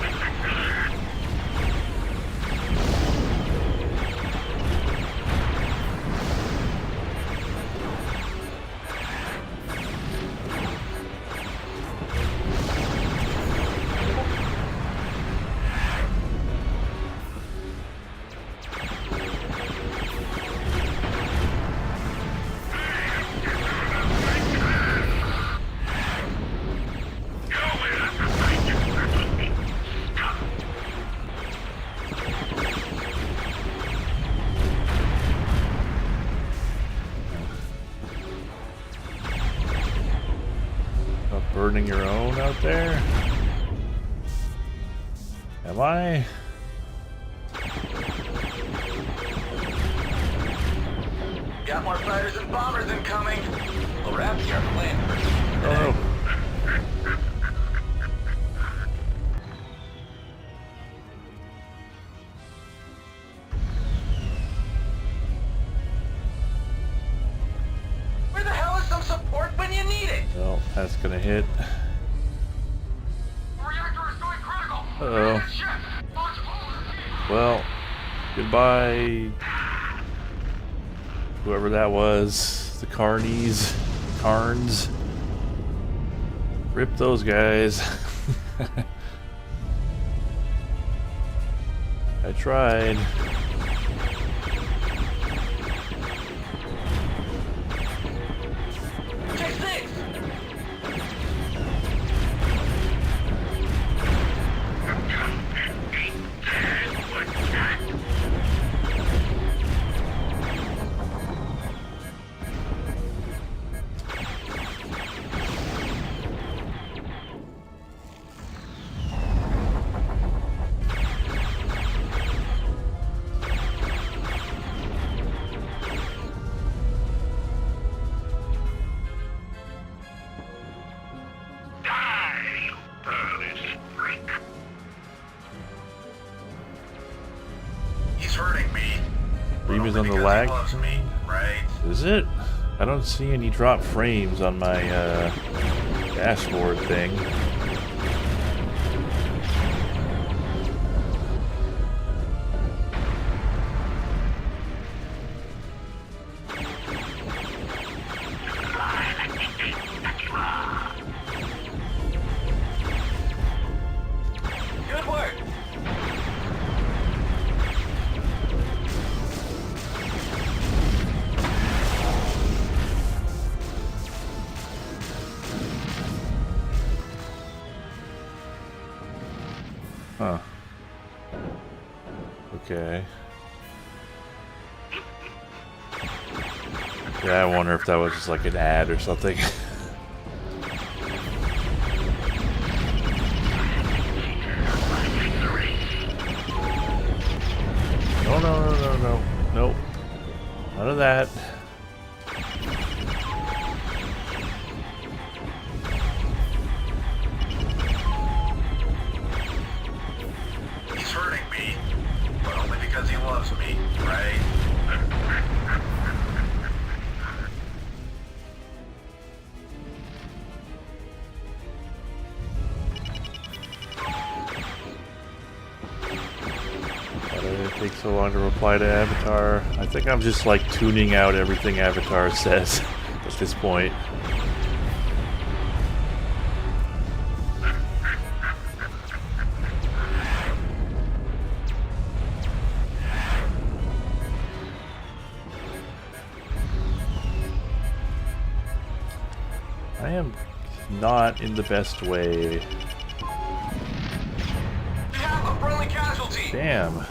Burning your own out there? Am I? Got more fighters and bombers incoming. Well, wrap your plan for Oh. Where the hell is some support when you need it? Well, that's gonna hit. Uh-oh. Well, goodbye, whoever that was. The Carns. Rip those guys. I tried. Frames on the lag. Is it? I don't see any drop frames on my dashboard thing. Good work. Huh. Okay. Yeah, I wonder if that was just like an ad or something. No. Nope. None of that. He's hurting me, but only because he loves me, right? Why did it take so long to reply to Avatar? I think I'm just like tuning out everything Avatar says at this point. I am not in the best way. We have a friendly casualty. Damn.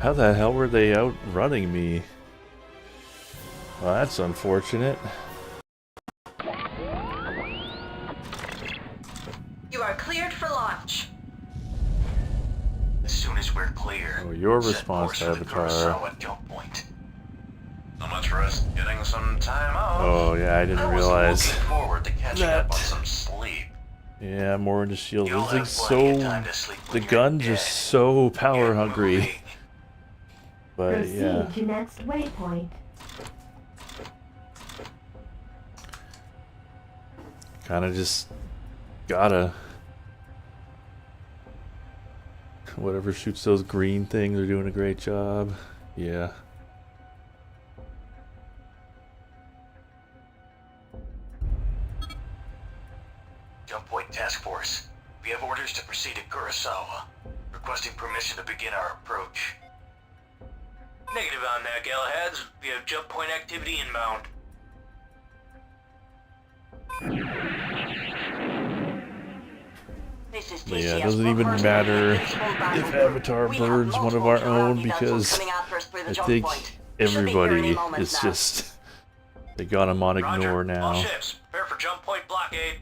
How the hell were they outrunning me? Well, that's unfortunate. You are cleared for launch. As soon as we're clear, Oh, your set response course to for the Avatar. Curacao at jump point. So much for us getting some time off. Oh, yeah, I didn't realize. Looking forward to catching that. up on some sleep. Yeah, more into shield. You'll This have thing's plenty of so. time to sleep The when you're guns are dead. so power Get hungry. moving. But Proceed yeah. to next waypoint. Kind of just gotta. Whatever shoots those green things, they're doing a great job. Yeah. Jump Point Task Force. We have orders to proceed to Kurosawa. Requesting permission to begin our approach. Negative on that, Galahad's. We have jump point activity inbound. This is Yeah, it TCS. doesn't We're even first matter invincible battle if group. Avatar We have burns one of multiple our Kilrathi own vessels because coming after us through the I jump think point. We should be here any everybody moment is now. just... They got him on ignore Roger. All now. ships, prepare for jump point blockade.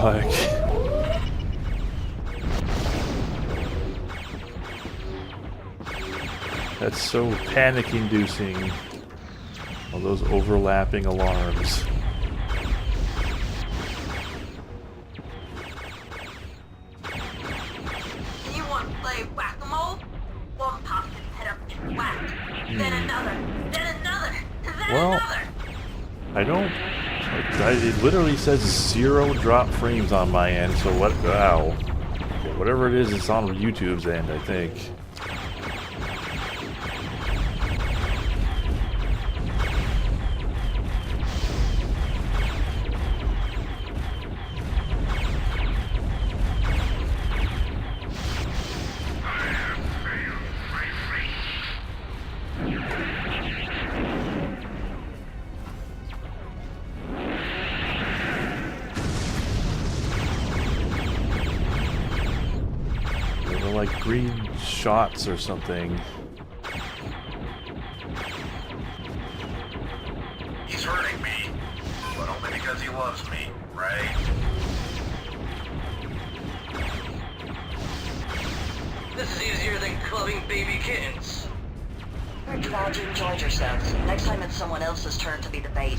Fuck. That's so panic-inducing. All those overlapping alarms. You want to play whack-a-mole? One pops his head up and gets whacked. Then another. Then another. Then Well, another. I don't... It literally says 0 drop frames on my end, so what... Wow. Okay, whatever it is, it's on YouTube's end, I think. They're like green shots or something. He's hurting me, but only because he loves me, right? This is easier than clubbing baby kittens. We're glad you enjoyed yourselves. Next time it's someone else's turn to be the bait.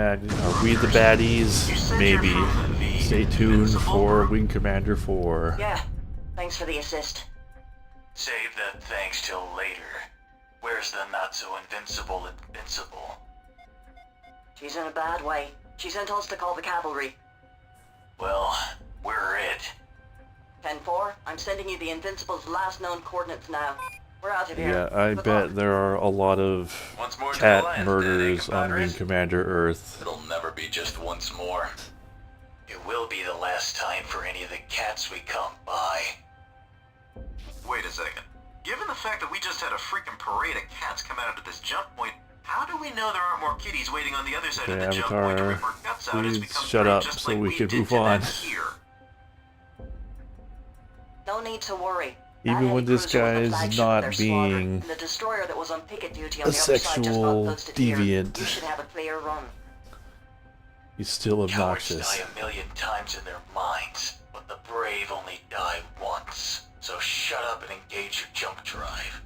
Are we the baddies? Maybe. Stay tuned for Wing Commander 4. Yeah. Thanks for the assist. Save that thanks till later. Where's the not-so-invincible invincible? She's in a bad way. She sent us to call the cavalry. Well, we're it. 10-4, I'm sending you the Invincible's last known coordinates now. We're out of here. Yeah, I Good bet luck. there are a lot of Once more to the cat lion's murders den, on Wing compadres. Commander Earth. It'll never be just once more. It will be the last time for any of the cats we come by. Wait a second. Given the fact that we just had a freaking parade of cats come out of this jump point, how do we know there aren't more kitties waiting on the other side of Okay, the jump point to Avatar, rip our guts out as we please come shut through, up just so like we can did move to on. them here? No need to worry. Even That when heavy this cruiser with the guy is flagship not of their squadron, being and the destroyer that was on picket duty on a the other side just sexual got posted here. deviant. You should have a clear run. He's still Cowards obnoxious. die a million times in their minds, but the brave only die once. So shut up and engage your jump drive.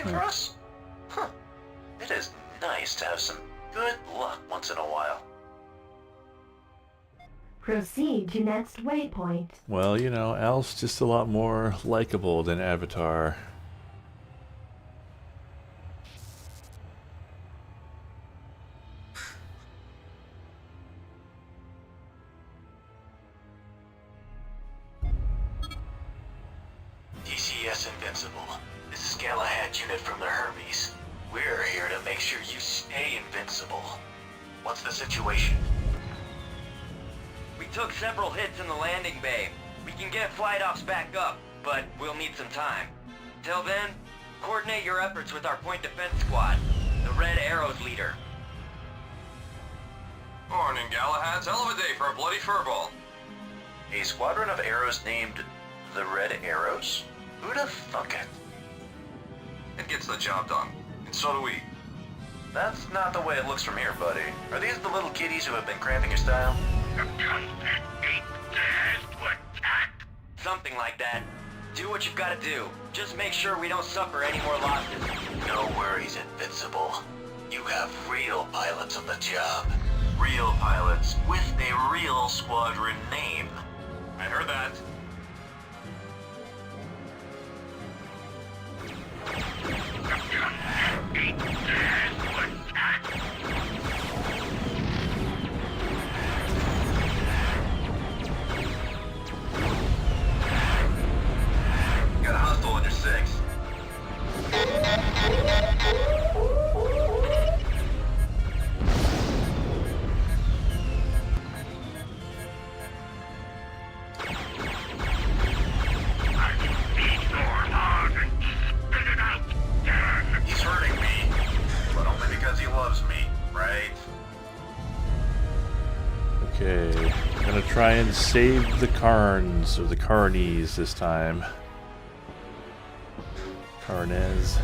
for us? Huh. It is nice to have some good luck once in a while. Proceed to next waypoint. Well, you know, Al's just a lot more likable than Avatar. DCS Invincible. This is Galahad unit from the Hermes. We're here to make sure you stay invincible. What's the situation? We took several hits in the landing bay. We can get flight ops back up, but we'll need some time. Till then, coordinate your efforts with our point defense squad, the Red Arrows leader. Morning, Galahad. Hell of a day for a bloody furball. A squadron of arrows named the Red Arrows? Who'da thunk it? It gets the job done. And so do we. That's not the way it looks from here, buddy. Are these the little kiddies who have been cramping your style? Something like that. Do what you've got to do. Just make sure we don't suffer any more losses. No worries, Invincible. You have real pilots on the job. Real pilots with a real squadron name. I heard that. Got a hostile on your 6. He's hurting me, but only because he loves me, right? Okay, gonna try and save the Karns, or the Carnies this time. Carnes.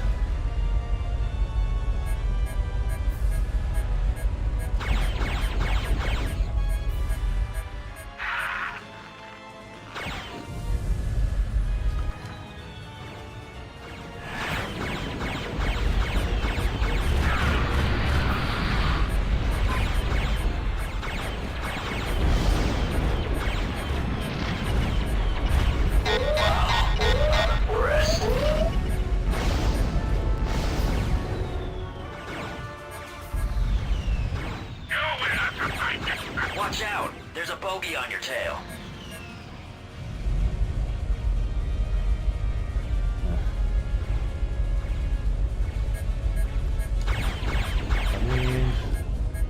Watch out! There's a bogey on your tail. I mean,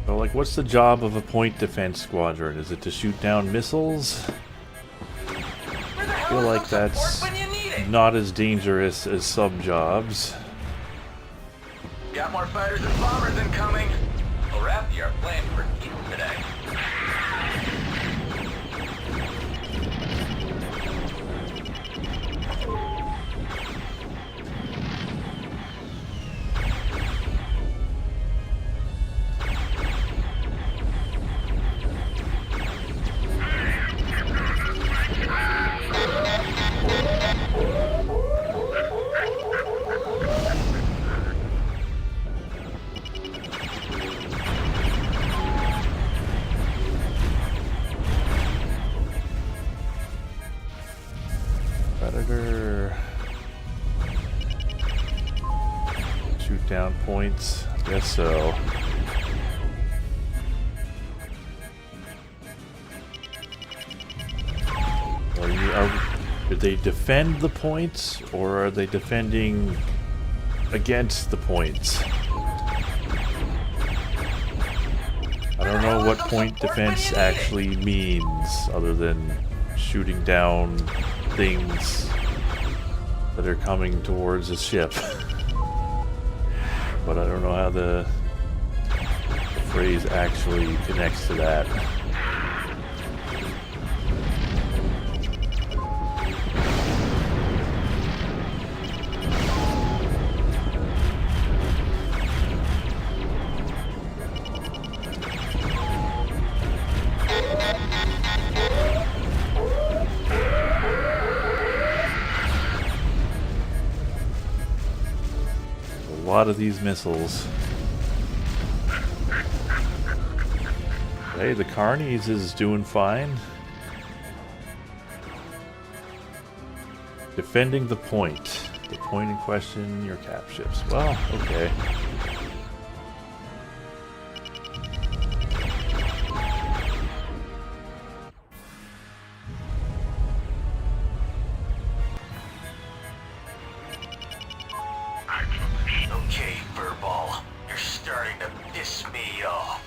well, like, what's the job of a point defense squadron? Is it to shoot down missiles? I feel like that's not as dangerous as some jobs. Got more fighters and bombers incoming. Well, Rapti are playing for keeps today. Predator. Shoot down points. I guess so. Did they defend the points, or are they defending against the points? I don't know what point defense actually means, other than shooting down things that are coming towards a ship. But I don't know how the phrase actually connects to that. lot of these missiles. Hey, the Carnies is doing fine. Defending the point. The point in question, your cap ships. Well, okay. Okay, Furball. You're starting to piss me off.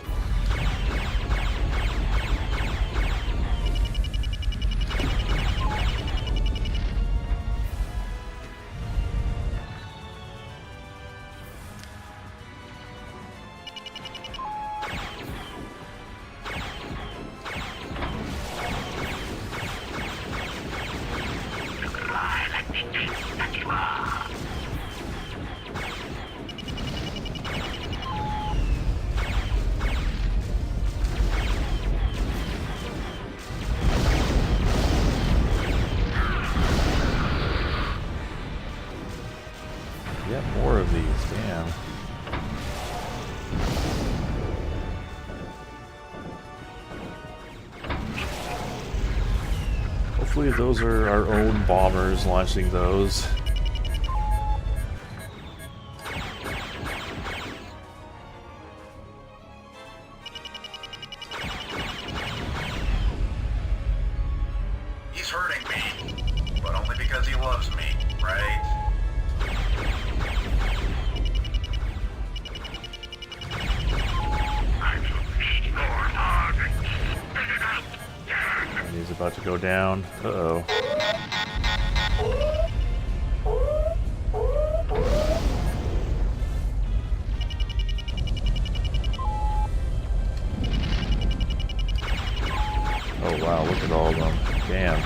Yeah, more of these, damn. Hopefully those are our own bombers launching those. He's hurting me, but only because he loves me, right? And he's about to go down. Uh-oh. Oh wow, look at all of them. Damn.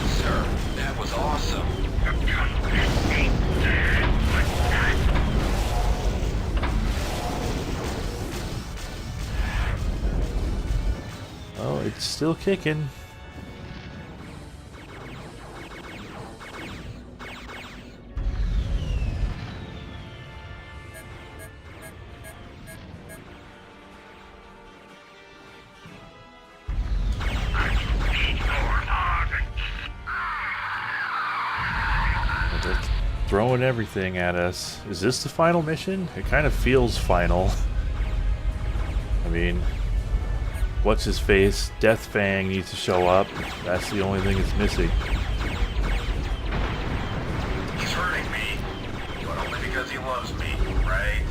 Sir, that was awesome. Oh, it's still kicking. They're throwing everything at us. Is this the final mission? It kind of feels final. I mean, what's his face? Death Fang needs to show up. That's the only thing that's missing. He's hurting me, but only because he loves me, right?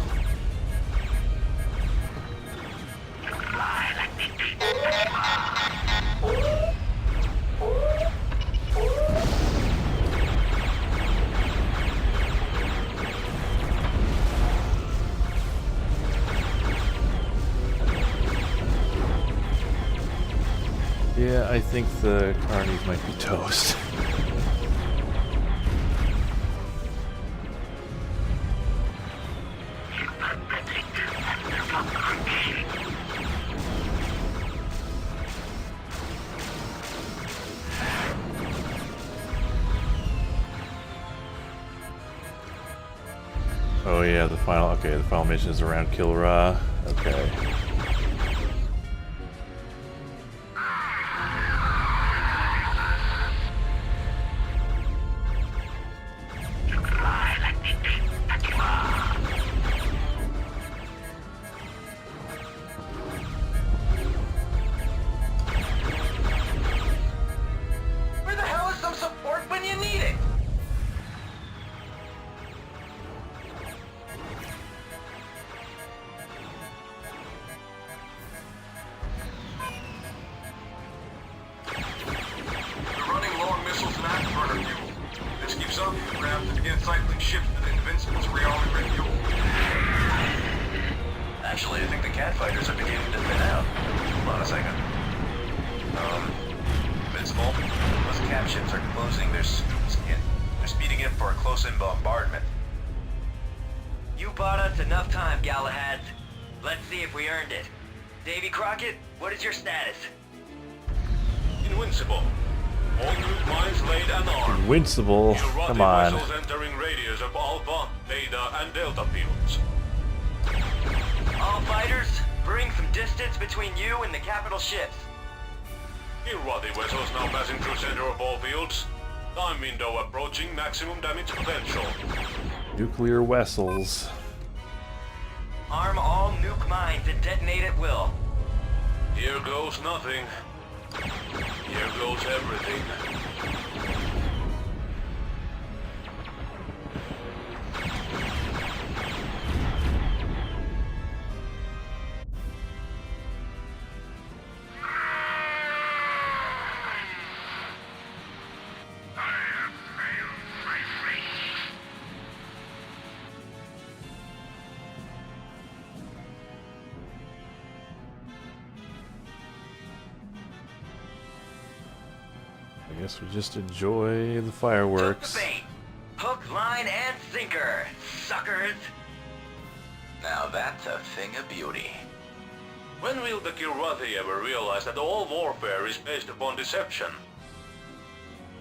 Yeah, I think the Carnies might be toast. Oh yeah, the final mission is around Kilra. Okay. Where the hell is some support when you need it? They're running long missiles and afterburner fuel. If this keeps up, we're gonna have to begin cycling ships to the Invincible's rearmament refuel. Actually, I think the cat fighters are beginning to thin out. Hold on a second. Invincible, those cap ships are closing their scoops in. They're speeding in for a close-in bombardment. You bought us enough time, Galahad. Let's see if we earned it. Davy Crockett, what is your status? Invincible. All nuke mines laid and armed. Invincible. Kilrathi Come on. vessels entering radius of Alpha, Beta, and Delta fields. All fighters, bring some distance between you and the capital ships. Kilrathi vessels now passing through center of all fields. Time window approaching maximum damage potential. Nuclear vessels. Arm all nuke mines and detonate at will. Here goes nothing. Here goes everything. I guess we just enjoy the fireworks. Took the bait. Hook, line, and sinker, suckers. Now that's a thing of beauty. When will the Kilrathi ever realize that all warfare is based upon deception?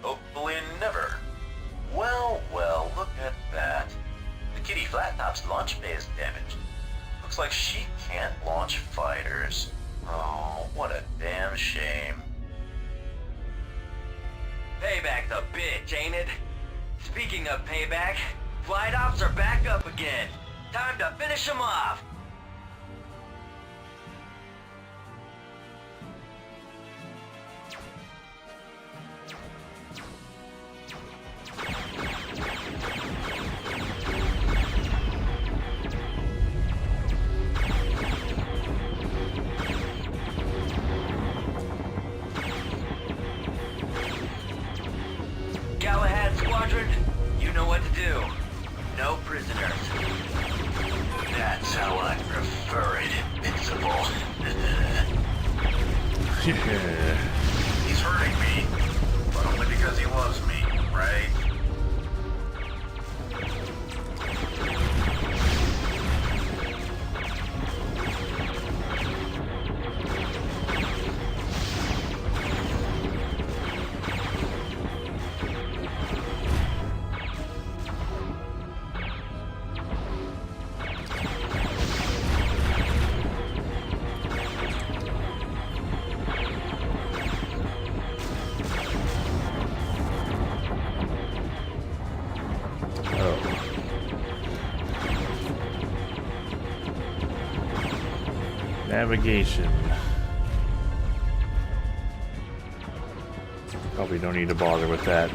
Hopefully never. Well, look at that. The Kitty Flat Top's launch bay is damaged. Looks like she can't launch fighters. Oh, what a damn shame. Payback's a bitch, ain't it? Speaking of payback, flight ops are back up again. Time to finish them off. Galahad Squadron, you know what to do. No prisoners. That's how I prefer it, Invincible. Yeah. He's hurting me, but only because he loves me, right? Navigation. Probably don't need to bother with that.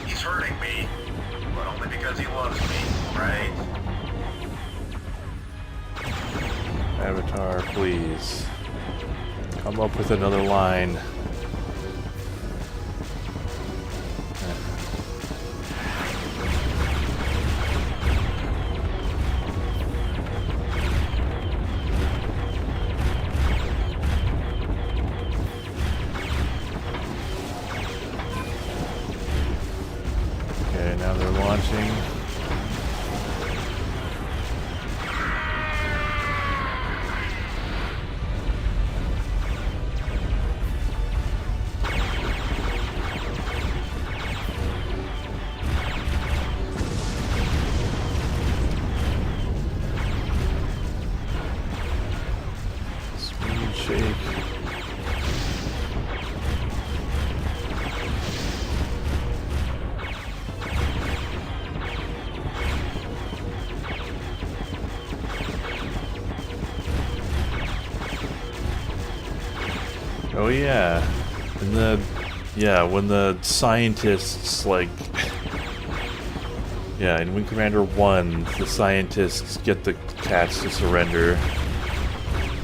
He's hurting me, but only because he loves me, right? Avatar, please. Come up with another line. Okay, now they're launching. Speed shake. Oh yeah, when the scientists like, yeah, in Wing Commander 1, the scientists get the cats to surrender.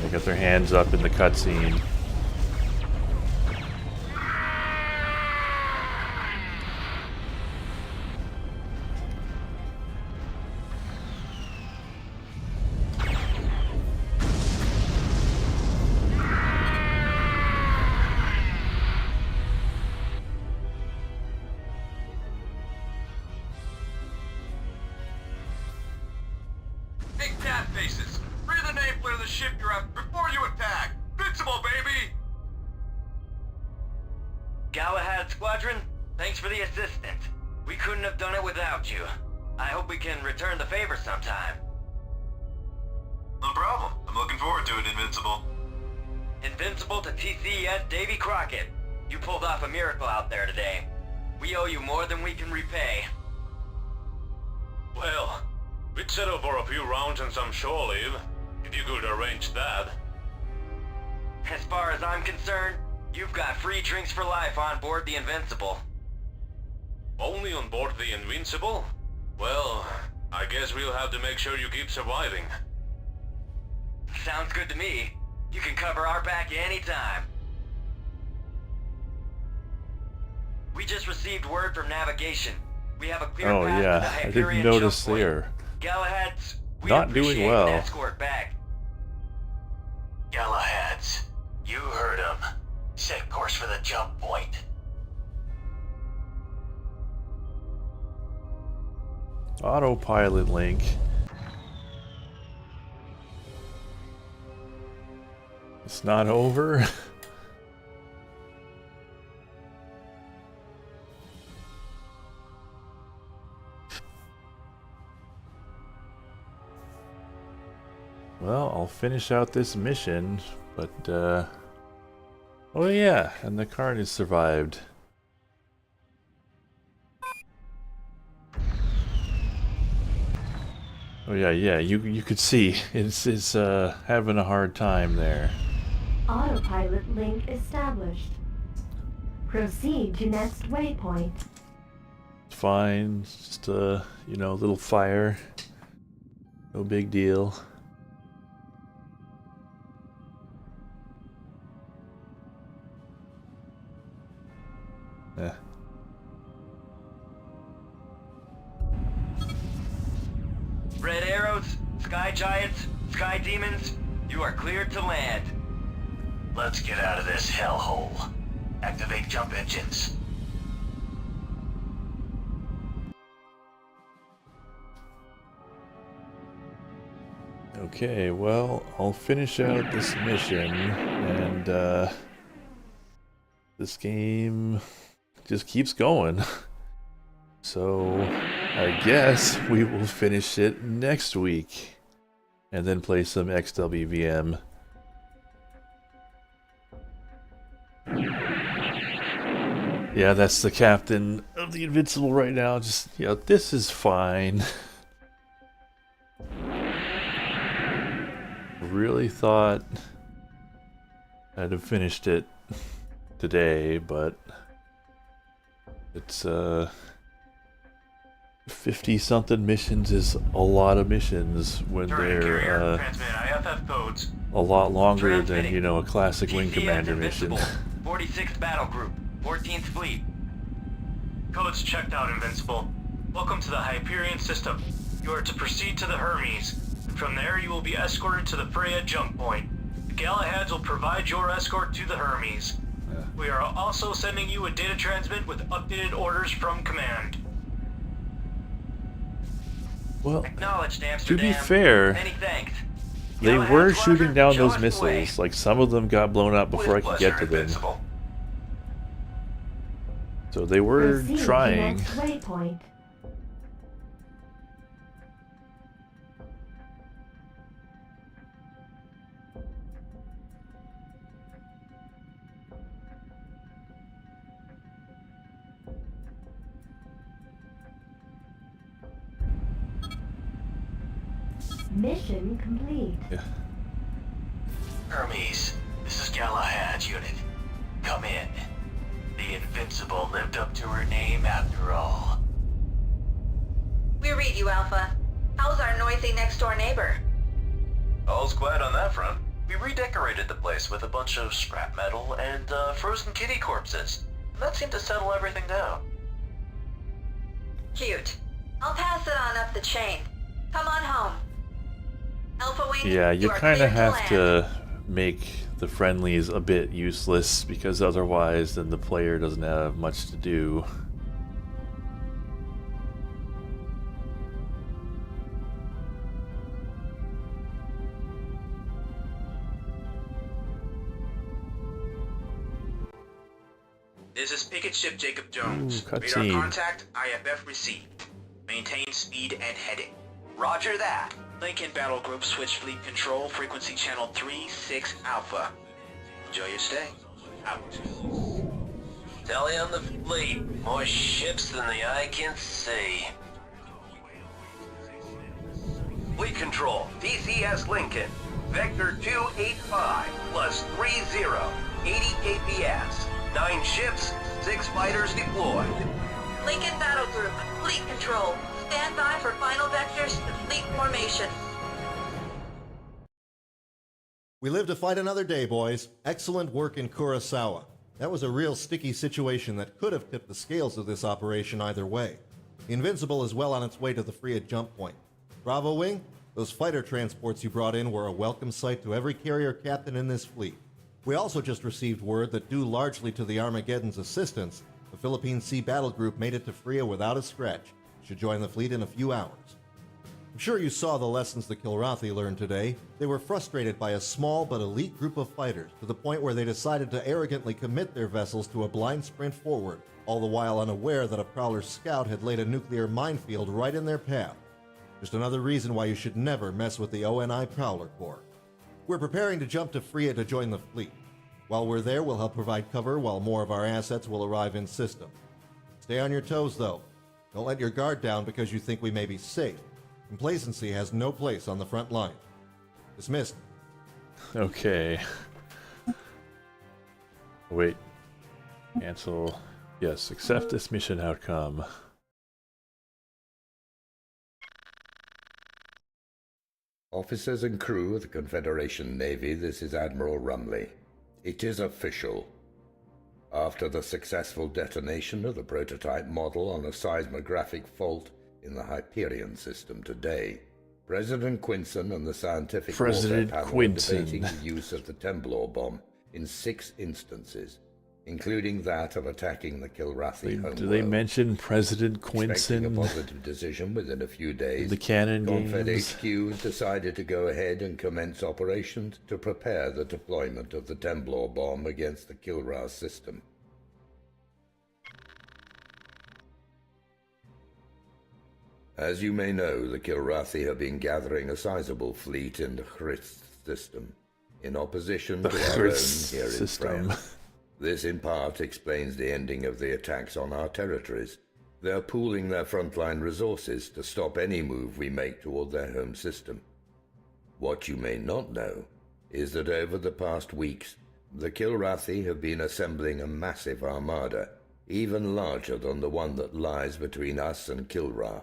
They got their hands up in the cutscene. Hey, cat faces! Read the nameplate of the ship you're after before you attack! Invincible, baby! Galahad Squadron, thanks for the assistance. We couldn't have done it without you. I hope we can return the favor sometime. No problem. I'm looking forward to it, Invincible. Invincible to TCS Davy Crockett. You pulled off a miracle out there today. We owe you more than we can repay. Well, we'd settle for a few rounds and some shore leave, if you could arrange that. As far as I'm concerned, you've got free drinks for life on board the Invincible. Only on board the Invincible? Well, I guess we'll have to make sure you keep surviving. Sounds good to me. You can cover our back anytime. We just received word from navigation. We have a clear Oh path to the yeah, I Hyperion didn't notice jump point. there. Galahads, we Not doing appreciate well. an escort back. Galahads, you heard him. Set course for the jump point. Autopilot link. It's not over. Well, I'll finish out this mission, but oh yeah, and the Carnage survived. Oh yeah, you could see it's having a hard time there. Autopilot link established. Proceed to next waypoint. It's fine, just a little fire. No big deal. Yeah. Red arrows, sky giants, sky demons, you are cleared to land. Let's get out of this hellhole. Activate jump engines. Okay, well, I'll finish out this mission, and this game just keeps going. So I guess we will finish it next week, and then play some XWVM. Yeah, that's the captain of the Invincible right now. Just, this is fine. Really thought I'd have finished it today, but it's 50-something missions is a lot of missions when they're transmit IFF codes. a lot longer than, a classic Wing Commander mission. 46th Battle Group, 14th Fleet. Codes checked out, Invincible. Welcome to the Hyperion system. You are to proceed to the Hermes. From there, you will be escorted to the Freya jump point. The Galahads will provide your escort to the Hermes. Yeah. We are also sending you a data transmit with updated orders from command. Well, Acknowledged, to Amsterdam. be fair, Many thanks. they Galahad were Squadron, shooting down show those us the way. missiles. Like, some of them got blown up before I could get to them. Invincible. So they were Proceed to trying. next waypoint. Mission complete. Yeah. Hermes, this is Galahad's unit. Come in. The Invincible lived up to her name after all. We read you, Alpha. How's our noisy next-door neighbor? All's quiet on that front. We redecorated the place with a bunch of scrap metal and frozen kitty corpses. And that seemed to settle everything down. Cute. I'll pass it on up the chain. Come on home. Alpha Wing, Yeah, you are kind cleared of have land. to make the friendlies a bit useless, because otherwise then the player doesn't have much to do. This is Picket Ship Jacob Jones. Ooh, Radar cutscene. contact, IFF received. Maintain speed and heading. Roger that. Lincoln Battle Group switch fleet control, frequency channel 36 Alpha. Enjoy your stay. Out. Tally on the fleet. More ships than the eye can see. Fleet control, DCS Lincoln. Vector 285 plus 30, 80 KPS. 9 ships, 6 fighters deployed. Lincoln Battle Group, fleet control. Stand by for final vectors to fleet formation. We live to fight another day, boys. Excellent work in Kurosawa. That was a real sticky situation that could have tipped the scales of this operation either way. The Invincible is well on its way to the Freya jump point. Bravo Wing, those fighter transports you brought in were a welcome sight to every carrier captain in this fleet. We also just received word that due largely to the Armageddon's assistance, the Philippine Sea Battle Group made it to Freya without a scratch. Should join the fleet in a few hours. I'm sure you saw the lessons the Kilrathi learned today. They were frustrated by a small but elite group of fighters to the point where they decided to arrogantly commit their vessels to a blind sprint forward, all the while unaware that a Prowler scout had laid a nuclear minefield right in their path. Just another reason why you should never mess with the ONI Prowler Corps. We're preparing to jump to Freya to join the fleet. While we're there, we'll help provide cover while more of our assets will arrive in system. Stay on your toes, though. Don't let your guard down because you think we may be safe. Complacency has no place on the front line. Dismissed. Okay. Wait. Cancel. Yes, accept this mission outcome. Officers and crew of the Confederation Navy, this is Admiral Rumley. It is official. After the successful detonation of the prototype model on a seismographic fault in the Hyperion system today, President Quinson and the Scientific Warfare Panel are debating the use of the Temblor bomb in 6 instances, including that of attacking the Kilrathi homeworld. Do they mention President Quinson? Expecting a positive decision within a few days, The canon Confed games. HQ decided to go ahead and commence operations to prepare the deployment of the Temblor bomb against the Kilra system. As you may know, the Kilrathi have been gathering a sizable fleet in the Hrist system, in opposition to our own here in France. This in part explains the ending of the attacks on our territories. They're pooling their frontline resources to stop any move we make toward their home system. What you may not know is that over the past weeks, the Kilrathi have been assembling a massive armada, even larger than the one that lies between us and Kilra,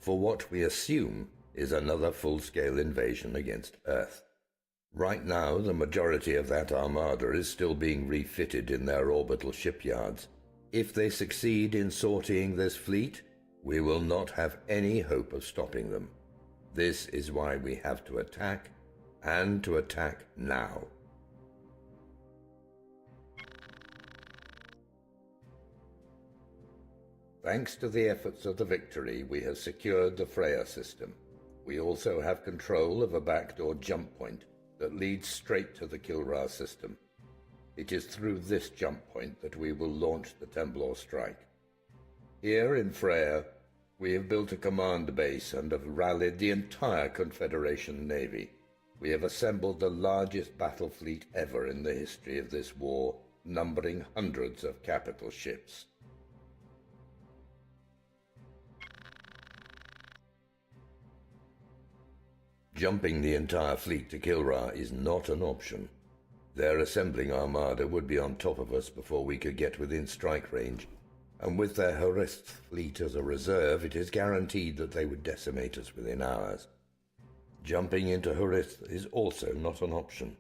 for what we assume is another full-scale invasion against Earth. Right now, the majority of that armada is still being refitted in their orbital shipyards. If they succeed in sortying this fleet, we will not have any hope of stopping them. This is why we have to attack, and to attack now. Thanks to the efforts of the Victory, we have secured the Freya system. We also have control of a backdoor jump point that leads straight to the Kilra system. It is through this jump point that we will launch the Temblor strike. Here in Freya, we have built a command base and have rallied the entire Confederation Navy. We have assembled the largest battle fleet ever in the history of this war, numbering hundreds of capital ships. Jumping the entire fleet to Kilra is not an option. Their assembling armada would be on top of us before we could get within strike range, and with their Horist fleet as a reserve, it is guaranteed that they would decimate us within hours. Jumping into Horist is also not an option.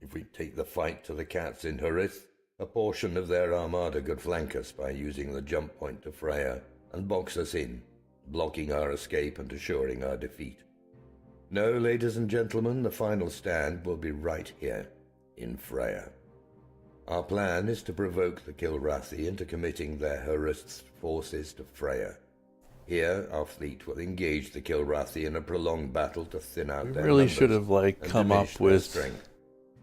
If we take the fight to the cats in Horist, a portion of their armada could flank us by using the jump point to Freya and box us in, blocking our escape and assuring our defeat. No, ladies and gentlemen, the final stand will be right here, in Freya. Our plan is to provoke the Kilrathi into committing their Horist's forces to Freya. Here, our fleet will engage the Kilrathi in a prolonged battle to thin out their really numbers should have and come diminish up their with strength.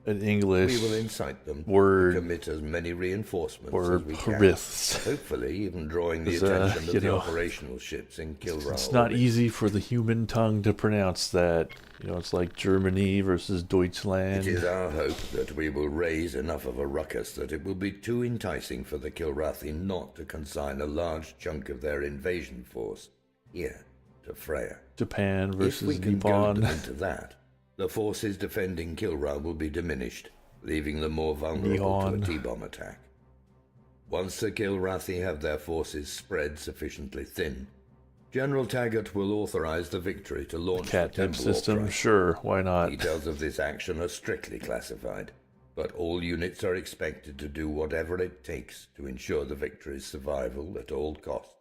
an English We will incite them word to commit as many reinforcements or as we can. Pariths. Hopefully even drawing the Is, attention of you the know, operational ships in Kilra. It's not easy for the human tongue to pronounce that. You know, it's like Germany versus Deutschland. It is our hope that we will raise enough of a ruckus that it will be too enticing for the Kilrathi not to consign a large chunk of their invasion force here to Freya. Japan versus If we can goad Nippon. them into that, the forces defending Kilra will be diminished, leaving them more vulnerable to a T-bomb attack. Once the Kilrathi have their forces spread sufficiently thin, General Taggart will authorize the victory to launch the Cat temple system, uprising. sure, why not? Details of this action are strictly classified, but all units are expected to do whatever it takes to ensure the victory's survival at all costs.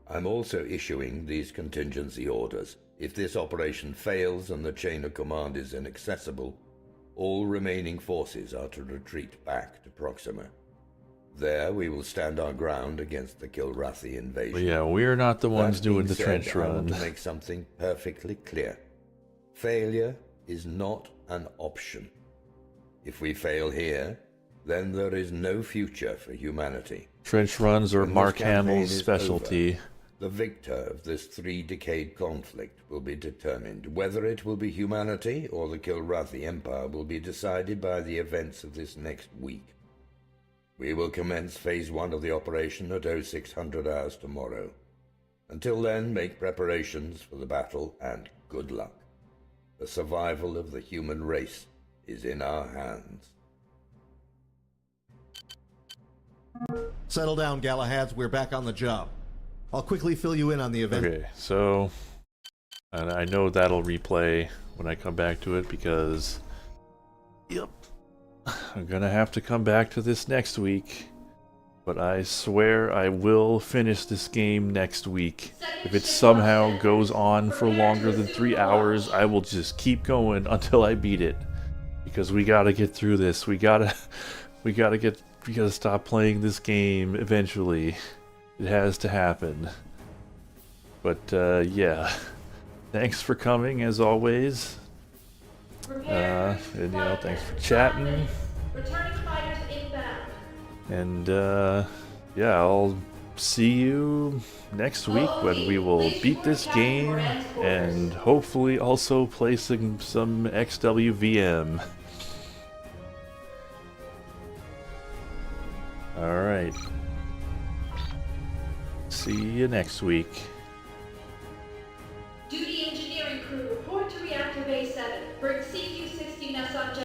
I'm also issuing these contingency orders. If this operation fails and the chain of command is inaccessible, all remaining forces are to retreat back to Proxima. There we will stand our ground against the Kilrathi invasion. But yeah, we're not the ones That doing being the said, trench I want run. to make something perfectly clear. Failure is not an option. If we fail here, then there is no future for humanity. Trench runs are When this Mark campaign Hamill's is specialty. over, the victor of this 3-decade conflict will be determined. Whether it will be humanity or the Kilrathi Empire will be decided by the events of this next week. We will commence Phase 1 of the operation at 0600 hours tomorrow. Until then, make preparations for the battle and good luck. The survival of the human race is in our hands. Settle down, Galahads. We're back on the job. I'll quickly fill you in on the event. Okay, so and I know that'll replay when I come back to it because yep, I'm gonna have to come back to this next week. But I swear I will finish this game next week. If it somehow goes on for longer than 3 hours, I will just keep going until I beat it. Because we gotta get through this. We gotta stop playing this game eventually. It has to happen. But yeah, thanks for coming as always. And you know, thanks for chatting. Returning fighters inbound. And yeah, I'll see you next week when we will beat this game and hopefully also play some XWVM. Alright. See you next week. Duty engineering crew, report to reactor bay 7. Bring CQ-16 subject.